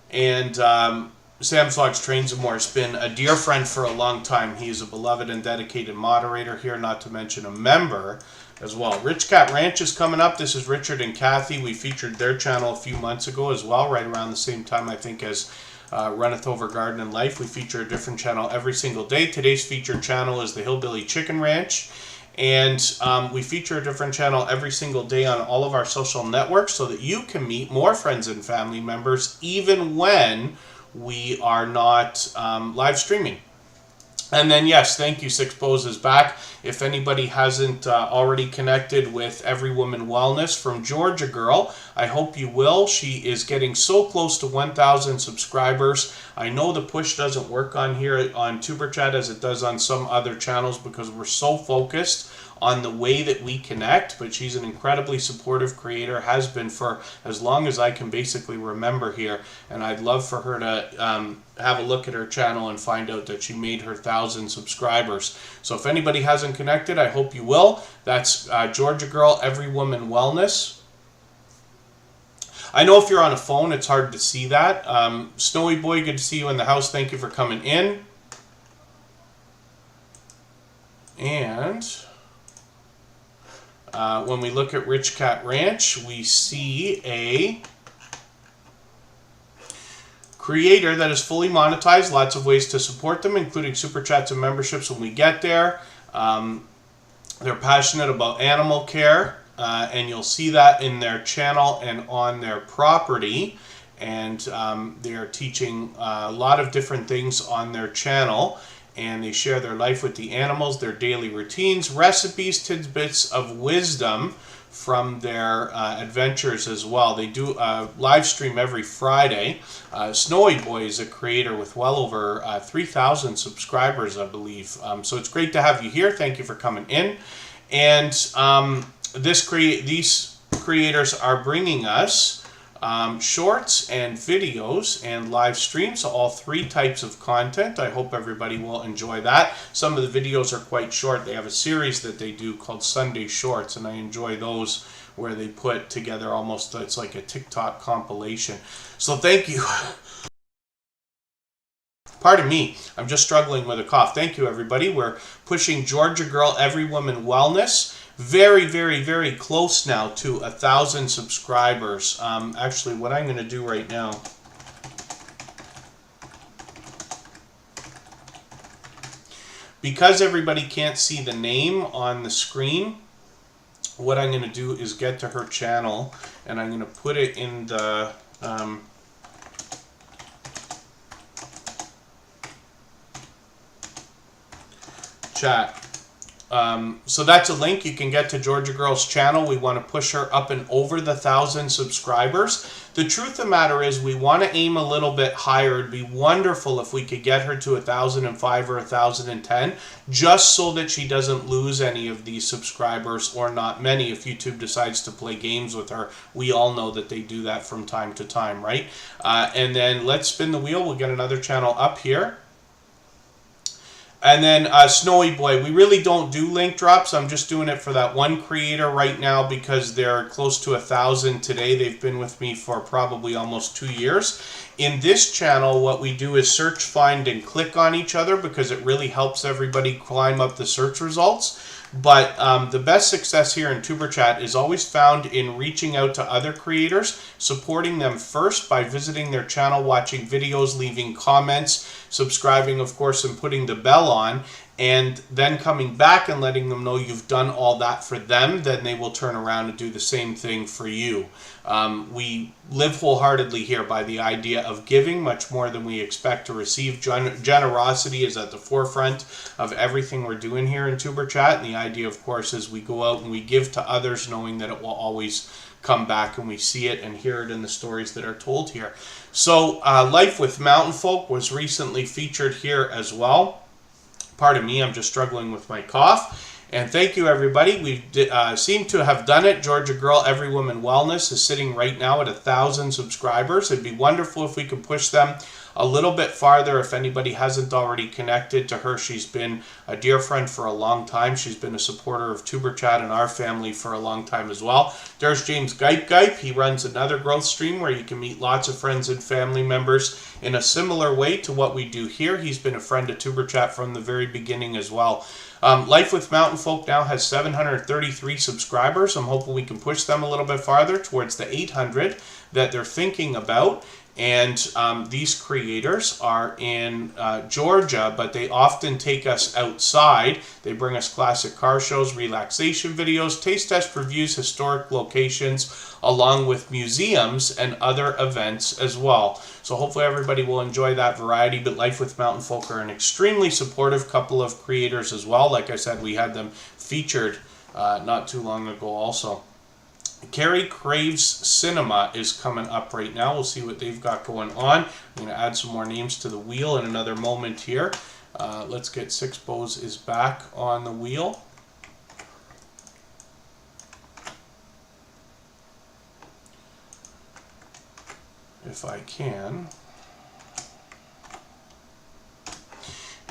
And Sam's Vlogs Trains and More has been a dear friend for a long time. He is a beloved and dedicated moderator here, not to mention a member as well. Rich Cat Ranch is coming up. This is Richard and Kathy. We featured their channel a few months ago as well, right around the same time, I think, as Runneth Over Garden and Life. We feature a different channel every single day. Today's featured channel is the Hillbilly Chicken Ranch. And we feature a different channel every single day on all of our social networks so that you can meet more friends and family members even when we are not live streaming. And then, yes, thank you, Six Bows is back. If anybody hasn't already connected with Every Woman Wellness from Georgia Girl, I hope you will. She is getting so close to 1,000 subscribers. I know the push doesn't work on here on Superchat as it does on some other channels because we're so focused on the way that we connect, but she's an incredibly supportive creator, has been for as long as I can basically remember here, and I'd love for her to have a look at her channel and find out that she made her 1,000 subscribers. So if anybody hasn't connected, I hope you will. That's Georgia Girl Every Woman Wellness. I know if you're on a phone, it's hard to see that. Snowy Boy, good to see you in the house. Thank you for coming in. And when we look at Rich Cat Ranch, we see a creator that is fully monetized. Lots of ways to support them, including super chats and memberships when we get there. They're passionate about animal care, and you'll see that in their channel and on their property. And they are teaching a lot of different things on their channel. and they share their life with the animals, their daily routines, recipes, tidbits of wisdom from their adventures as well. They do a live stream every Friday. Snowy Boy is a creator with well over 3,000 subscribers, I believe. So it's great to have you here. Thank you for coming in. And these creators are bringing us shorts and videos and live streams, so all 3 types of content. I hope everybody will enjoy that. Some of the videos are quite short. They have a series that they do called Sunday Shorts, and I enjoy those where they put together almost, it's like a TikTok compilation. So thank you. Pardon me, I'm just struggling with a cough. Thank you, everybody. We're pushing Georgia Girl Every Woman Wellness. Very, very, very close now to 1,000 subscribers. Actually, what I'm going to do right now, because everybody can't see the name on the screen, what I'm going to do is get to her channel, and I'm going to put it in the chat. So that's a link you can get to Georgia Girl's channel. We want to push her up and over the 1,000 subscribers. The truth of the matter is we want to aim a little bit higher. It'd be wonderful if we could get her to 1,005 or 1,010, just so that she doesn't lose any of these subscribers, or not many, if YouTube decides to play games with her. We all know that they do that from time to time, right? And then let's spin the wheel. We'll get another channel up here. And then Snowy Boy, we really don't do link drops. I'm just doing it for that one creator right now because they're close to 1,000 today. They've been with me for probably almost 2 years. In this channel, what we do is search, find, and click on each other because it really helps everybody climb up the search results. But the best success here in Tuber Chat is always found in reaching out to other creators, supporting them first by visiting their channel, watching videos, leaving comments, subscribing, of course, and putting the bell on, and then coming back and letting them know you've done all that for them. Then they will turn around and do the same thing for you. We live wholeheartedly here by the idea of giving much more than we expect to receive. Generosity is at the forefront of everything we're doing here in Tuber Chat, and the idea, of course, is we go out and we give to others knowing that it will always come back, and we see it and hear it in the stories that are told here. So Life with Mountain Folk was recently featured here as well. Pardon me, I'm just struggling with my cough. And thank you, everybody. We seem to have done it. Georgia Girl Every Woman Wellness is sitting right now at 1,000 subscribers. It'd be wonderful if we could push them a little bit farther. If anybody hasn't already connected to her, she's been a dear friend for a long time. She's been a supporter of Tuber Chat and our family for a long time as well. There's James Gipe. He runs another growth stream where you can meet lots of friends and family members in a similar way to what we do here. He's been a friend of Tuber Chat from the very beginning as well. Life with Mountain Folk now has 733 subscribers. I'm hoping we can push them a little bit farther towards the 800 that they're thinking about. And these creators are in Georgia, but they often take us outside. They bring us classic car shows, relaxation videos, taste test reviews, historic locations, along with museums and other events as well. So hopefully everybody will enjoy that variety. But Life with Mountain Folk are an extremely supportive couple of creators as well. Like I said, we had them featured not too long ago also. Carrie Craves Cinema is coming up right now. We'll see what they've got going on. I'm going to add some more names to the wheel in another moment here. Let's get Six Bows is back on the wheel. If I can.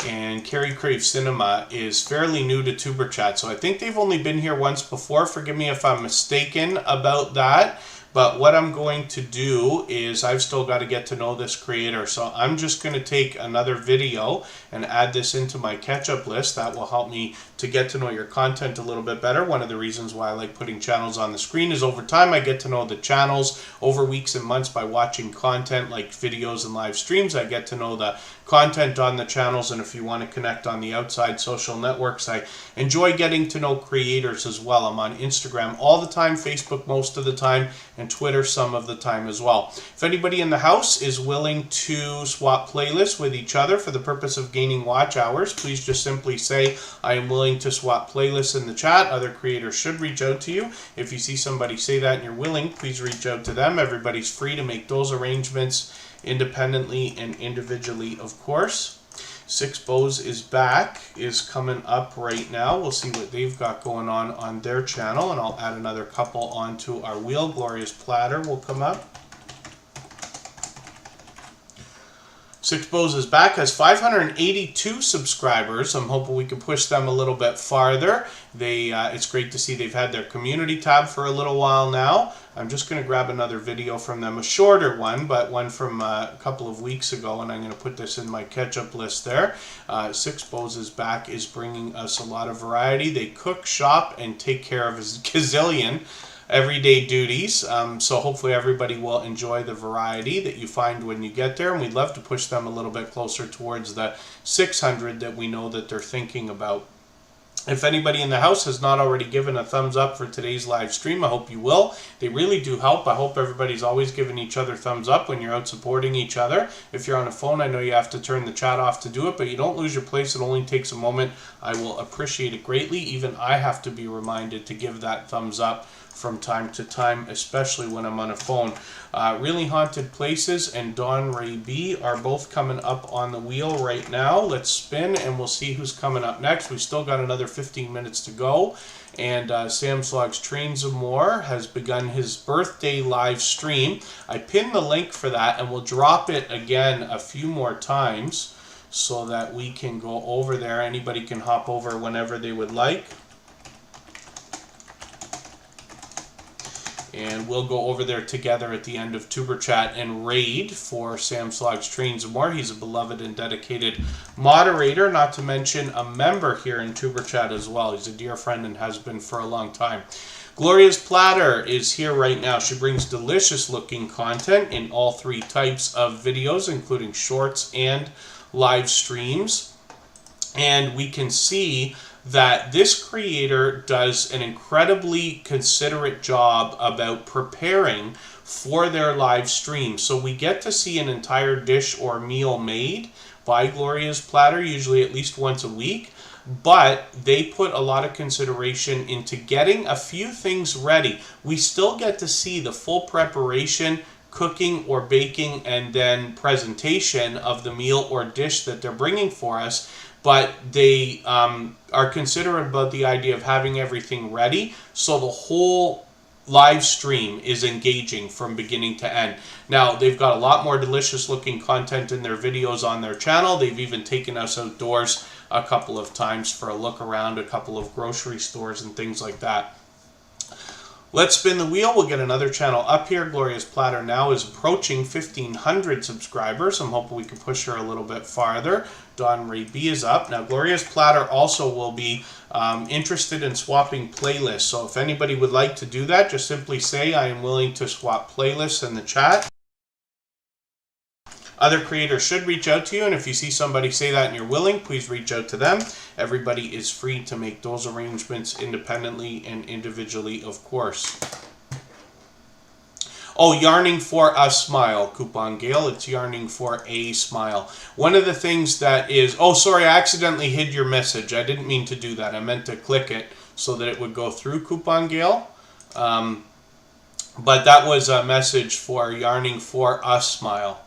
And Carrie Crave Cinema is fairly new to Tuber Chat, so I think they've only been here once before. Forgive me if I'm mistaken about that. But what I'm going to do is I've still got to get to know this creator. So I'm just going to take another video and add this into my catch-up list. That will help me to get to know your content a little bit better. One of the reasons why I like putting channels on the screen is over time I get to know the channels over weeks and months by watching content like videos and live streams. I get to know the content on the channels, and if you want to connect on the outside social networks, I enjoy getting to know creators as well. I'm on Instagram all the time, Facebook most of the time, and and Twitter some of the time as well. If anybody in the house is willing to swap playlists with each other for the purpose of gaining watch hours, please just simply say, I am willing to swap playlists in the chat. Other creators should reach out to you. If you see somebody say that and you're willing, please reach out to them. Everybody's free to make those arrangements independently and individually, of course. Six Bows is back, is coming up right now. We'll see what they've got going on their channel, and I'll add another couple onto our wheel. Glorious Platter will come up. Six Bows is back, has 582 subscribers. I'm hoping we can push them a little bit farther. It's great to see they've had their community tab for a little while now. I'm just going to grab another video from them, a shorter one, but one from a couple of weeks ago, and I'm going to put this in my catch-up list there. Six Bows is back, is bringing us a lot of variety. They cook, shop, and take care of a gazillion everyday duties, so hopefully everybody will enjoy the variety that you find when you get there, and we'd love to push them a little bit closer towards the 600 that we know that they're thinking about. If anybody in the house has not already given a thumbs up for today's live stream, I hope you will. They really do help. I hope everybody's always giving each other thumbs up when you're out supporting each other. If you're on a phone, I know you have to turn the chat off to do it, but you don't lose your place. It only takes a moment. I will appreciate it greatly. Even I have to be reminded to give that thumbs up from time to time, especially when I'm on a phone. Really Haunted Places and Dawn Ray B are both coming up on the wheel right now. Let's spin and we'll see who's coming up next. We've still got another 15 minutes to go. And Sam Slog's Trains of More has begun his birthday live stream. I pinned the link for that, and we'll drop it again a few more times so that we can go over there. Anybody can hop over whenever they would like. And we'll go over there together at the end of Tuber Chat and raid for Sam Slog's Trains and More. He's a beloved and dedicated moderator, not to mention a member here in Tuber Chat as well. He's a dear friend and has been for a long time. Glorious Platter is here right now. She brings delicious looking content in all three types of videos, including shorts and live streams. And we can see that this creator does an incredibly considerate job about preparing for their live stream. So we get to see an entire dish or meal made by Gloria's Platter, usually at least once a week. But they put a lot of consideration into getting a few things ready. We still get to see the full preparation, cooking or baking, and then presentation of the meal or dish that they're bringing for us. But they are considerate about the idea of having everything ready, so the whole live stream is engaging from beginning to end. Now, they've got a lot more delicious looking content in their videos on their channel. They've even taken us outdoors a couple of times for a look around a couple of grocery stores and things like that. Let's spin the wheel. We'll get another channel up here. Glorious Platter now is approaching 1,500 subscribers. I'm hoping we can push her a little bit farther. Dawn Ray B is up. Now, Glorious Platter also will be interested in swapping playlists. So if anybody would like to do that, just simply say, I am willing to swap playlists in the chat. Other creators should reach out to you, and if you see somebody say that and you're willing, please reach out to them. Everybody is free to make those arrangements independently and individually, of course. Oh, Yarning for a Smile, Coupon Gail. It's Yarning for a Smile. One of the things that is... Oh, sorry, I accidentally hid your message. I didn't mean to do that. I meant to click it so that it would go through, Coupon Gail. But that was a message for Yarning for a Smile.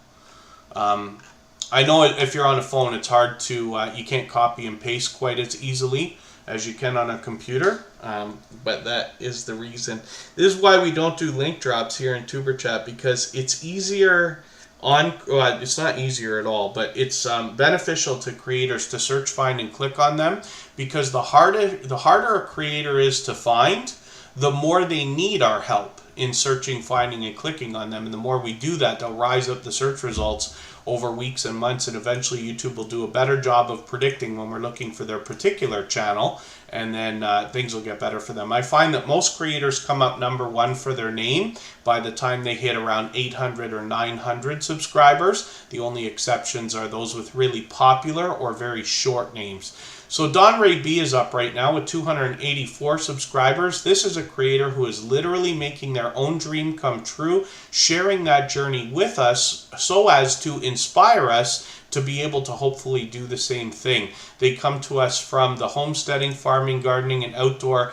I know if you're on a phone, it's hard to, you can't copy and paste quite as easily as you can on a computer, but that is the reason. This is why we don't do link drops here in Tuber Chat, because it's easier on, well, it's not easier at all, but it's beneficial to creators to search, find, and click on them, because the harder a creator is to find, the more they need our help in searching, finding, and clicking on them. And the more we do that, they'll rise up the search results over weeks and months, and eventually YouTube will do a better job of predicting when we're looking for their particular channel and then things will get better for them. I find that most creators come up #1 for their name by the time they hit around 800 or 900 subscribers. The only exceptions are those with really popular or very short names. So Don Ray B is up right now with 284 subscribers. This is a creator who is literally making their own dream come true, sharing that journey with us so as to inspire us to be able to hopefully do the same thing. They come to us from the homesteading, farming, gardening, and outdoor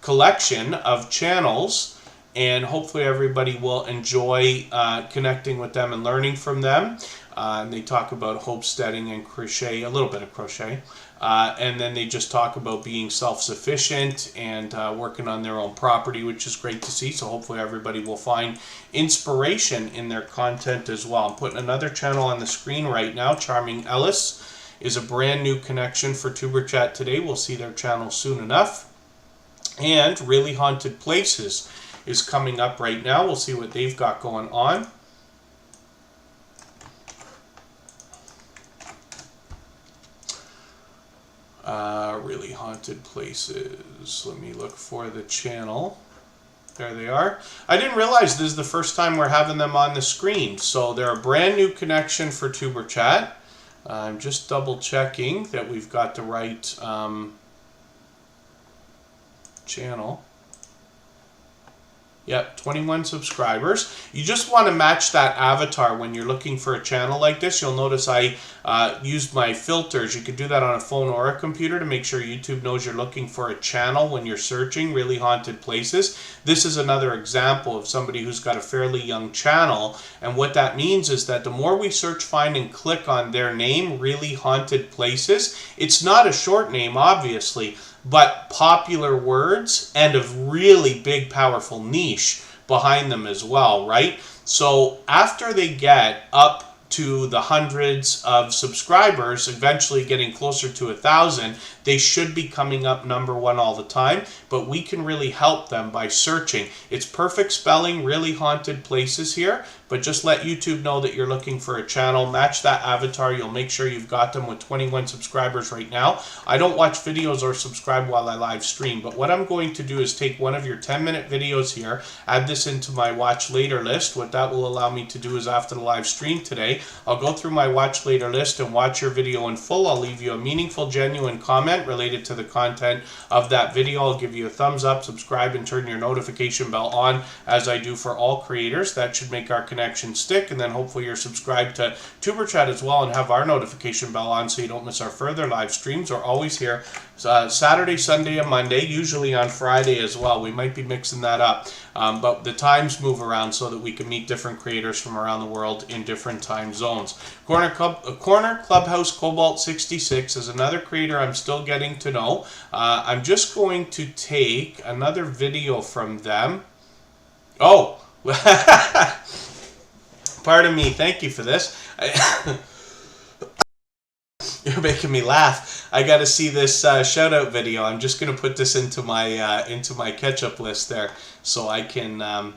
collection of channels, and hopefully everybody will enjoy connecting with them and learning from them. And they talk about homesteading and crochet, a little bit of crochet. And then they just talk about being self-sufficient and working on their own property, which is great to see. So hopefully everybody will find inspiration in their content as well. I'm putting another channel on the screen right now. Charming Ellis is a brand new connection for Tuber Chat today. We'll see their channel soon enough. And Really Haunted Places is coming up right now. We'll see what they've got going on. Really Haunted Places. Let me look for the channel. There they are. I didn't realize this is the first time we're having them on the screen. So they're a brand new connection for Tuber Chat. I'm just double checking that we've got the right channel. Yep, 21 subscribers. You just want to match that avatar when you're looking for a channel like this. You'll notice I used my filters. You can do that on a phone or a computer to make sure YouTube knows you're looking for a channel when you're searching Really Haunted Places. This is another example of somebody who's got a fairly young channel. And what that means is that the more we search, find, and click on their name, Really Haunted Places, it's not a short name, obviously, but popular words and a really big, powerful niche behind them as well, right? So after they get up to the hundreds of subscribers, eventually getting closer to 1,000, they should be coming up #1 all the time, but we can really help them by searching. It's perfect spelling, Really Haunted Places here, but just let YouTube know that you're looking for a channel. Match that avatar. You'll make sure you've got them with 21 subscribers right now. I don't watch videos or subscribe while I live stream, but what I'm going to do is take one of your 10-minute videos here, add this into my watch later list. What that will allow me to do is after the live stream today, I'll go through my watch later list and watch your video in full. I'll leave you a meaningful, genuine comment related to the content of that video. I'll give you a thumbs up, subscribe, and turn your notification bell on as I do for all creators. That should make our connection stick, and then hopefully you're subscribed to Tuber Chat as well and have our notification bell on so you don't miss our further live streams. We're always here Saturday, Sunday, and Monday, usually on Friday as well. We might be mixing that up, but the times move around so that we can meet different creators from around the world in different time zones. Corner Clubhouse Cobalt 66 is another creator I'm still getting to know. I'm just going to take another video from them. Oh, pardon me. Thank you for this. You're making me laugh. I got to see this shout out video. I'm just going to put this into my catch-up list there so I can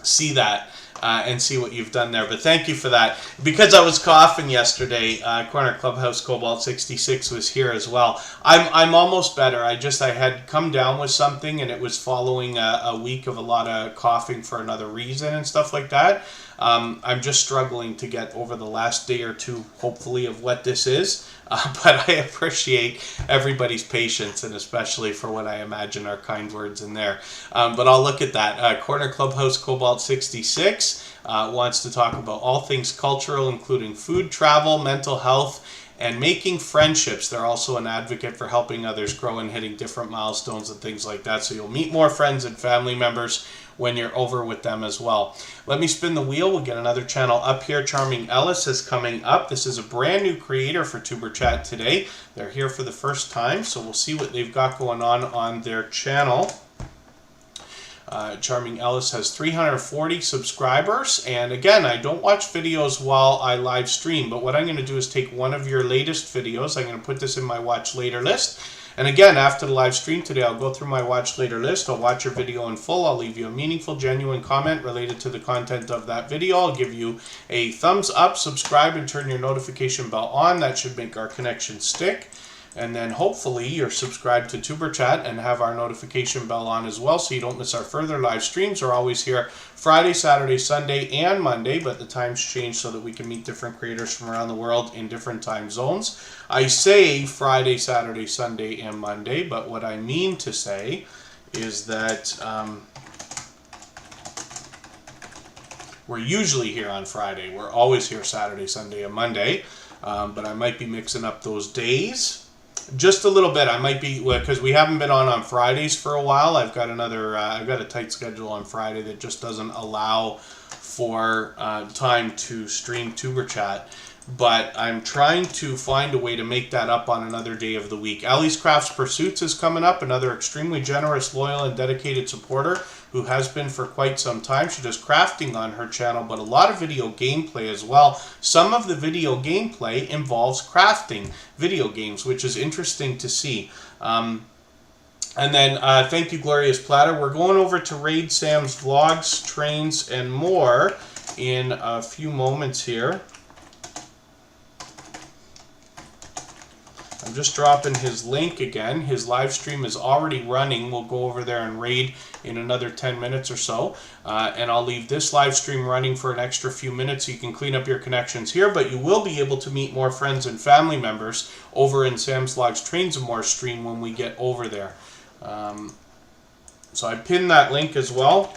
see that and see what you've done there. But thank you for that. Because I was coughing yesterday, Corner Clubhouse Cobalt 66 was here as well. I'm almost better. I had come down with something and it was following a week of a lot of coughing for another reason and stuff like that. I'm just struggling to get over the last day or two, hopefully, of what this is. But I appreciate everybody's patience, and especially for what I imagine are kind words in there. But I'll look at that. Corner Clubhouse Cobalt 66 wants to talk about all things cultural, including food, travel, mental health, and making friendships. They're also an advocate for helping others grow and hitting different milestones and things like that. So you'll meet more friends and family members when you're over with them as well. Let me spin the wheel. We'll get another channel up here. Charming Ellis is coming up. This is a brand new creator for Tuber Chat today. They're here for the first time, so we'll see what they've got going on their channel. Charming Ellis has 340 subscribers, and again, I don't watch videos while I live stream, but what I'm going to do is take one of your latest videos. I'm going to put this in my watch later list, and again, after the live stream today, I'll go through my watch later list. I'll watch your video in full. I'll leave you a meaningful, genuine comment related to the content of that video. I'll give you a thumbs up, subscribe, and turn your notification bell on. That should make our connection stick. And then hopefully you're subscribed to Tuber Chat and have our notification bell on as well, so you don't miss our further live streams. We're always here Friday, Saturday, Sunday, and Monday, but the times change so that we can meet different creators from around the world in different time zones. I say Friday, Saturday, Sunday, and Monday, but what I mean to say is that we're usually here on Friday. We're always here Saturday, Sunday, and Monday, but I might be mixing up those days just a little bit. I might be, because we haven't been on Fridays for a while. I've got I've got a tight schedule on Friday that just doesn't allow for time to stream Tuber Chat. But I'm trying to find a way to make that up on another day of the week. Ellis Crafts Pursuits is coming up, another extremely generous, loyal, and dedicated supporter who has been for quite some time. She does crafting on her channel, but a lot of video gameplay as well. Some of the video gameplay involves crafting video games, which is interesting to see. And then thank you, Glorious Platter. We're going over to Raid Sam's vlogs, trains, and more in a few moments here. I'm just dropping his link again. His live stream is already running. We'll go over there and raid in another 10 minutes or so. And I'll leave this live stream running for an extra few minutes so you can clean up your connections here. But you will be able to meet more friends and family members over in Sam's Vlogs Trains and More stream when we get over there. So I pinned that link as well.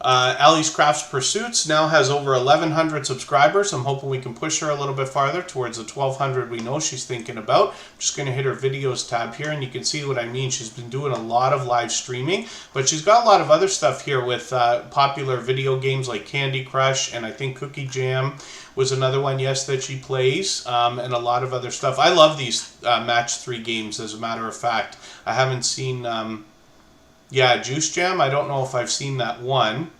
Ellis Crafts Pursuits now has over 1,100 subscribers. I'm hoping we can push her a little bit farther towards the 1,200 we know she's thinking about. I'm just going to hit her videos tab here and you can see what I mean. She's been doing a lot of live streaming, but she's got a lot of other stuff here with popular video games like Candy Crush, and I think Cookie Jam was another one, yes, that she plays, and a lot of other stuff. I love these match 3 games, as a matter of fact. I haven't seen... yeah, Juice Jam. I don't know if I've seen that one.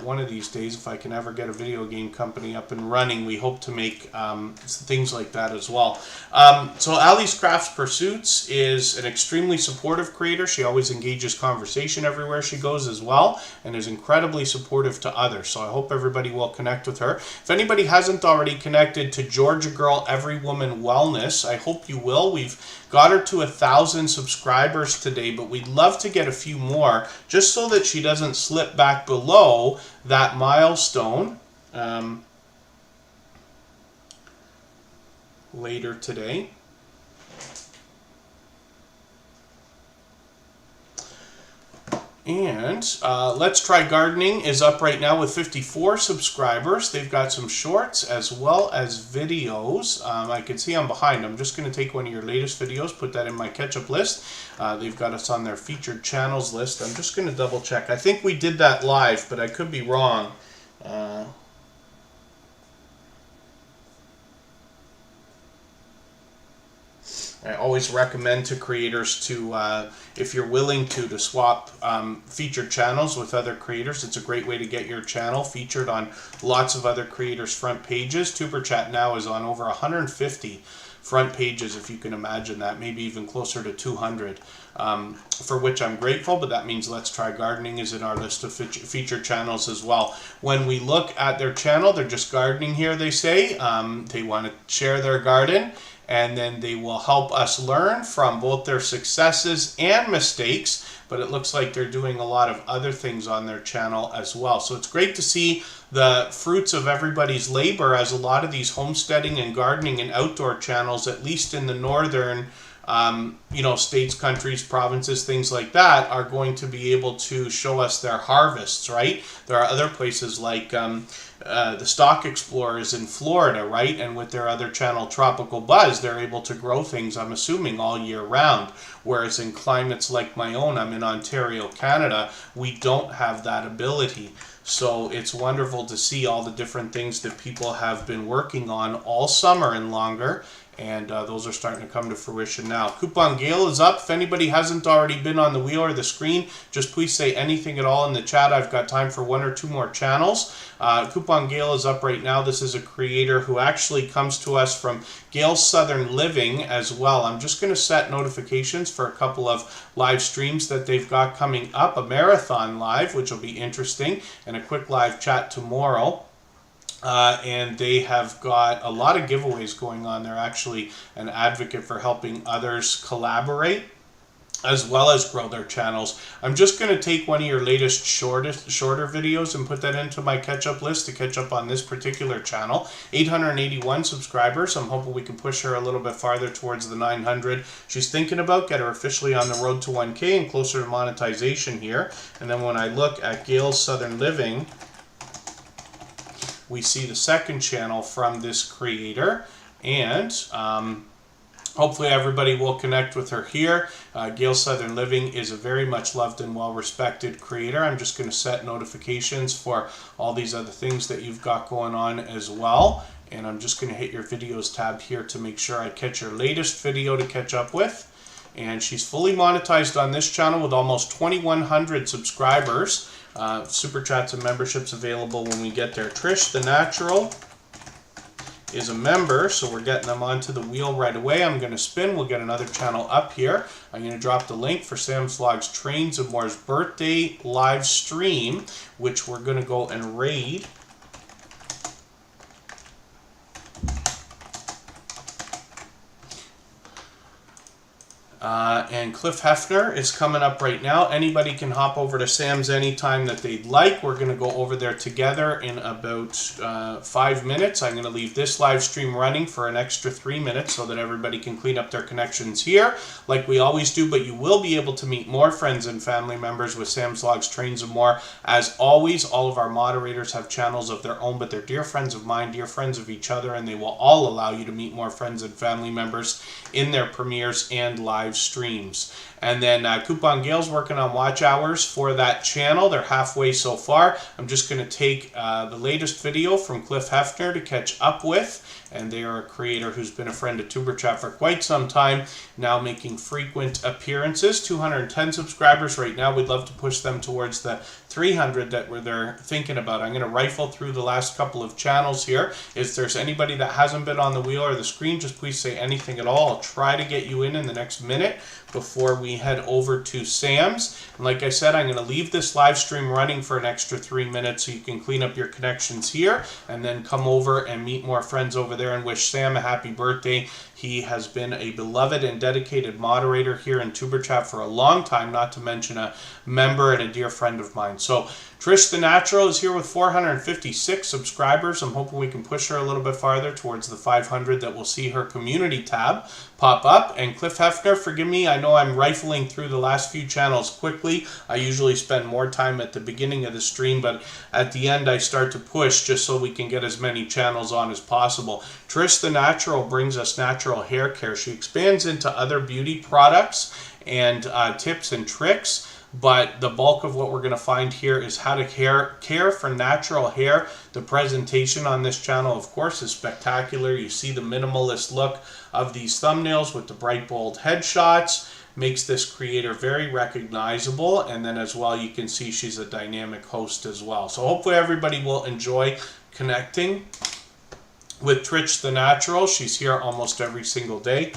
One of these days, if I can ever get a video game company up and running, we hope to make things like that as well. So Ellis Crafts Pursuits is an extremely supportive creator. She always engages conversation everywhere she goes as well, and is incredibly supportive to others. So I hope everybody will connect with her. If anybody hasn't already connected to Georgia Girl Every Woman Wellness, I hope you will. We've got her to 1,000 subscribers today, but we'd love to get a few more just so that she doesn't slip back below that milestone later today. And Let's Try Gardening is up right now with 54 subscribers. They've got some shorts as well as videos. I can see I'm behind. I'm just going to take one of your latest videos, put that in my catch-up list. They've got us on their featured channels list. I'm just going to double check. I think we did that live, but I could be wrong. I always recommend to creators to, if you're willing to swap featured channels with other creators. It's a great way to get your channel featured on lots of other creators' front pages. Tuber Chat now is on over 150 front pages, if you can imagine that, maybe even closer to 200, for which I'm grateful, but that means Let's Try Gardening is in our list of featured channels as well. When we look at their channel, they're just gardening here, they say. They want to share their garden, and then they will help us learn from both their successes and mistakes, but it looks like they're doing a lot of other things on their channel as well. So it's great to see the fruits of everybody's labor, as a lot of these homesteading and gardening and outdoor channels, at least in the northern states, countries, provinces, things like that, are going to be able to show us their harvests, right? There are other places like the Stock Explorers in Florida, right? And with their other channel, Tropical Buzz, they're able to grow things, I'm assuming, all year round. Whereas in climates like my own, I'm in Ontario, Canada, we don't have that ability. So it's wonderful to see all the different things that people have been working on all summer and longer, and those are starting to come to fruition now. Coupon Gail is up. If anybody hasn't already been on the wheel or the screen, just please say anything at all in the chat. I've got time for 1 or 2 more channels. Coupon Gail is up right now. This is a creator who actually comes to us from Gail's Southern Living as well. I'm just going to set notifications for a couple of live streams that they've got coming up. A marathon live, which will be interesting, and a quick live chat tomorrow. And they have got a lot of giveaways going on. They're actually an advocate for helping others collaborate as well as grow their channels. I'm just going to take one of your latest shorter videos and put that into my catch-up list to catch up on this particular channel. 881 subscribers. I'm hoping we can push her a little bit farther towards the 900 she's thinking about, get her officially on the road to 1K and closer to monetization here. And then when I look at Gail's Southern Living, we see the second channel from this creator, and hopefully everybody will connect with her here. Gail Southern Living is a very much loved and well-respected creator. I'm just going to set notifications for all these other things that you've got going on as well. And I'm just going to hit your videos tab here to make sure I catch your latest video to catch up with. And she's fully monetized on this channel with almost 2,100 subscribers. Super chats and memberships available when we get there. Trish the Natural is a member, so we're getting them onto the wheel right away. I'm going to spin. We'll get another channel up here. I'm going to drop the link for Sam's Vlogs Trains and More's birthday live stream, which we're going to go and raid. And Cliff Hefner is coming up right now. Anybody can hop over to Sam's anytime that they'd like. We're going to go over there together in about 5 minutes. I'm going to leave this live stream running for an extra 3 minutes so that everybody can clean up their connections here like we always do. But you will be able to meet more friends and family members with Sam's Vlogs, Trains, and More. As always, all of our moderators have channels of their own, but they're dear friends of mine, dear friends of each other, and they will all allow you to meet more friends and family members in their premieres and live streams. And then Coupon Gail's working on watch hours for that channel. They're halfway so far. I'm just going to take the latest video from Cliff Hefner to catch up with. And they are a creator who's been a friend of Superchat for quite some time, now making frequent appearances. 210 subscribers right now. We'd love to push them towards the 300 that they're thinking about. I'm going to rifle through the last couple of channels here. If there's anybody that hasn't been on the wheel or the screen, just please say anything at all. I'll try to get you in the next minute before we head over to Sam's. And like I said, I'm going to leave this live stream running for an extra 3 minutes so you can clean up your connections here and then come over and meet more friends over there and wish Sam a happy birthday. He has been a beloved and dedicated moderator here in TuberChat for a long time, not to mention a member and a dear friend of mine. So Trish the Natural is here with 456 subscribers. I'm hoping we can push her a little bit farther towards the 500 that we'll see her community tab pop up. And Cliff Hefner, forgive me, I know I'm rifling through the last few channels quickly. I usually spend more time at the beginning of the stream, but at the end I start to push just so we can get as many channels on as possible. Trish the Natural brings us natural hair care. She expands into other beauty products and tips and tricks. But the bulk of what we're going to find here is how to care for natural hair. The presentation on this channel, of course, is spectacular. You see the minimalist look of these thumbnails with the bright, bold headshots. Makes this creator very recognizable. And then as well, you can see she's a dynamic host as well. So hopefully everybody will enjoy connecting with Trish the Natural. She's here almost every single day.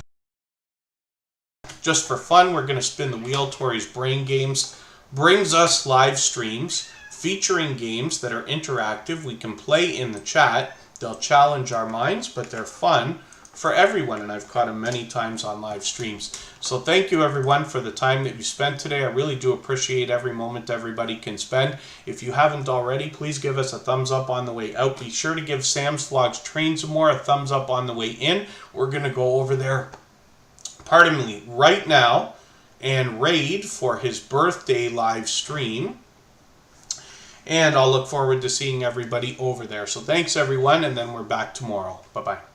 Just for fun, we're going to spin the wheel. Tori's Brain Games brings us live streams featuring games that are interactive. We can play in the chat. They'll challenge our minds, but they're fun for everyone, and I've caught them many times on live streams. So thank you, everyone, for the time that you spent today. I really do appreciate every moment everybody can spend. If you haven't already, please give us a thumbs up on the way out. Be sure to give Sam's Vlogs Trains More a thumbs up on the way in. We're going to go over there, pardon me, right now and raid for his birthday live stream. And I'll look forward to seeing everybody over there. So thanks, everyone, and then we're back tomorrow. Bye-bye.